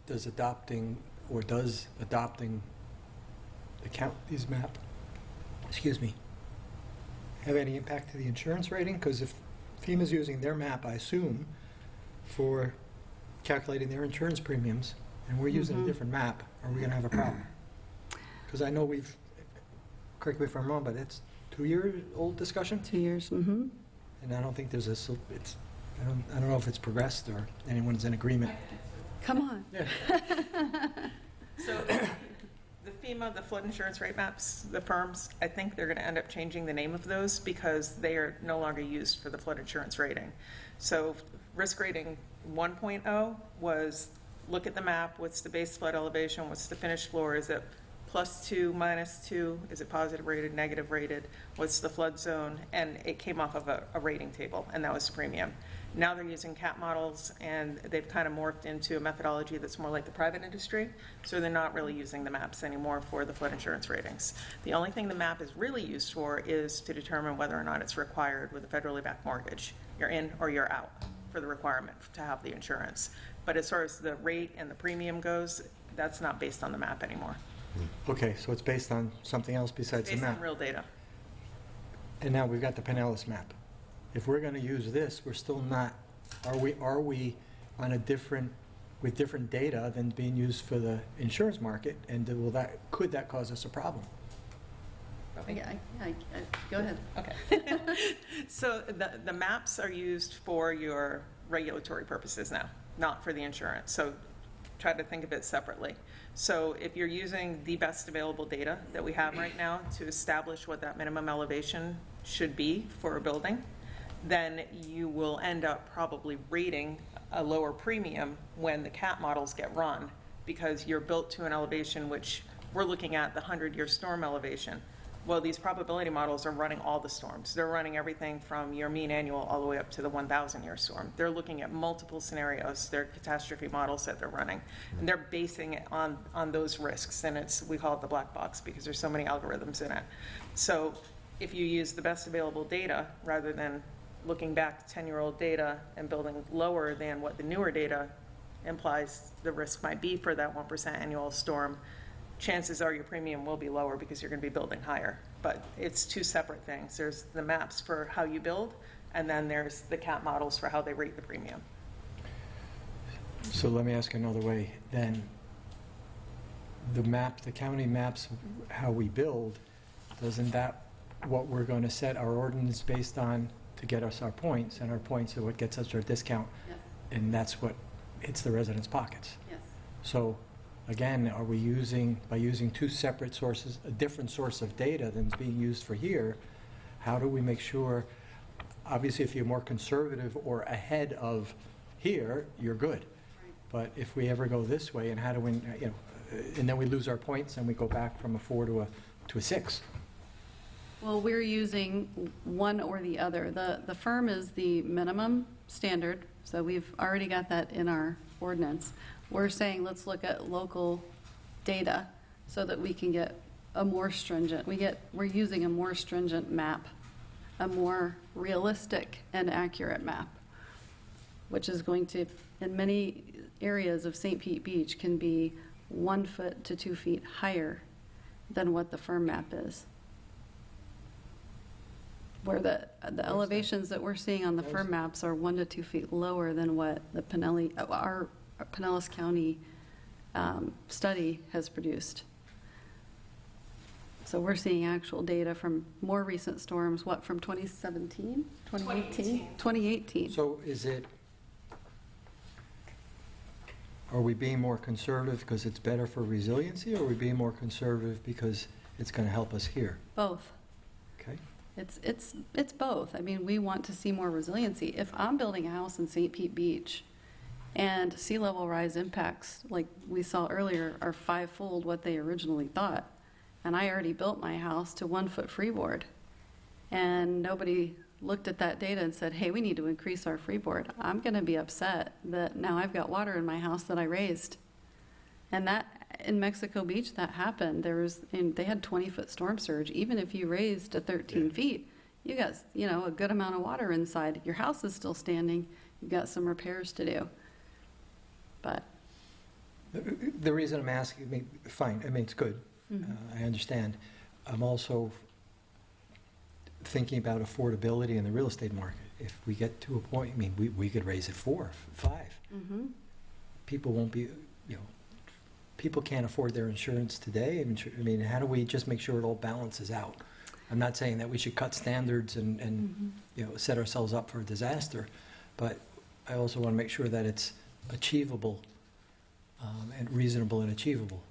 [SPEAKER 5] does adopting the county's map, have any impact to the insurance rating? Because if FEMA's using their map, I assume, for calculating their insurance premiums, and we're using a different map, are we going to have a problem? Because I know correct me if I'm wrong, but it's 2-year-old discussion,
[SPEAKER 4] 2 years, mm-hmm.
[SPEAKER 5] and I don't think there's I don't know if it's progressed or anyone's in agreement.
[SPEAKER 4] Come on.
[SPEAKER 5] Yeah.
[SPEAKER 7] So the FEMA, the flood insurance rate maps, the firms, I think they're going to end up changing the name of those because they are no longer used for the flood insurance rating. So risk rating 1.0 was look at the map, what's the base flood elevation, what's the finished floor, is it +2, -2, is it positive rated, negative rated, what's the flood zone, and it came off of a rating table, and that was the premium. Now they're using CAT models, and they've kind of morphed into a methodology that's more like the private industry, so they're not really using the maps anymore for the flood insurance ratings. The only thing the map is really used for is to determine whether or not it's required with a federally backed mortgage. You're in or you're out for the requirement to have the insurance. But as far as the rate and the premium goes, that's not based on the map anymore.
[SPEAKER 5] Okay, so it's based on something else besides the
[SPEAKER 7] Based
[SPEAKER 5] map.
[SPEAKER 7] on real data.
[SPEAKER 5] And now we've got the Pinellas map. If we're going to use this, we're still not, are we on with different data than being used for the insurance market? And could that cause us a problem?
[SPEAKER 4] Go ahead.
[SPEAKER 7] Okay. So the maps are used for your regulatory purposes now, not for the insurance. So try to think of it separately. So if you're using the best available data that we have right now to establish what that minimum elevation should be for a building, then you will end up probably rating a lower premium when the CAT models get run, because you're built to an elevation which we're looking at the 100-year storm elevation. Well, these probability models are running all the storms. They're running everything from your mean annual all the way up to the 1,000-year storm. They're looking at multiple scenarios. They're catastrophe models that they're running. And they're basing it on those risks. And we call it the black box because there's so many algorithms in it. So if you use the best available data rather than looking back 10-year-old data and building lower than what the newer data implies the risk might be for that 1% annual storm, chances are your premium will be lower because you're going to be building higher. But it's two separate things. There's the maps for how you build, and then there's the CAT models for how they rate the premium.
[SPEAKER 5] So let me ask another way, then. The county maps, how we build, isn't that what we're going to set our ordinance based on to get us our points, and our points are what gets us our discount,
[SPEAKER 4] Yes.
[SPEAKER 5] and that's what hits the residents' pockets?
[SPEAKER 4] Yes.
[SPEAKER 5] So, again, are we by using two separate sources, a different source of data than's being used for here, how do we make sure, obviously if you're more conservative or ahead of here, you're good.
[SPEAKER 4] Right.
[SPEAKER 5] But if we ever go this way, and how do we, and then we lose our points and we go back from a 4 to a 6?
[SPEAKER 4] Well, we're using one or the other. The firm is the minimum standard, so we've already got that in our ordinance. We're saying let's look at local data so that we can get a more stringent, we're using a more stringent map, a more realistic and accurate map, which is going to, in many areas of St. Pete Beach, can be 1 foot to 2 feet higher than what the firm map is. Where the elevations that we're seeing on the firm maps are 1 to 2 feet lower than what the our Pinellas County study has produced. So we're seeing actual data from more recent storms, from 2017? 2018? 2018.
[SPEAKER 5] So are we being more conservative because it's better for resiliency, or are we being more conservative because it's going to help us here?
[SPEAKER 4] Both.
[SPEAKER 5] Okay.
[SPEAKER 4] It's both. I mean, we want to see more resiliency. If I'm building a house in St. Pete Beach and sea level rise impacts, like we saw earlier, are 5-fold what they originally thought, and I already built my house to 1 foot freeboard, and nobody looked at that data and said, hey, we need to increase our freeboard, I'm going to be upset that now I've got water in my house that I raised. And that, in Mexico Beach, that happened. They had 20-foot storm surge. Even if you raised to 13 feet, you got, a good amount of water inside. Your house is still standing. You've got some repairs to do. But
[SPEAKER 5] The reason I'm asking, fine, it's good. I understand. I'm also thinking about affordability in the real estate market. If we get to a point, we could raise it 4, 5. People won't be, people can't afford their insurance today. How do we just make sure it all balances out? I'm not saying that we should cut standards and set ourselves up for a disaster, but I also want to make sure that it's achievable and reasonable and achievable.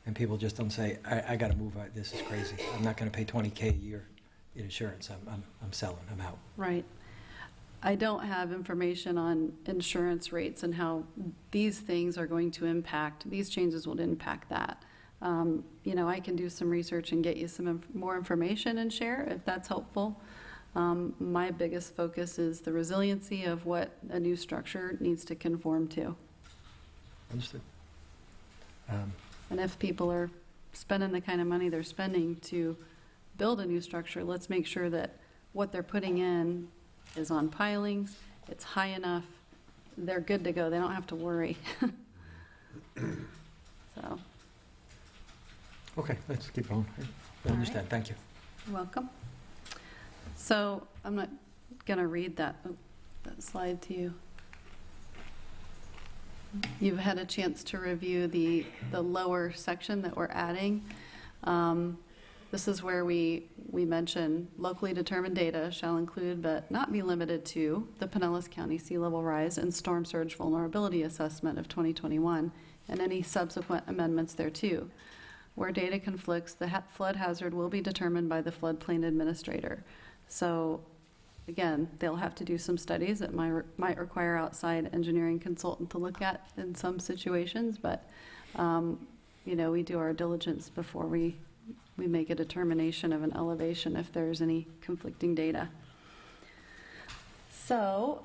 [SPEAKER 5] And people just don't say, I got to move, this is crazy. I'm not going to pay $20K a year in insurance. I'm selling, I'm out.
[SPEAKER 4] Right. I don't have information on insurance rates and how these things are going to impact, these changes will impact that. I can do some research and get you some more information and share if that's helpful. My biggest focus is the resiliency of what a new structure needs to conform to.
[SPEAKER 5] Understood.
[SPEAKER 4] And if people are spending the kind of money they're spending to build a new structure, let's make sure that what they're putting in is on pilings, it's high enough, they're good to go, they don't have to worry. So.
[SPEAKER 5] Okay, let's keep going. I understand,
[SPEAKER 4] right.
[SPEAKER 5] Thank you.
[SPEAKER 4] You're welcome. So I'm not going to read that slide to you. You've had a chance to review the lower section that we're adding. This is where we mention locally determined data shall include but not be limited to the Pinellas County sea level rise and storm surge vulnerability assessment of 2021 and any subsequent amendments thereto. Where data conflicts, the flood hazard will be determined by the floodplain administrator. So again, they'll have to do some studies that might require outside engineering consultant to look at in some situations, but we do our diligence before we make a determination of an elevation if there's any conflicting data. So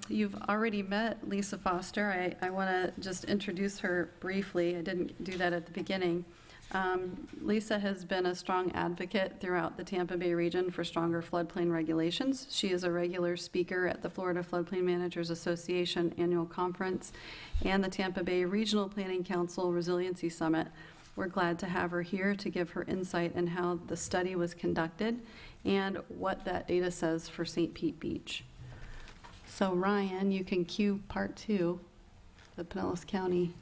[SPEAKER 4] you've already met Lisa Foster. I want to just introduce her briefly. I didn't do that at the beginning. Lisa has been a strong advocate throughout the Tampa Bay region for stronger floodplain regulations. She is a regular speaker at the Florida Floodplain Managers Association annual conference and the Tampa Bay Regional Planning Council Resiliency Summit. We're glad to have her here to give her insight in how the study was conducted and what that data says for St. Pete Beach. So Ryan, you can cue part 2, the Pinellas County.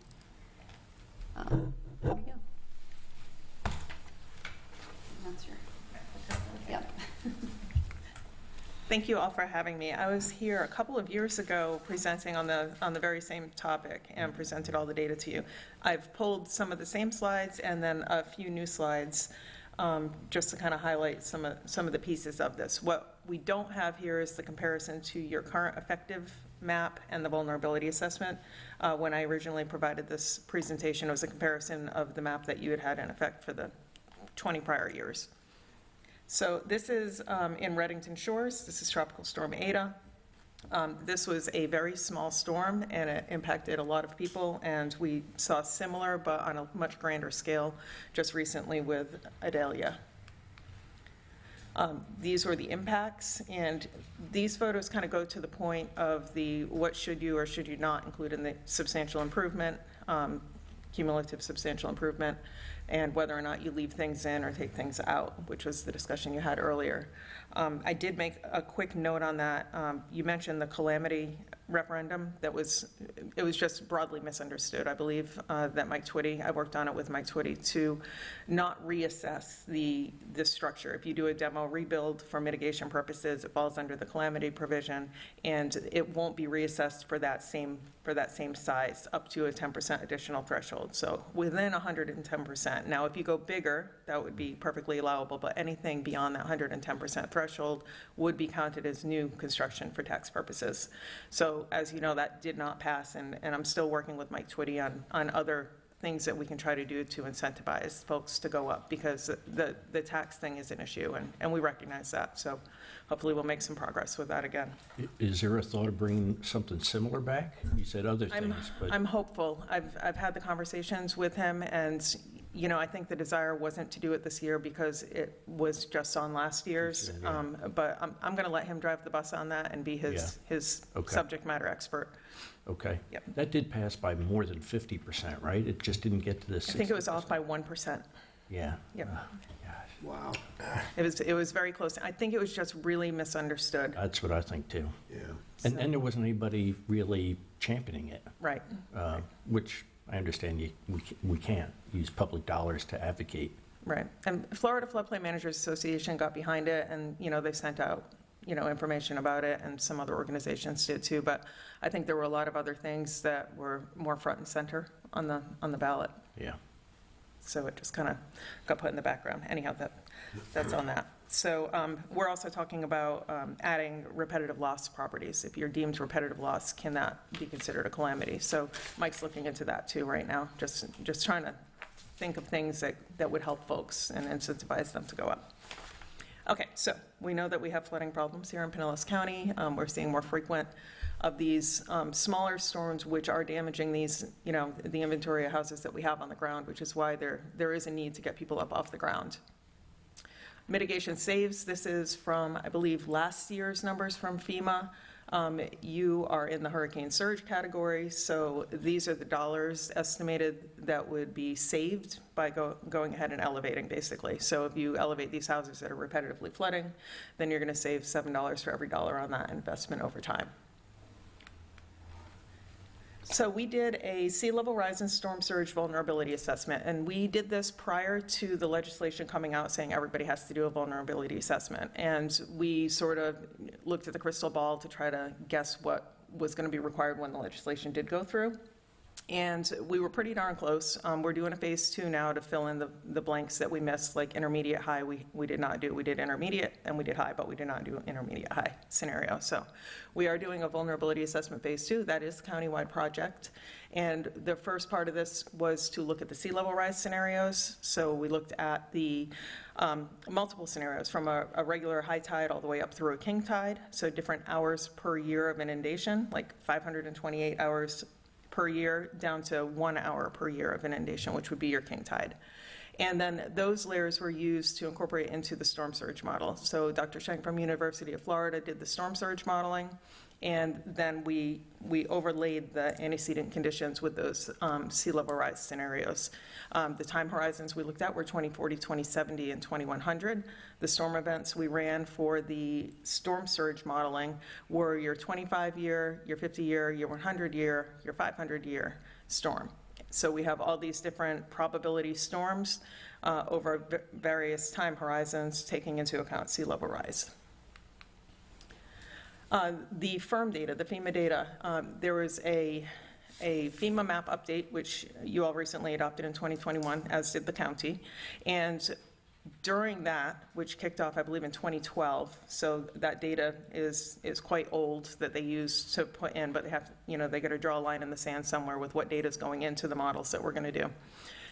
[SPEAKER 4] There we go. That's your, yep.
[SPEAKER 7] Thank you all for having me. I was here a couple of years ago presenting on the very same topic and presented all the data to you. I've pulled some of the same slides and then a few new slides just to kind of highlight some of the pieces of this. What we don't have here is the comparison to your current effective map and the vulnerability assessment. When I originally provided this presentation, it was a comparison of the map that you had in effect for the 20 prior years. So this is in Reddington Shores. This is Tropical Storm Ada. This was a very small storm and it impacted a lot of people, and we saw similar but on a much grander scale just recently with Idalia. These were the impacts, and these photos kind of go to the point of the what should you or should you not include in the substantial improvement, cumulative substantial improvement, and whether or not you leave things in or take things out, which was the discussion you had earlier. I did make a quick note on that. You mentioned the calamity referendum. It was just broadly misunderstood, I believe, that Mike Twitty, I worked on it with Mike Twitty to not reassess the structure. If you do a demo rebuild for mitigation purposes, it falls under the calamity provision, and it won't be reassessed for that same size up to a 10% additional threshold. So within 110%. Now, if you go bigger, that would be perfectly allowable, but anything beyond that 110% threshold would be counted as new construction for tax purposes. So as you know, that did not pass, and I'm still working with Mike Twitty on other things that we can try to do to incentivize folks to go up, because the tax thing is an issue, and we recognize that. So hopefully we'll make some progress with that again.
[SPEAKER 6] Is there a thought of bringing something similar back? You said other things, but...
[SPEAKER 7] I'm hopeful. I've had the conversations with him, and, you know, I think the desire wasn't to do it this year because it was just on last year's.
[SPEAKER 6] Yeah.
[SPEAKER 7] But I'm going to let him drive the bus on that and be his
[SPEAKER 6] Okay.
[SPEAKER 7] subject matter expert.
[SPEAKER 6] Okay.
[SPEAKER 7] Yep.
[SPEAKER 6] That did pass by more than 50%, right? It just didn't get to the 60%.
[SPEAKER 7] I think it was off by 1%.
[SPEAKER 6] Yeah.
[SPEAKER 7] Yep.
[SPEAKER 6] Gosh.
[SPEAKER 8] Wow.
[SPEAKER 7] It was very close. I think it was just really misunderstood.
[SPEAKER 6] That's what I think, too.
[SPEAKER 2] Yeah.
[SPEAKER 6] And there wasn't anybody really championing it,
[SPEAKER 7] Right.
[SPEAKER 6] which I understand we can't use public dollars to advocate.
[SPEAKER 7] Right. And Florida Floodplain Managers Association got behind it, and, you know, they sent out, you know, information about it, and some other organizations did too. But I think there were a lot of other things that were more front and center on the ballot.
[SPEAKER 6] Yeah.
[SPEAKER 7] So it just kind of got put in the background. Anyhow, that's on that. So we're also talking about adding repetitive loss properties. If you're deemed repetitive loss, can that be considered a calamity? So Mike's looking into that too right now, just trying to think of things that would help folks and incentivize them to go up. Okay, so we know that we have flooding problems here in Pinellas County. We're seeing more frequent of these smaller storms, which are damaging these, you know, the inventory of houses that we have on the ground, which is why there is a need to get people up off the ground. Mitigation saves, this is from, I believe, last year's numbers from FEMA. You are in the hurricane surge category, so these are the dollars estimated that would be saved by going ahead and elevating, basically. So if you elevate these houses that are repetitively flooding, then you're going to save $7 for every dollar on that investment over time. So we did a sea level rise and storm surge vulnerability assessment, and we did this prior to the legislation coming out saying everybody has to do a vulnerability assessment. And we sort of looked at the crystal ball to try to guess what was going to be required when the legislation did go through. And we were pretty darn close. We're doing a phase 2 now to fill in the blanks that we missed, like intermediate high we did not do. We did intermediate and we did high, but we did not do intermediate high scenario. So we are doing a vulnerability assessment phase 2. That is the countywide project. And the first part of this was to look at the sea level rise scenarios. So we looked at the multiple scenarios from a regular high tide all the way up through a king tide. So different hours per year of inundation, like 528 hours per year down to 1 hour per year of inundation, which would be your king tide. And then those layers were used to incorporate into the storm surge model. So Dr. Schenk from University of Florida did the storm surge modeling, and then we overlaid the antecedent conditions with those sea level rise scenarios. The time horizons we looked at were 2040, 2070, and 2100. The storm events we ran for the storm surge modeling were your 25-year, your 50-year, your 100-year, your 500-year storm. So we have all these different probability storms over various time horizons, taking into account sea level rise. The firm data, the FEMA data, there was a FEMA map update, which you all recently adopted in 2021, as did the county. And during that, which kicked off, I believe, in 2012, so that data is quite old that they used to put in, but they have, you know, they got to draw a line in the sand somewhere with what data is going into the models that we're going to do.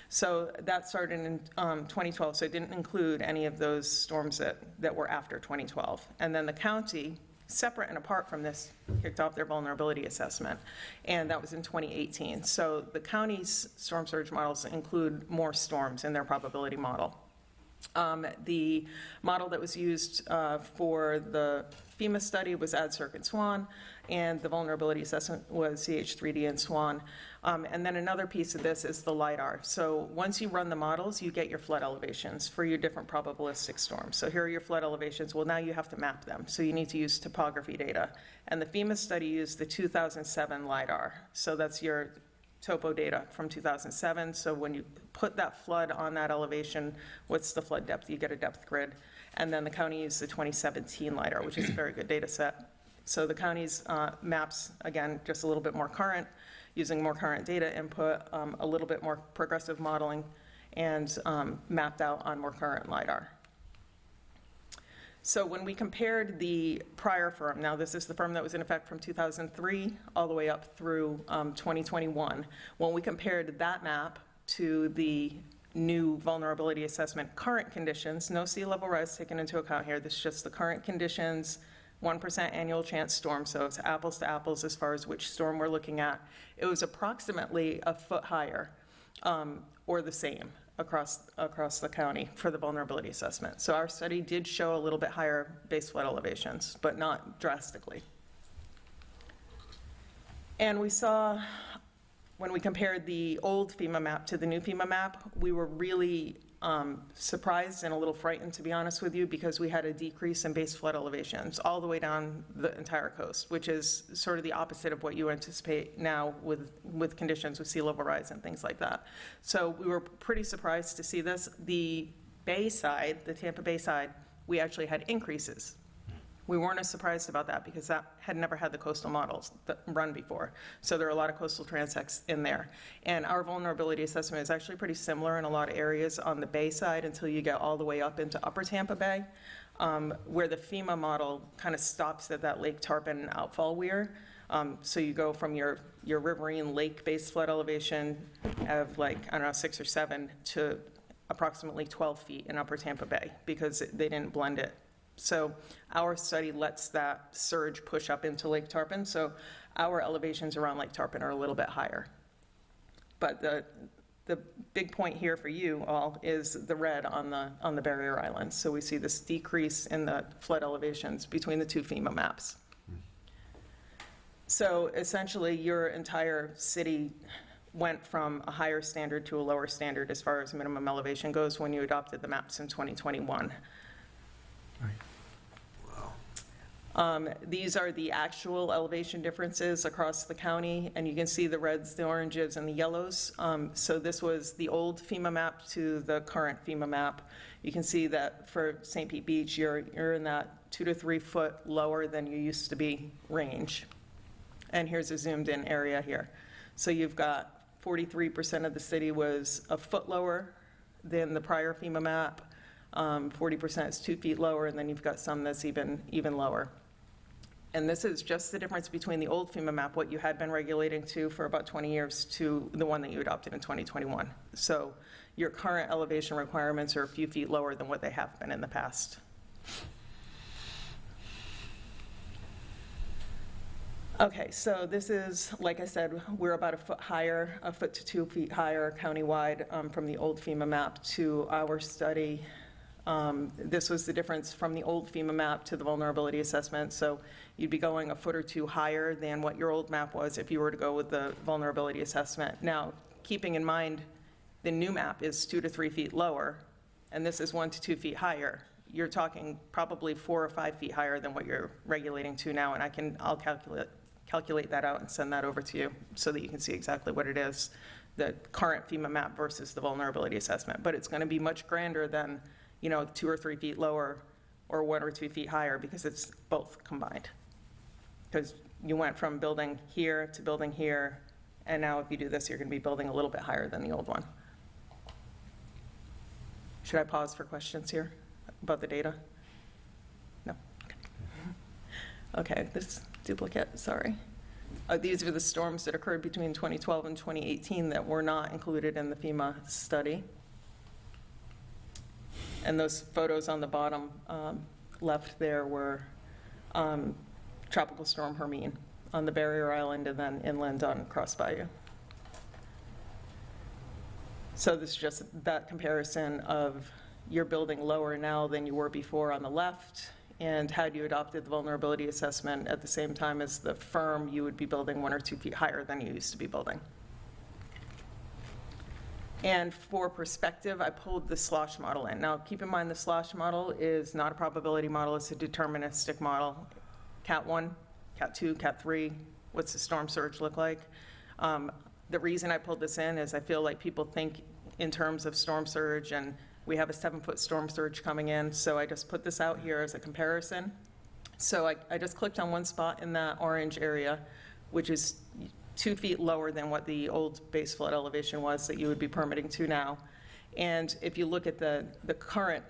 [SPEAKER 7] So that started in 2012, so it didn't include any of those storms that were after 2012. And then the county, separate and apart from this, kicked off their vulnerability assessment, and that was in 2018. So the county's storm surge models include more storms in their probability model. The model that was used for the FEMA study was ADCIRC and SWAN, and the vulnerability assessment was CH3D and SWAN. And then another piece of this is the LIDAR. So once you run the models, you get your flood elevations for your different probabilistic storms. So here are your flood elevations. Well, now you have to map them. So you need to use topography data. And the FEMA study used the 2007 LIDAR. So that's your topo data from 2007. So when you put that flood on that elevation, what's the flood depth? You get a depth grid. And then the county used the 2017 LIDAR, which is a very good data set. So the county's maps, again, just a little bit more current, using more current data input, a little bit more progressive modeling, and mapped out on more current LIDAR. So when we compared the prior firm, now this is the firm that was in effect from 2003 all the way up through 2021, when we compared that map to the new vulnerability assessment current conditions, no sea level rise taken into account here, this is just the current conditions, 1% annual chance storm, so it's apples to apples as far as which storm we're looking at. It was approximately a foot higher, or the same across the county for the vulnerability assessment. So our study did show a little bit higher base flood elevations, but not drastically. And we saw, when we compared the old FEMA map to the new FEMA map, we were really surprised and a little frightened, to be honest with you, because we had a decrease in base flood elevations all the way down the entire coast, which is sort of the opposite of what you anticipate now with conditions with sea level rise and things like that. So we were pretty surprised to see this. The Bay side, the Tampa Bay side, we actually had increases. We weren't as surprised about that because that had never had the coastal models that run before. So there are a lot of coastal transects in there. And our vulnerability assessment is actually pretty similar in a lot of areas on the Bay side until you get all the way up into Upper Tampa Bay, where the FEMA model kind of stops at that Lake Tarpon outfall weir. So you go from your riverine lake base flood elevation of like, I don't know, 6 or 7 to approximately 12 feet in Upper Tampa Bay because they didn't blend it. So our study lets that surge push up into Lake Tarpon, so our elevations around Lake Tarpon are a little bit higher. But the big point here for you all is the red on the barrier islands. So we see this decrease in the flood elevations between the two FEMA maps. So essentially your entire city went from a higher standard to a lower standard as far as minimum elevation goes when you adopted the maps in 2021. These are the actual elevation differences across the county, and you can see the reds, the oranges, and the yellows. So this was the old FEMA map to the current FEMA map. You can see that for St. Pete Beach, you're in that 2 to 3 foot lower than you used to be range. And here's a zoomed in area here. So you've got 43% of the city was a foot lower than the prior FEMA map. 40% is 2 feet lower, and then you've got some that's even lower. And this is just the difference between the old FEMA map, what you had been regulating to for about 20 years, to the one that you adopted in 2021. So your current elevation requirements are a few feet lower than what they have been in the past. Okay, so this is, like I said, we're about a foot higher, a foot to 2 feet higher countywide from the old FEMA map to our study. This was the difference from the old FEMA map to the vulnerability assessment. So you'd be going a foot or 2 higher than what your old map was if you were to go with the vulnerability assessment. Now, keeping in mind the new map is 2 to 3 feet lower, and this is 1 to 2 feet higher. You're talking probably 4 or 5 feet higher than what you're regulating to now, and I'll calculate that out and send that over to you so that you can see exactly what it is, the current FEMA map versus the vulnerability assessment. But it's going to be much grander than 2 or 3 feet lower or 1 or 2 feet higher because it's both combined. Because you went from building here to building here, and now if you do this, you're going to be building a little bit higher than the old one. Should I pause for questions here about the data? No? Okay, this duplicate, sorry. These are the storms that occurred between 2012 and 2018 that were not included in the FEMA study. And those photos on the bottom left there were Tropical Storm Hermine on the barrier island and then inland on Cross Bayou. So this is just that comparison of you're building lower now than you were before on the left, and had you adopted the vulnerability assessment at the same time as the firm, you would be building 1 or 2 feet higher than you used to be building. And for perspective, I pulled the slosh model in. Now, keep in mind the slosh model is not a probability model, it's a deterministic model. Cat 1, Cat 2, Cat 3, what's the storm surge look like? The reason I pulled this in is I feel like people think in terms of storm surge, and we have a 7-foot storm surge coming in, so I just put this out here as a comparison. So I just clicked on one spot in that orange area, which is 2 feet lower than what the old base flood elevation was that you would be permitting to now. And if you look at the current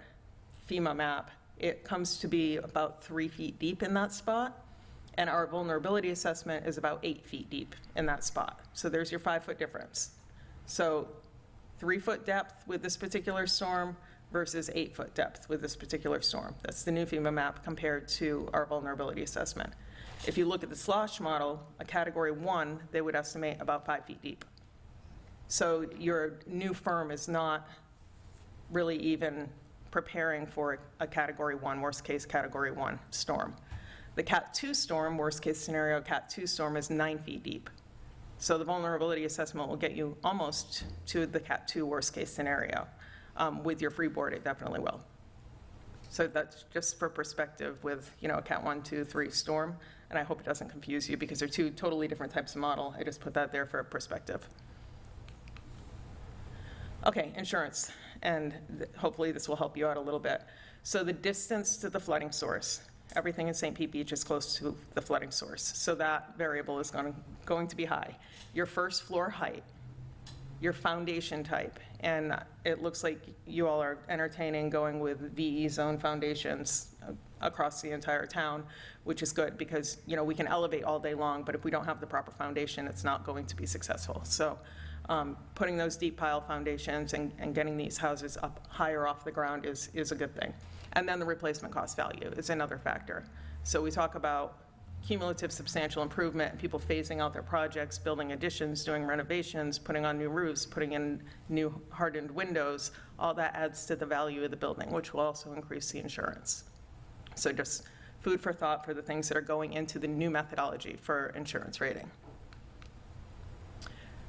[SPEAKER 7] FEMA map, it comes to be about 3 feet deep in that spot. And our vulnerability assessment is about 8 feet deep in that spot. So there's your 5-foot difference. So 3-foot depth with this particular storm versus 8-foot depth with this particular storm. That's the new FEMA map compared to our vulnerability assessment. If you look at the slosh model, a category 1, they would estimate about 5 feet deep. So your new firm is not really even preparing for a category 1, worst case category 1 storm. The Cat 2 storm, worst case scenario, Cat 2 storm is 9 feet deep. So the vulnerability assessment will get you almost to the Cat 2 worst case scenario. With your freeboard, it definitely will. So that's just for perspective with, a Cat 1, 2, 3 storm. And I hope it doesn't confuse you because they're two totally different types of model. I just put that there for perspective. Okay, insurance. And hopefully this will help you out a little bit. So the distance to the flooding source. Everything in St. Pete Beach is close to the flooding source. So that variable is going to be high. Your first floor height, your foundation type, and it looks like you all are entertaining going with VE zone foundations across the entire town, which is good because, we can elevate all day long, but if we don't have the proper foundation, it's not going to be successful. So putting those deep pile foundations and getting these houses up higher off the ground is a good thing. And then the replacement cost value is another factor. So we talk about cumulative substantial improvement and people phasing out their projects, building additions, doing renovations, putting on new roofs, putting in new hardened windows. All that adds to the value of the building, which will also increase the insurance. So just food for thought for the things that are going into the new methodology for insurance rating.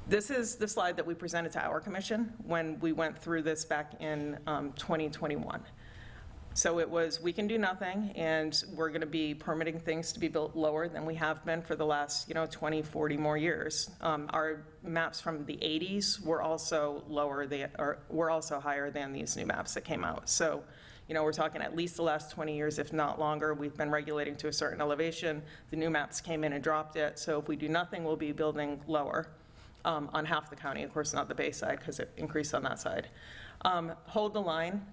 [SPEAKER 7] This is the slide that we presented to our commission when we went through this back in 2021. So it was, we can do nothing, and we're going to be permitting things to be built lower than we have been for the last, 20, 40 more years. Our maps from the 80s were also were also higher than these new maps that came out. So, we're talking at least the last 20 years, if not longer. We've been regulating to a certain elevation. The new maps came in and dropped it. So if we do nothing, we'll be building lower on half the county. Of course, not the bay side because it increased on that side. Hold the line.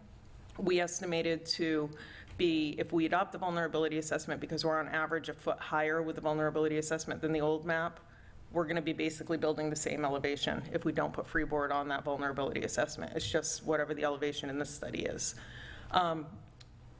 [SPEAKER 7] We estimated to be, if we adopt the vulnerability assessment, because we're on average a foot higher with the vulnerability assessment than the old map, we're going to be basically building the same elevation if we don't put freeboard on that vulnerability assessment. It's just whatever the elevation in this study is. And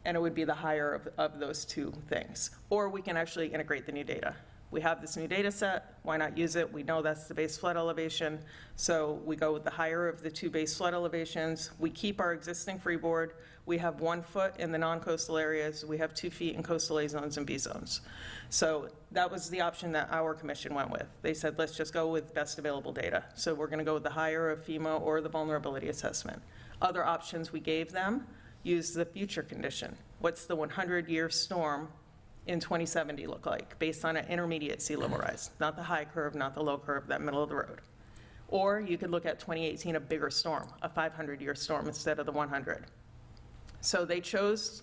[SPEAKER 7] it would be the higher of those two things. Or we can actually integrate the new data. We have this new data set, why not use it? We know that's the base flood elevation, so we go with the higher of the two base flood elevations. We keep our existing freeboard. We have 1 foot in the non-coastal areas. We have 2 feet in coastal A zones and B zones. So that was the option that our commission went with. They said, let's just go with best available data. So we're gonna go with the higher of FEMA or the vulnerability assessment. Other options we gave them, use the future condition. What's the 100-year storm in 2070 look like, based on an intermediate sea level rise, not the high curve, not the low curve, that middle of the road. Or you could look at 2018, a bigger storm, a 500-year storm instead of the 100. So they chose,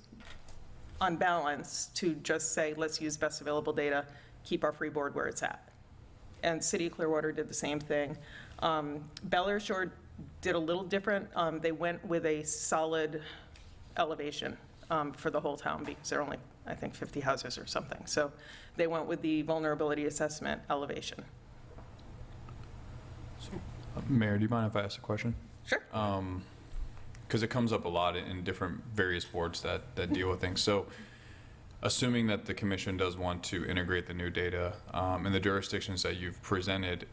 [SPEAKER 7] on balance, to just say, let's use best available data, keep our freeboard where it's at. And City of Clearwater did the same thing. Bel Air Shore did a little different. They went with a solid elevation for the whole town because they're only, I think, 50 houses or something. So they went with the vulnerability assessment elevation.
[SPEAKER 9] Mayor, do you mind if I ask a question?
[SPEAKER 7] Sure.
[SPEAKER 9] Because it comes up a lot in different various boards that deal with things. So assuming that the commission does want to integrate the new data in the jurisdictions that you've presented,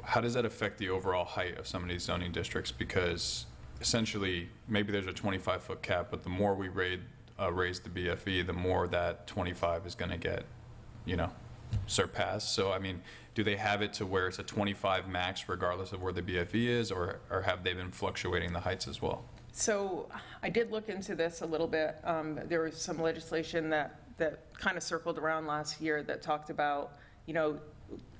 [SPEAKER 9] how does that affect the overall height of some of these zoning districts? Because essentially, maybe there's a 25-foot cap, but the more we raise the BFE, the more that 25 is going to get, surpassed. So, I mean, do they have it to where it's a 25 max regardless of where the BFE is, or have they been fluctuating the heights as well?
[SPEAKER 7] So I did look into this a little bit. There was some legislation that kind of circled around last year that talked about,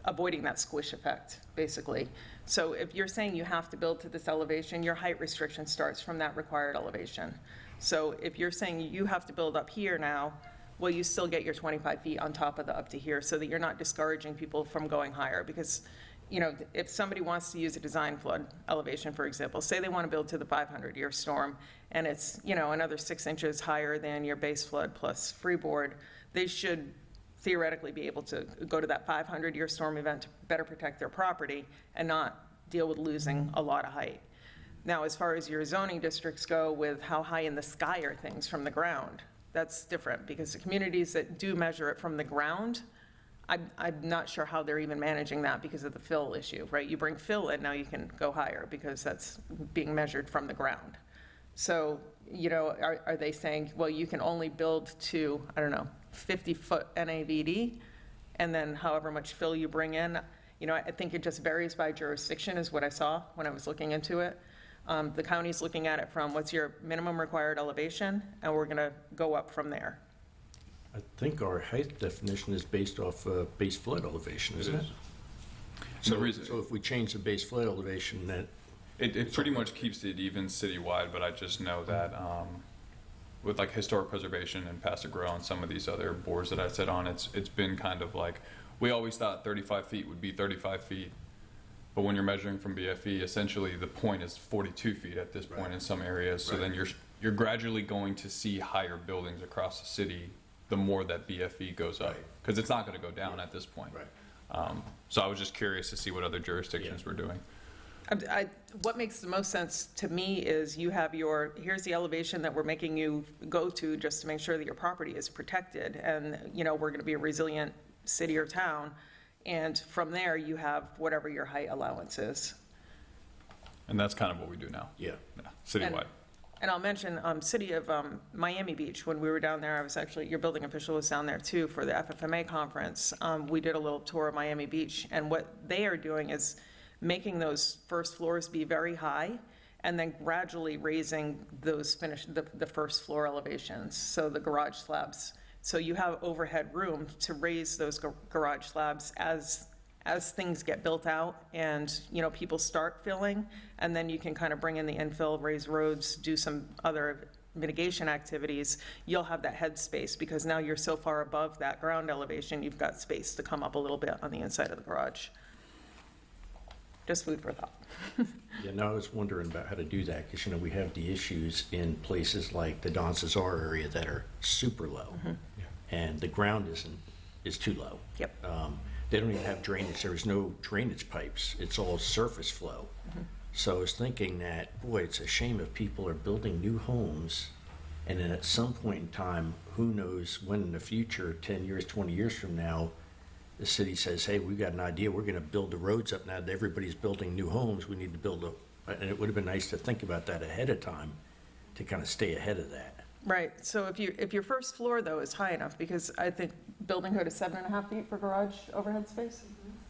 [SPEAKER 7] avoiding that squish effect, basically. So if you're saying you have to build to this elevation, your height restriction starts from that required elevation. So if you're saying you have to build up here now, well, you still get your 25 feet on top of the up to here so that you're not discouraging people from going higher. Because, if somebody wants to use a design flood elevation, for example, say they want to build to the 500-year storm, and it's, another 6 inches higher than your base flood plus freeboard, they should theoretically be able to go to that 500-year storm event to better protect their property and not deal with losing a lot of height. Now, as far as your zoning districts go with how high in the sky are things from the ground, that's different, because the communities that do measure it from the ground, I'm not sure how they're even managing that because of the fill issue, right? You bring fill in, now you can go higher because that's being measured from the ground. So, you know, are they saying, well, you can only build to, I don't know, 50-foot NAVD, and then however much fill you bring in? You know, I think it just varies by jurisdiction is what I saw when I was looking into it. The county's looking at it from what's your minimum required elevation, and we're gonna go up from there.
[SPEAKER 6] I think our height definition is based off base flood elevation, isn't it?
[SPEAKER 9] So
[SPEAKER 6] So if we change the base flood elevation, that
[SPEAKER 9] it pretty much keeps it even citywide, but I just know that with like historic preservation and Passive Grow and some of these other boards that I sit on, it's been kind of like, we always thought 35 feet would be 35 feet. But when you're measuring from BFE, essentially the point is 42 feet at this point in some areas. So then you're gradually going to see higher buildings across the city the more that BFE goes up, because it's not going to go down at this point. So I was just curious to see what other jurisdictions were doing.
[SPEAKER 7] What makes the most sense to me is you have here's the elevation that we're making you go to just to make sure that your property is protected, and, you know, we're going to be a resilient city or town, and from there you have whatever your height allowance is.
[SPEAKER 9] And that's kind of what we do now.
[SPEAKER 6] Yeah.
[SPEAKER 9] Citywide.
[SPEAKER 7] And I'll mention, city of Miami Beach, when we were down there, I was actually, your building official was down there too for the FFMA conference. We did a little tour of Miami Beach, and what they are doing is making those first floors be very high, and then gradually raising those the first floor elevations, so the garage slabs. So you have overhead room to raise those garage slabs as things get built out and, you know, people start filling, and then you can kind of bring in the infill, raise roads, do some other mitigation activities. You'll have that head space because now you're so far above that ground elevation, you've got space to come up a little bit on the inside of the garage. Just food for thought.
[SPEAKER 6] Yeah, no, I was wondering about how to do that, because, you know, we have the issues in places like the Don Cesar area that are super low, and the ground is too low.
[SPEAKER 7] Yep.
[SPEAKER 6] They don't even have drainage. There's no drainage pipes. It's all surface flow. So I was thinking that, boy, it's a shame if people are building new homes, and then at some point in time, who knows when in the future, 10 years, 20 years from now, the city says, hey, we've got an idea. We're going to build the roads up now that everybody's building new homes. We need to build and it would have been nice to think about that ahead of time to kind of stay ahead of that.
[SPEAKER 7] Right, so if your first floor, though, is high enough, because I think building code is 7.5 feet for garage overhead space.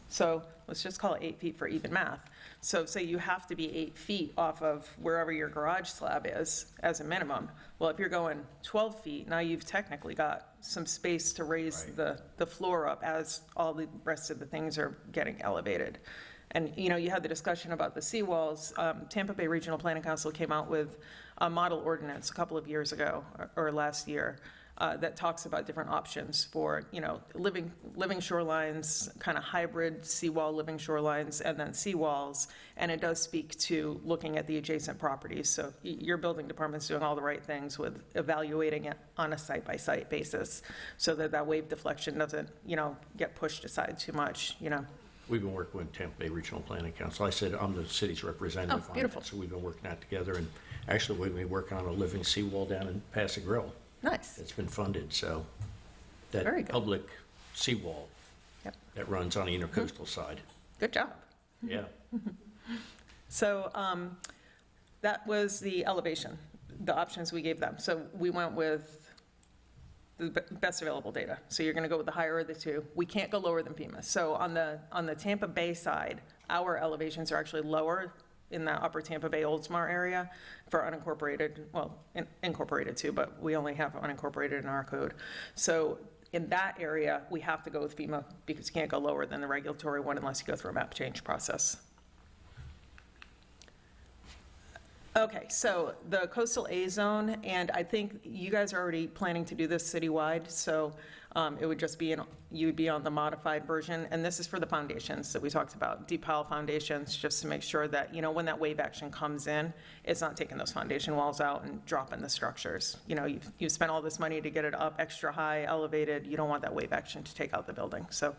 [SPEAKER 7] So let's just call it 8 feet for even math. So say you have to be 8 feet off of wherever your garage slab is as a minimum. Well, if you're going 12 feet, now you've technically got some space to raise the floor up as all the rest of the things are getting elevated. And, you know, you had the discussion about the seawalls. Tampa Bay Regional Planning Council came out with a model ordinance a couple of years ago, or last year, that talks about different options for, you know, living shorelines, kind of hybrid seawall living shorelines, and then seawalls. And it does speak to looking at the adjacent properties. So your building department's doing all the right things with evaluating it on a site-by-site basis, so that wave deflection doesn't, you know, get pushed aside too much, you know.
[SPEAKER 6] We've been working with Tampa Bay Regional Planning Council. I said I'm the city's representative on
[SPEAKER 7] beautiful.
[SPEAKER 6] that, so we've been working that together. And actually, we've been working on a living seawall down in Passive Grow.
[SPEAKER 7] Nice.
[SPEAKER 6] It's been funded, so
[SPEAKER 7] Very
[SPEAKER 6] that
[SPEAKER 7] good.
[SPEAKER 6] public seawall that runs on the intercoastal side.
[SPEAKER 7] Good job.
[SPEAKER 6] Yeah.
[SPEAKER 7] So that was the elevation, the options we gave them. So we went with the best available data. So you're going to go with the higher of the two. We can't go lower than FEMA. So on the Tampa Bay side, our elevations are actually lower in the upper Tampa Bay Oldsmar area for unincorporated, well, incorporated too, but we only have unincorporated in our code. So in that area, we have to go with FEMA because you can't go lower than the regulatory one unless you go through a map change process. Okay, so the coastal A zone, and I think you guys are already planning to do this citywide, so it would just be, you would be on the modified version, and this is for the foundations that we talked about, deep pile foundations, just to make sure that, you know, when that wave action comes in, it's not taking those foundation walls out and dropping the structures. You know, you've spent all this money to get it up extra high, elevated, you don't want that wave action to take out the building. So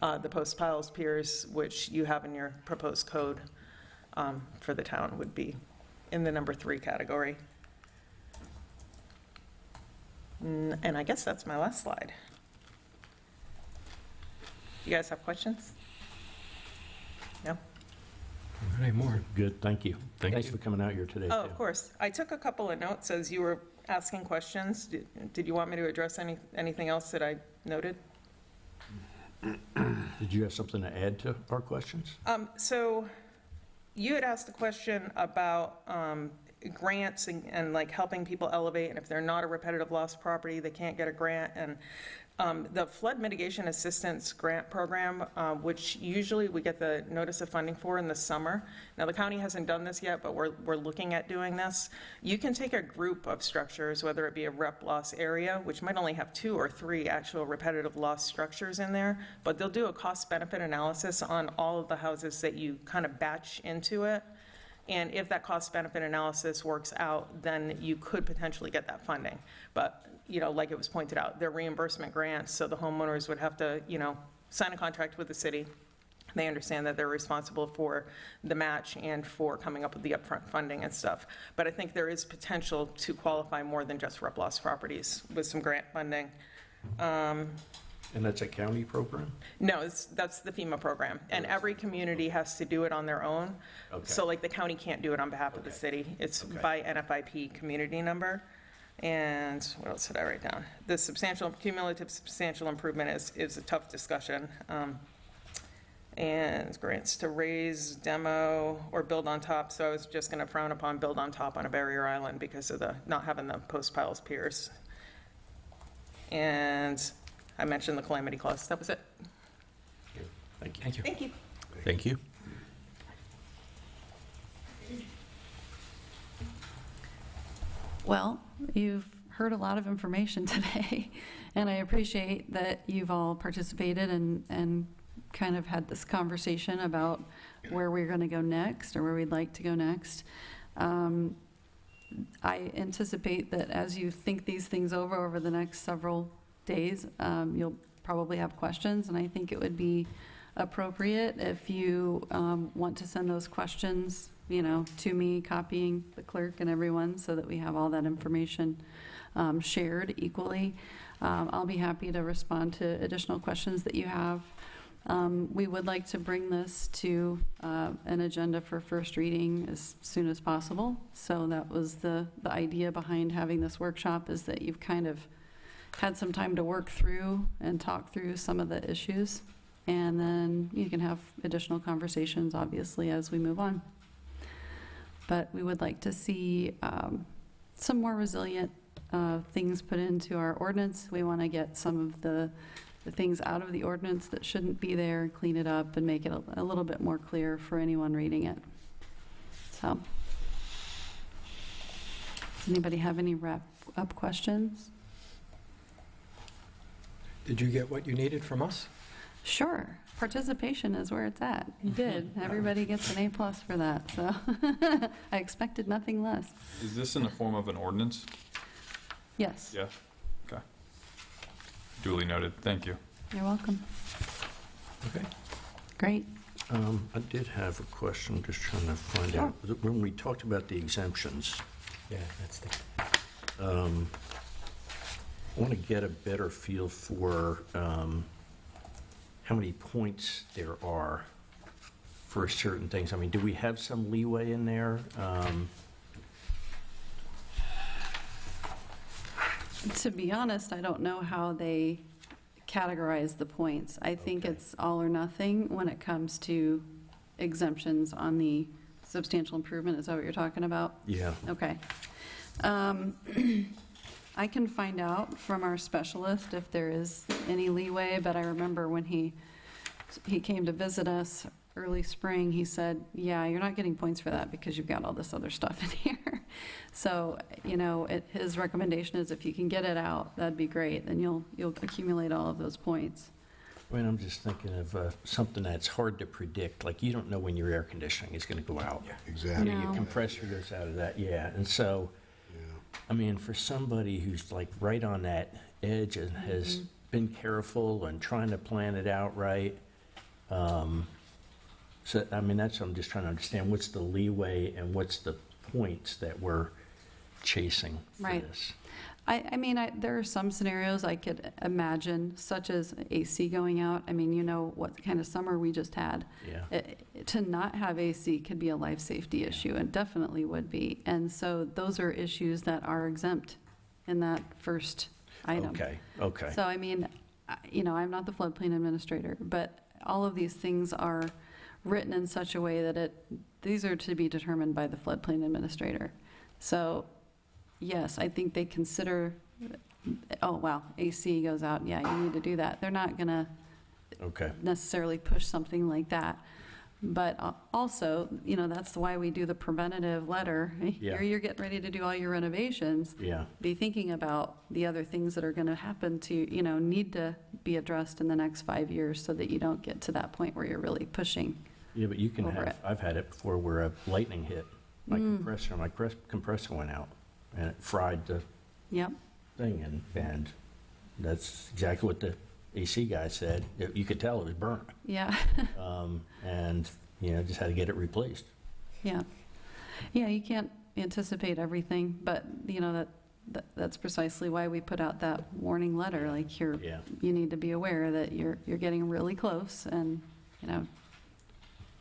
[SPEAKER 7] the post piles, piers, which you have in your proposed code for the town would be in the number 3 category. And I guess that's my last slide. You guys have questions? No?
[SPEAKER 5] Any more?
[SPEAKER 6] Good, thank you.
[SPEAKER 1] Thank
[SPEAKER 6] Thanks
[SPEAKER 1] you.
[SPEAKER 6] for coming out here today,
[SPEAKER 7] Oh,
[SPEAKER 6] too.
[SPEAKER 7] of course. I took a couple of notes as you were asking questions. Did you want me to address anything else that I noted?
[SPEAKER 6] Did you have something to add to our questions?
[SPEAKER 7] So you had asked a question about grants and like helping people elevate, and if they're not a repetitive loss property, they can't get a grant. And the Flood Mitigation Assistance Grant Program, which usually we get the notice of funding for in the summer. Now, the county hasn't done this yet, but we're looking at doing this. You can take a group of structures, whether it be a rep loss area, which might only have 2 or 3 actual repetitive loss structures in there, but they'll do a cost-benefit analysis on all of the houses that you kind of batch into it. And if that cost-benefit analysis works out, then you could potentially get that funding. But, like it was pointed out, they're reimbursement grants, so the homeowners would have to, sign a contract with the city. They understand that they're responsible for the match and for coming up with the upfront funding and stuff. But I think there is potential to qualify more than just rep loss properties with some grant funding.
[SPEAKER 6] And that's a county program?
[SPEAKER 7] No, that's the FEMA program, and every community has to do it on their own.
[SPEAKER 6] Okay.
[SPEAKER 7] So like the county can't do it on behalf of the city. It's by NFIP community number. And what else did I write down? The cumulative substantial improvement is a tough discussion. And grants to raise, demo, or build on top. So I was just going to frown upon build on top on a barrier island because of the not having the post piles piers. And I mentioned the calamity clause. That was it.
[SPEAKER 6] Thank you.
[SPEAKER 5] Thank you.
[SPEAKER 7] Thank you.
[SPEAKER 1] Thank you.
[SPEAKER 4] Well, you've heard a lot of information today, and I appreciate that you've all participated and kind of had this conversation about where we're going to go next or where we'd like to go next. I anticipate that as you think these things over the next several days, you'll probably have questions, and I think it would be appropriate if you want to send those questions, to me, copying the clerk and everyone so that we have all that information shared equally. I'll be happy to respond to additional questions that you have. We would like to bring this to an agenda for first reading as soon as possible. So that was the idea behind having this workshop, is that you've kind of had some time to work through and talk through some of the issues. And then you can have additional conversations, obviously, as we move on. But we would like to see some more resilient things put into our ordinance. We want to get some of the things out of the ordinance that shouldn't be there, clean it up, and make it a little bit more clear for anyone reading it. So, does anybody have any wrap-up questions?
[SPEAKER 5] Did you get what you needed from us?
[SPEAKER 4] Sure. Participation is where it's at. You did. Everybody gets an A+ for that, so I expected nothing less.
[SPEAKER 9] Is this in the form of an ordinance?
[SPEAKER 4] Yes.
[SPEAKER 9] Yeah. Okay. Duly noted. Thank you.
[SPEAKER 4] You're welcome.
[SPEAKER 5] Okay.
[SPEAKER 4] Great.
[SPEAKER 6] I did have a question, just trying to find out. When we talked about the exemptions,
[SPEAKER 5] Yeah, that's the.
[SPEAKER 6] I want to get a better feel for how many points there are for certain things. I mean, do we have some leeway in there?
[SPEAKER 4] To be honest, I don't know how they categorize the points. I think it's all or nothing when it comes to exemptions on the substantial improvement. Is that what you're talking about?
[SPEAKER 6] Yeah.
[SPEAKER 4] Okay. I can find out from our specialist if there is any leeway, but I remember when he came to visit us early spring, he said, yeah, you're not getting points for that because you've got all this other stuff in here. So, his recommendation is if you can get it out, that'd be great. Then you'll accumulate all of those points.
[SPEAKER 6] I mean, I'm just thinking of something that's hard to predict. Like, you don't know when your air conditioning is going to go out.
[SPEAKER 5] Yeah.
[SPEAKER 2] Exactly.
[SPEAKER 4] No.
[SPEAKER 6] Your compressor goes out of that, yeah. And so, I mean, for somebody who's like right on that edge and has been careful and trying to plan it out right, so, I mean, that's what I'm just trying to understand. What's the leeway and what's the points that we're chasing for
[SPEAKER 4] Right.
[SPEAKER 6] this.
[SPEAKER 4] I mean, there are some scenarios I could imagine, such as AC going out. I mean, you know what kind of summer we just had.
[SPEAKER 6] Yeah.
[SPEAKER 4] To not have AC could be a life safety issue, and definitely would be. And so those are issues that are exempt in that first item.
[SPEAKER 6] Okay.
[SPEAKER 4] So, I mean, you know, I'm not the floodplain administrator, but all of these things are written in such a way that these are to be determined by the floodplain administrator. So, yes, I think they consider, oh, wow, AC goes out, yeah, you need to do that. They're not going to
[SPEAKER 6] Okay.
[SPEAKER 4] necessarily push something like that. But also, you know, that's why we do the preventative letter.
[SPEAKER 6] Yeah.
[SPEAKER 4] Here you're getting ready to do all your renovations.
[SPEAKER 6] Yeah.
[SPEAKER 4] Be thinking about the other things that are going to happen to, you know, need to be addressed in the next 5 years so that you don't get to that point where you're really pushing.
[SPEAKER 6] Yeah, but you can
[SPEAKER 4] Over
[SPEAKER 6] have,
[SPEAKER 4] it.
[SPEAKER 6] I've had it before where a lightning hit my compressor went out and it fried the
[SPEAKER 4] Yep.
[SPEAKER 6] thing, and that's exactly what the AC guy said. You could tell it was burnt.
[SPEAKER 4] Yeah.
[SPEAKER 6] And, you know, just had to get it replaced.
[SPEAKER 4] Yeah. Yeah, you can't anticipate everything, but, you know, that's precisely why we put out that warning letter. Like, you need to be aware that you're getting really close, and, you know.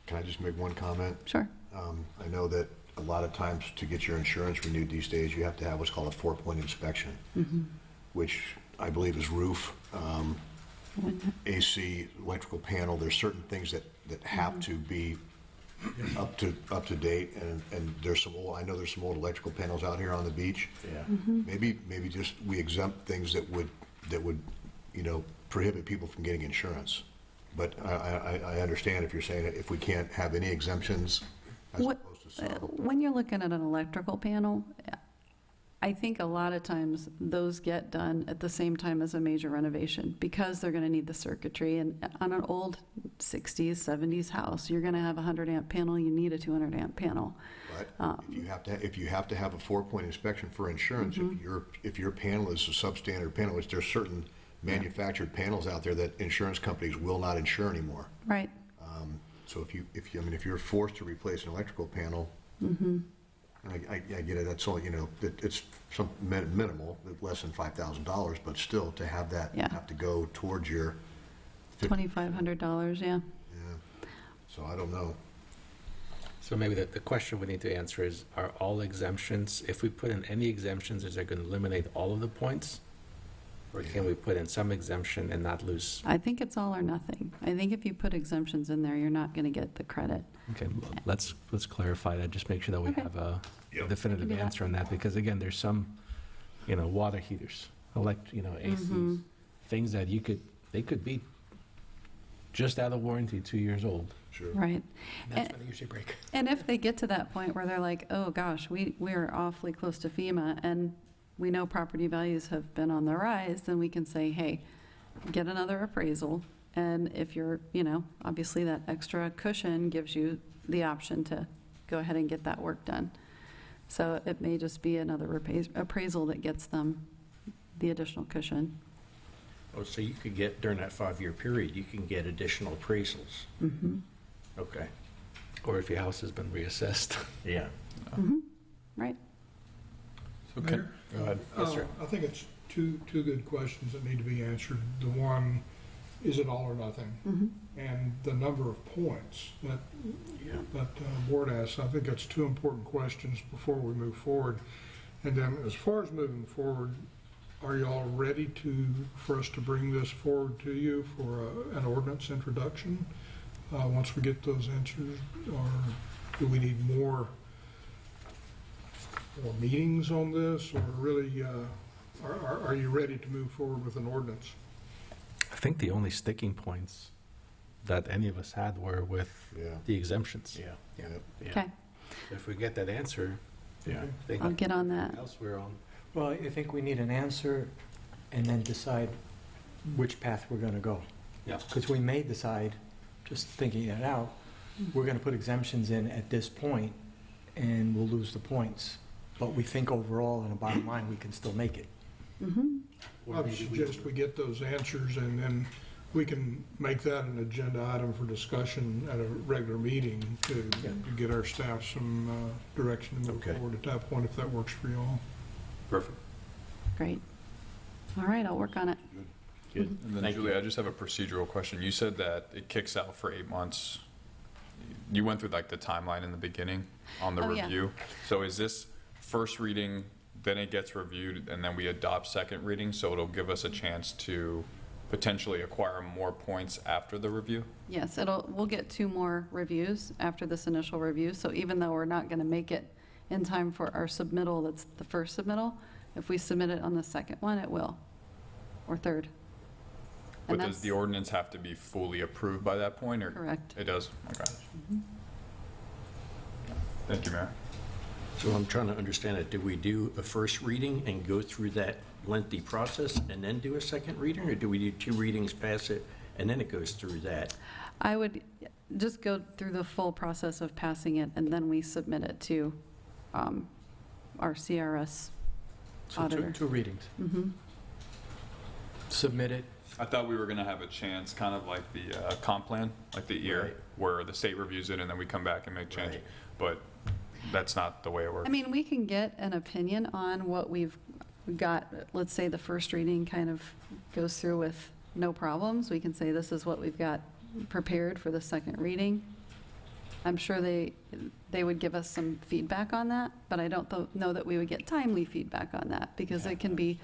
[SPEAKER 2] Can I just make one comment?
[SPEAKER 4] Sure.
[SPEAKER 2] I know that a lot of times to get your insurance renewed these days, you have to have what's called a 4-point inspection, which I believe is roof, AC, electrical panel. There's certain things that have to be up to date, and there's some old, I know there's some old electrical panels out here on the beach.
[SPEAKER 6] Yeah.
[SPEAKER 2] Maybe just we exempt things that would you know, prohibit people from getting insurance. But I understand if you're saying that if we can't have any exemptions as
[SPEAKER 4] What-
[SPEAKER 2] opposed to some.
[SPEAKER 4] When you're looking at an electrical panel, I think a lot of times those get done at the same time as a major renovation because they're going to need the circuitry. And on an old 60s, 70s house, you're going to have a 100-amp panel, you need a 200-amp panel.
[SPEAKER 2] But if you have to have a 4-point inspection for insurance, if your panel is a substandard panel, which there's certain manufactured panels out there that insurance companies will not insure anymore.
[SPEAKER 4] Right.
[SPEAKER 2] So if you're forced to replace an electrical panel, I get it. That's all, you know. It's some minimal, less than $5,000, but still to have that have to go towards your
[SPEAKER 4] $2,500, yeah.
[SPEAKER 2] Yeah. So I don't know.
[SPEAKER 1] So maybe the question we need to answer is, are all exemptions, if we put in any exemptions, is that going to eliminate all of the points? Or can we put in some exemption and not lose?
[SPEAKER 4] I think it's all or nothing. I think if you put exemptions in there, you're not going to get the credit.
[SPEAKER 1] Okay, let's clarify that, just make sure that we
[SPEAKER 4] Okay.
[SPEAKER 1] have a
[SPEAKER 4] We
[SPEAKER 1] definitive
[SPEAKER 4] can do that.
[SPEAKER 1] answer on that, because again, there's some, you know, water heaters, ACs, things that they could be just out of warranty, 2 years old.
[SPEAKER 2] Sure.
[SPEAKER 4] Right.
[SPEAKER 5] That's when they usually break.
[SPEAKER 4] And if they get to that point where they're like, oh gosh, we're awfully close to FEMA and we know property values have been on the rise, then we can say, hey, get another appraisal. And if you're, you know, obviously that extra cushion gives you the option to go ahead and get that work done. So it may just be another appraisal that gets them the additional cushion.
[SPEAKER 6] Oh, so you could get, during that 5-year period, you can get additional appraisals? Okay.
[SPEAKER 1] Or if your house has been reassessed.
[SPEAKER 6] Yeah.
[SPEAKER 4] Right.
[SPEAKER 9] Okay. Go ahead.
[SPEAKER 1] Yes, sir.
[SPEAKER 10] I think it's two good questions that need to be answered. The one, is it all or nothing? And the number of points that board asks, I think that's two important questions before we move forward. And then as far as moving forward, are you all ready for us to bring this forward to you for an ordinance introduction? Once we get those answers, or do we need more meetings on this, or really, are you ready to move forward with an ordinance?
[SPEAKER 1] I think the only sticking points that any of us had were with the exemptions.
[SPEAKER 6] Yeah.
[SPEAKER 4] Okay.
[SPEAKER 1] If we get that answer,
[SPEAKER 6] Yeah.
[SPEAKER 1] I think
[SPEAKER 4] I'll get on that.
[SPEAKER 1] else we're on.
[SPEAKER 5] Well, I think we need an answer and then decide which path we're going to go.
[SPEAKER 1] Yeah.
[SPEAKER 5] Because we may decide, just thinking it out, we're going to put exemptions in at this point and we'll lose the points. But we think overall, in a bottom line, we can still make it.
[SPEAKER 10] I would suggest we get those answers and then we can make that an agenda item for discussion at a regular meeting to get our staff some direction to move
[SPEAKER 6] Okay.
[SPEAKER 10] forward at that point, if that works for you all.
[SPEAKER 9] Perfect.
[SPEAKER 4] Great. All right, I'll work on it.
[SPEAKER 6] Good.
[SPEAKER 9] And then
[SPEAKER 6] Thank you.
[SPEAKER 9] Julie, I just have a procedural question. You said that it kicks out for 8 months. You went through like the timeline in the beginning on the
[SPEAKER 4] Oh, yeah.
[SPEAKER 9] review. So is this first reading, then it gets reviewed, and then we adopt second reading? So it'll give us a chance to potentially acquire more points after the review?
[SPEAKER 4] Yes, we'll get 2 more reviews after this initial review, so even though we're not going to make it in time for our submittal, that's the first submittal, if we submit it on the second one, it will, or third.
[SPEAKER 9] But
[SPEAKER 4] And
[SPEAKER 9] does
[SPEAKER 4] that's
[SPEAKER 9] the ordinance have to be fully approved by that point, or?
[SPEAKER 4] correct.
[SPEAKER 9] It does? Okay. Thank you, Mayor.
[SPEAKER 6] So I'm trying to understand it. Do we do a first reading and go through that lengthy process and then do a second reading? Or do we do 2 readings, pass it, and then it goes through that?
[SPEAKER 4] I would just go through the full process of passing it, and then we submit it to our CRS
[SPEAKER 5] So
[SPEAKER 4] auditor.
[SPEAKER 5] 2 readings.
[SPEAKER 4] Mhm.
[SPEAKER 5] Submit it.
[SPEAKER 9] I thought we were going to have a chance, kind of like the comp plan, like the year,
[SPEAKER 6] Right.
[SPEAKER 9] where the state reviews it and then we come back and make change.
[SPEAKER 6] Right.
[SPEAKER 9] But that's not the way it works.
[SPEAKER 4] I mean, we can get an opinion on what we've got. Let's say the first reading kind of goes through with no problems. We can say this is what we've got prepared for the second reading. I'm sure they would give us some feedback on that, but I don't know that we would get timely feedback on that, because it can be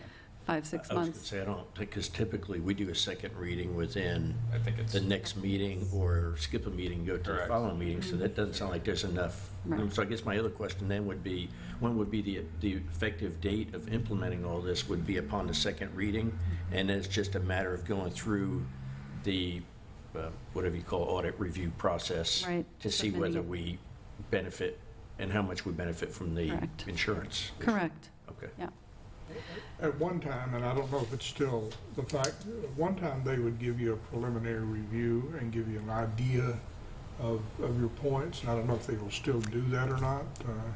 [SPEAKER 4] 5-6
[SPEAKER 6] I was going to
[SPEAKER 4] months.
[SPEAKER 6] say, I don't, because typically we do a second reading within
[SPEAKER 9] I think it's,
[SPEAKER 6] the next meeting, or skip a meeting, go to the
[SPEAKER 9] Correct.
[SPEAKER 6] following meeting, so that doesn't sound like there's enough.
[SPEAKER 4] Right.
[SPEAKER 6] So I guess my other question then would be, when would be the effective date of implementing all this? Would be upon the second reading, and then it's just a matter of going through the, whatever you call audit review process,
[SPEAKER 4] Right,
[SPEAKER 6] to see
[SPEAKER 4] submitting
[SPEAKER 6] whether
[SPEAKER 4] it.
[SPEAKER 6] we benefit and how much we benefit from the
[SPEAKER 4] Correct.
[SPEAKER 6] insurance.
[SPEAKER 4] Correct,
[SPEAKER 6] Okay.
[SPEAKER 4] yeah.
[SPEAKER 10] At one time, and I don't know if it's still the fact, at one time they would give you a preliminary review and give you an idea of your points, and I don't know if they will still do that or not.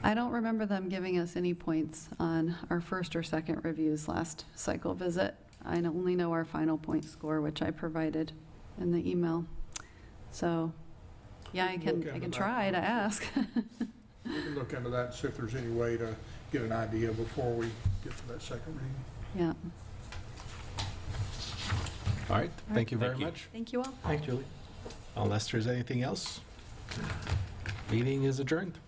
[SPEAKER 4] I don't remember them giving us any points on our first or second reviews last cycle visit. I only know our final point score, which I provided in the email. So, yeah, I
[SPEAKER 10] We can look
[SPEAKER 4] can
[SPEAKER 10] into that.
[SPEAKER 4] try to ask.
[SPEAKER 10] We can look into that and see if there's any way to get an idea before we get to that second reading.
[SPEAKER 4] Yeah,
[SPEAKER 1] All right, thank you very
[SPEAKER 6] Thank you.
[SPEAKER 1] much.
[SPEAKER 4] thank you all.
[SPEAKER 5] Thanks, Julie.
[SPEAKER 1] Unless there's anything else, meeting is adjourned.